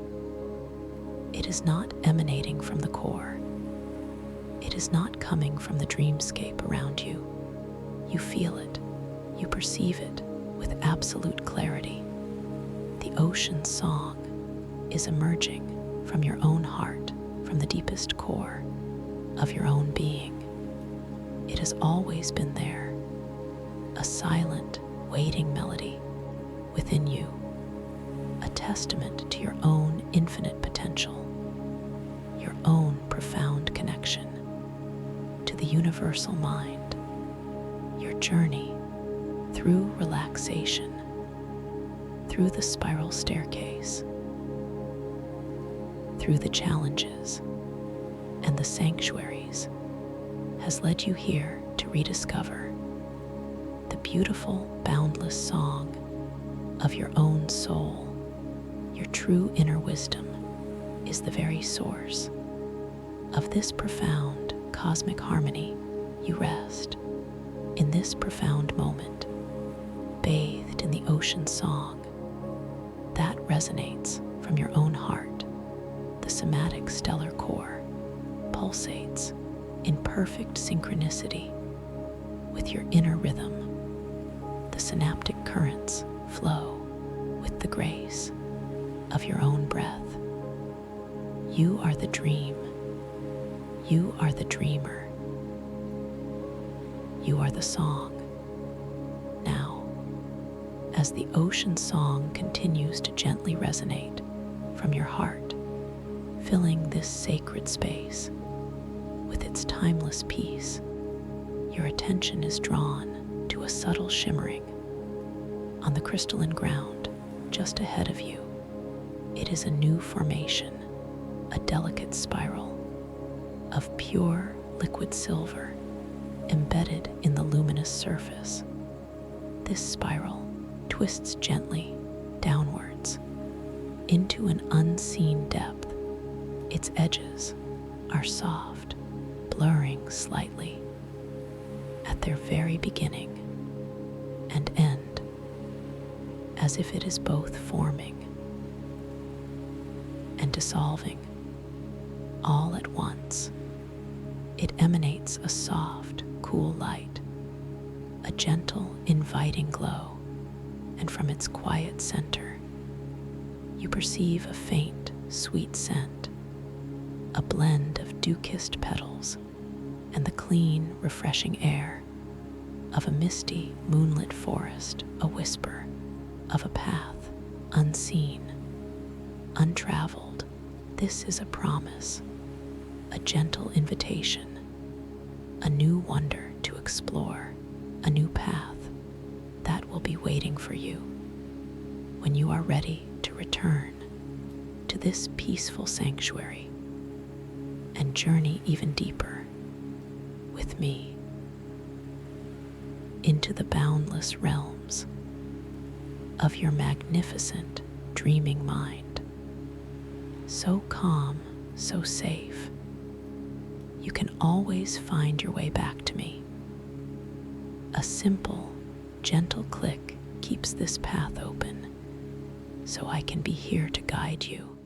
it is not emanating from the core. It is not coming from the dreamscape around you. You feel it, you perceive it with absolute clarity. The ocean song is emerging from your own heart, from the deepest core of your own being. It has always been there, a silent, waiting melody within you, a testament to your own infinite potential, your own profound connection to the universal mind, your journey through relaxation, through the spiral staircase, through the challenges and the sanctuaries has led you here to rediscover the beautiful, boundless song of your own soul. Your true inner wisdom is the very source of this profound cosmic harmony. You rest in this profound moment, bathed in the ocean song that resonates from your own heart. The somatic stellar core pulsates in perfect synchronicity with your inner rhythm. The synaptic currents flow with the grace of your own breath. You are the dream. You are the dreamer. You are the song. Now, as the ocean song continues to gently resonate from your heart, filling this sacred space with its timeless peace, your attention is drawn to a subtle shimmering on the crystalline ground just ahead of you. It is a new formation, a delicate spiral of pure liquid silver embedded in the luminous surface. This spiral twists gently downwards into an unseen depth. Its edges are soft, blurring slightly at their very beginning and end, as if it is both forming and dissolving all at once. It emanates a soft, cool light, a gentle, inviting glow, and from its quiet center, you perceive a faint, sweet scent, a blend of dew-kissed petals and the clean, refreshing air of a misty, moonlit forest, a whisper of a path unseen, untraveled. This is a promise, a gentle invitation, a new wonder to explore, a new path that will be waiting for you when you are ready to return to this peaceful sanctuary and journey even deeper with me into the boundless realms of your magnificent dreaming mind. so calm, so safe. You can always find your way back to me. A simple, gentle click keeps this path open, so I can be here to guide you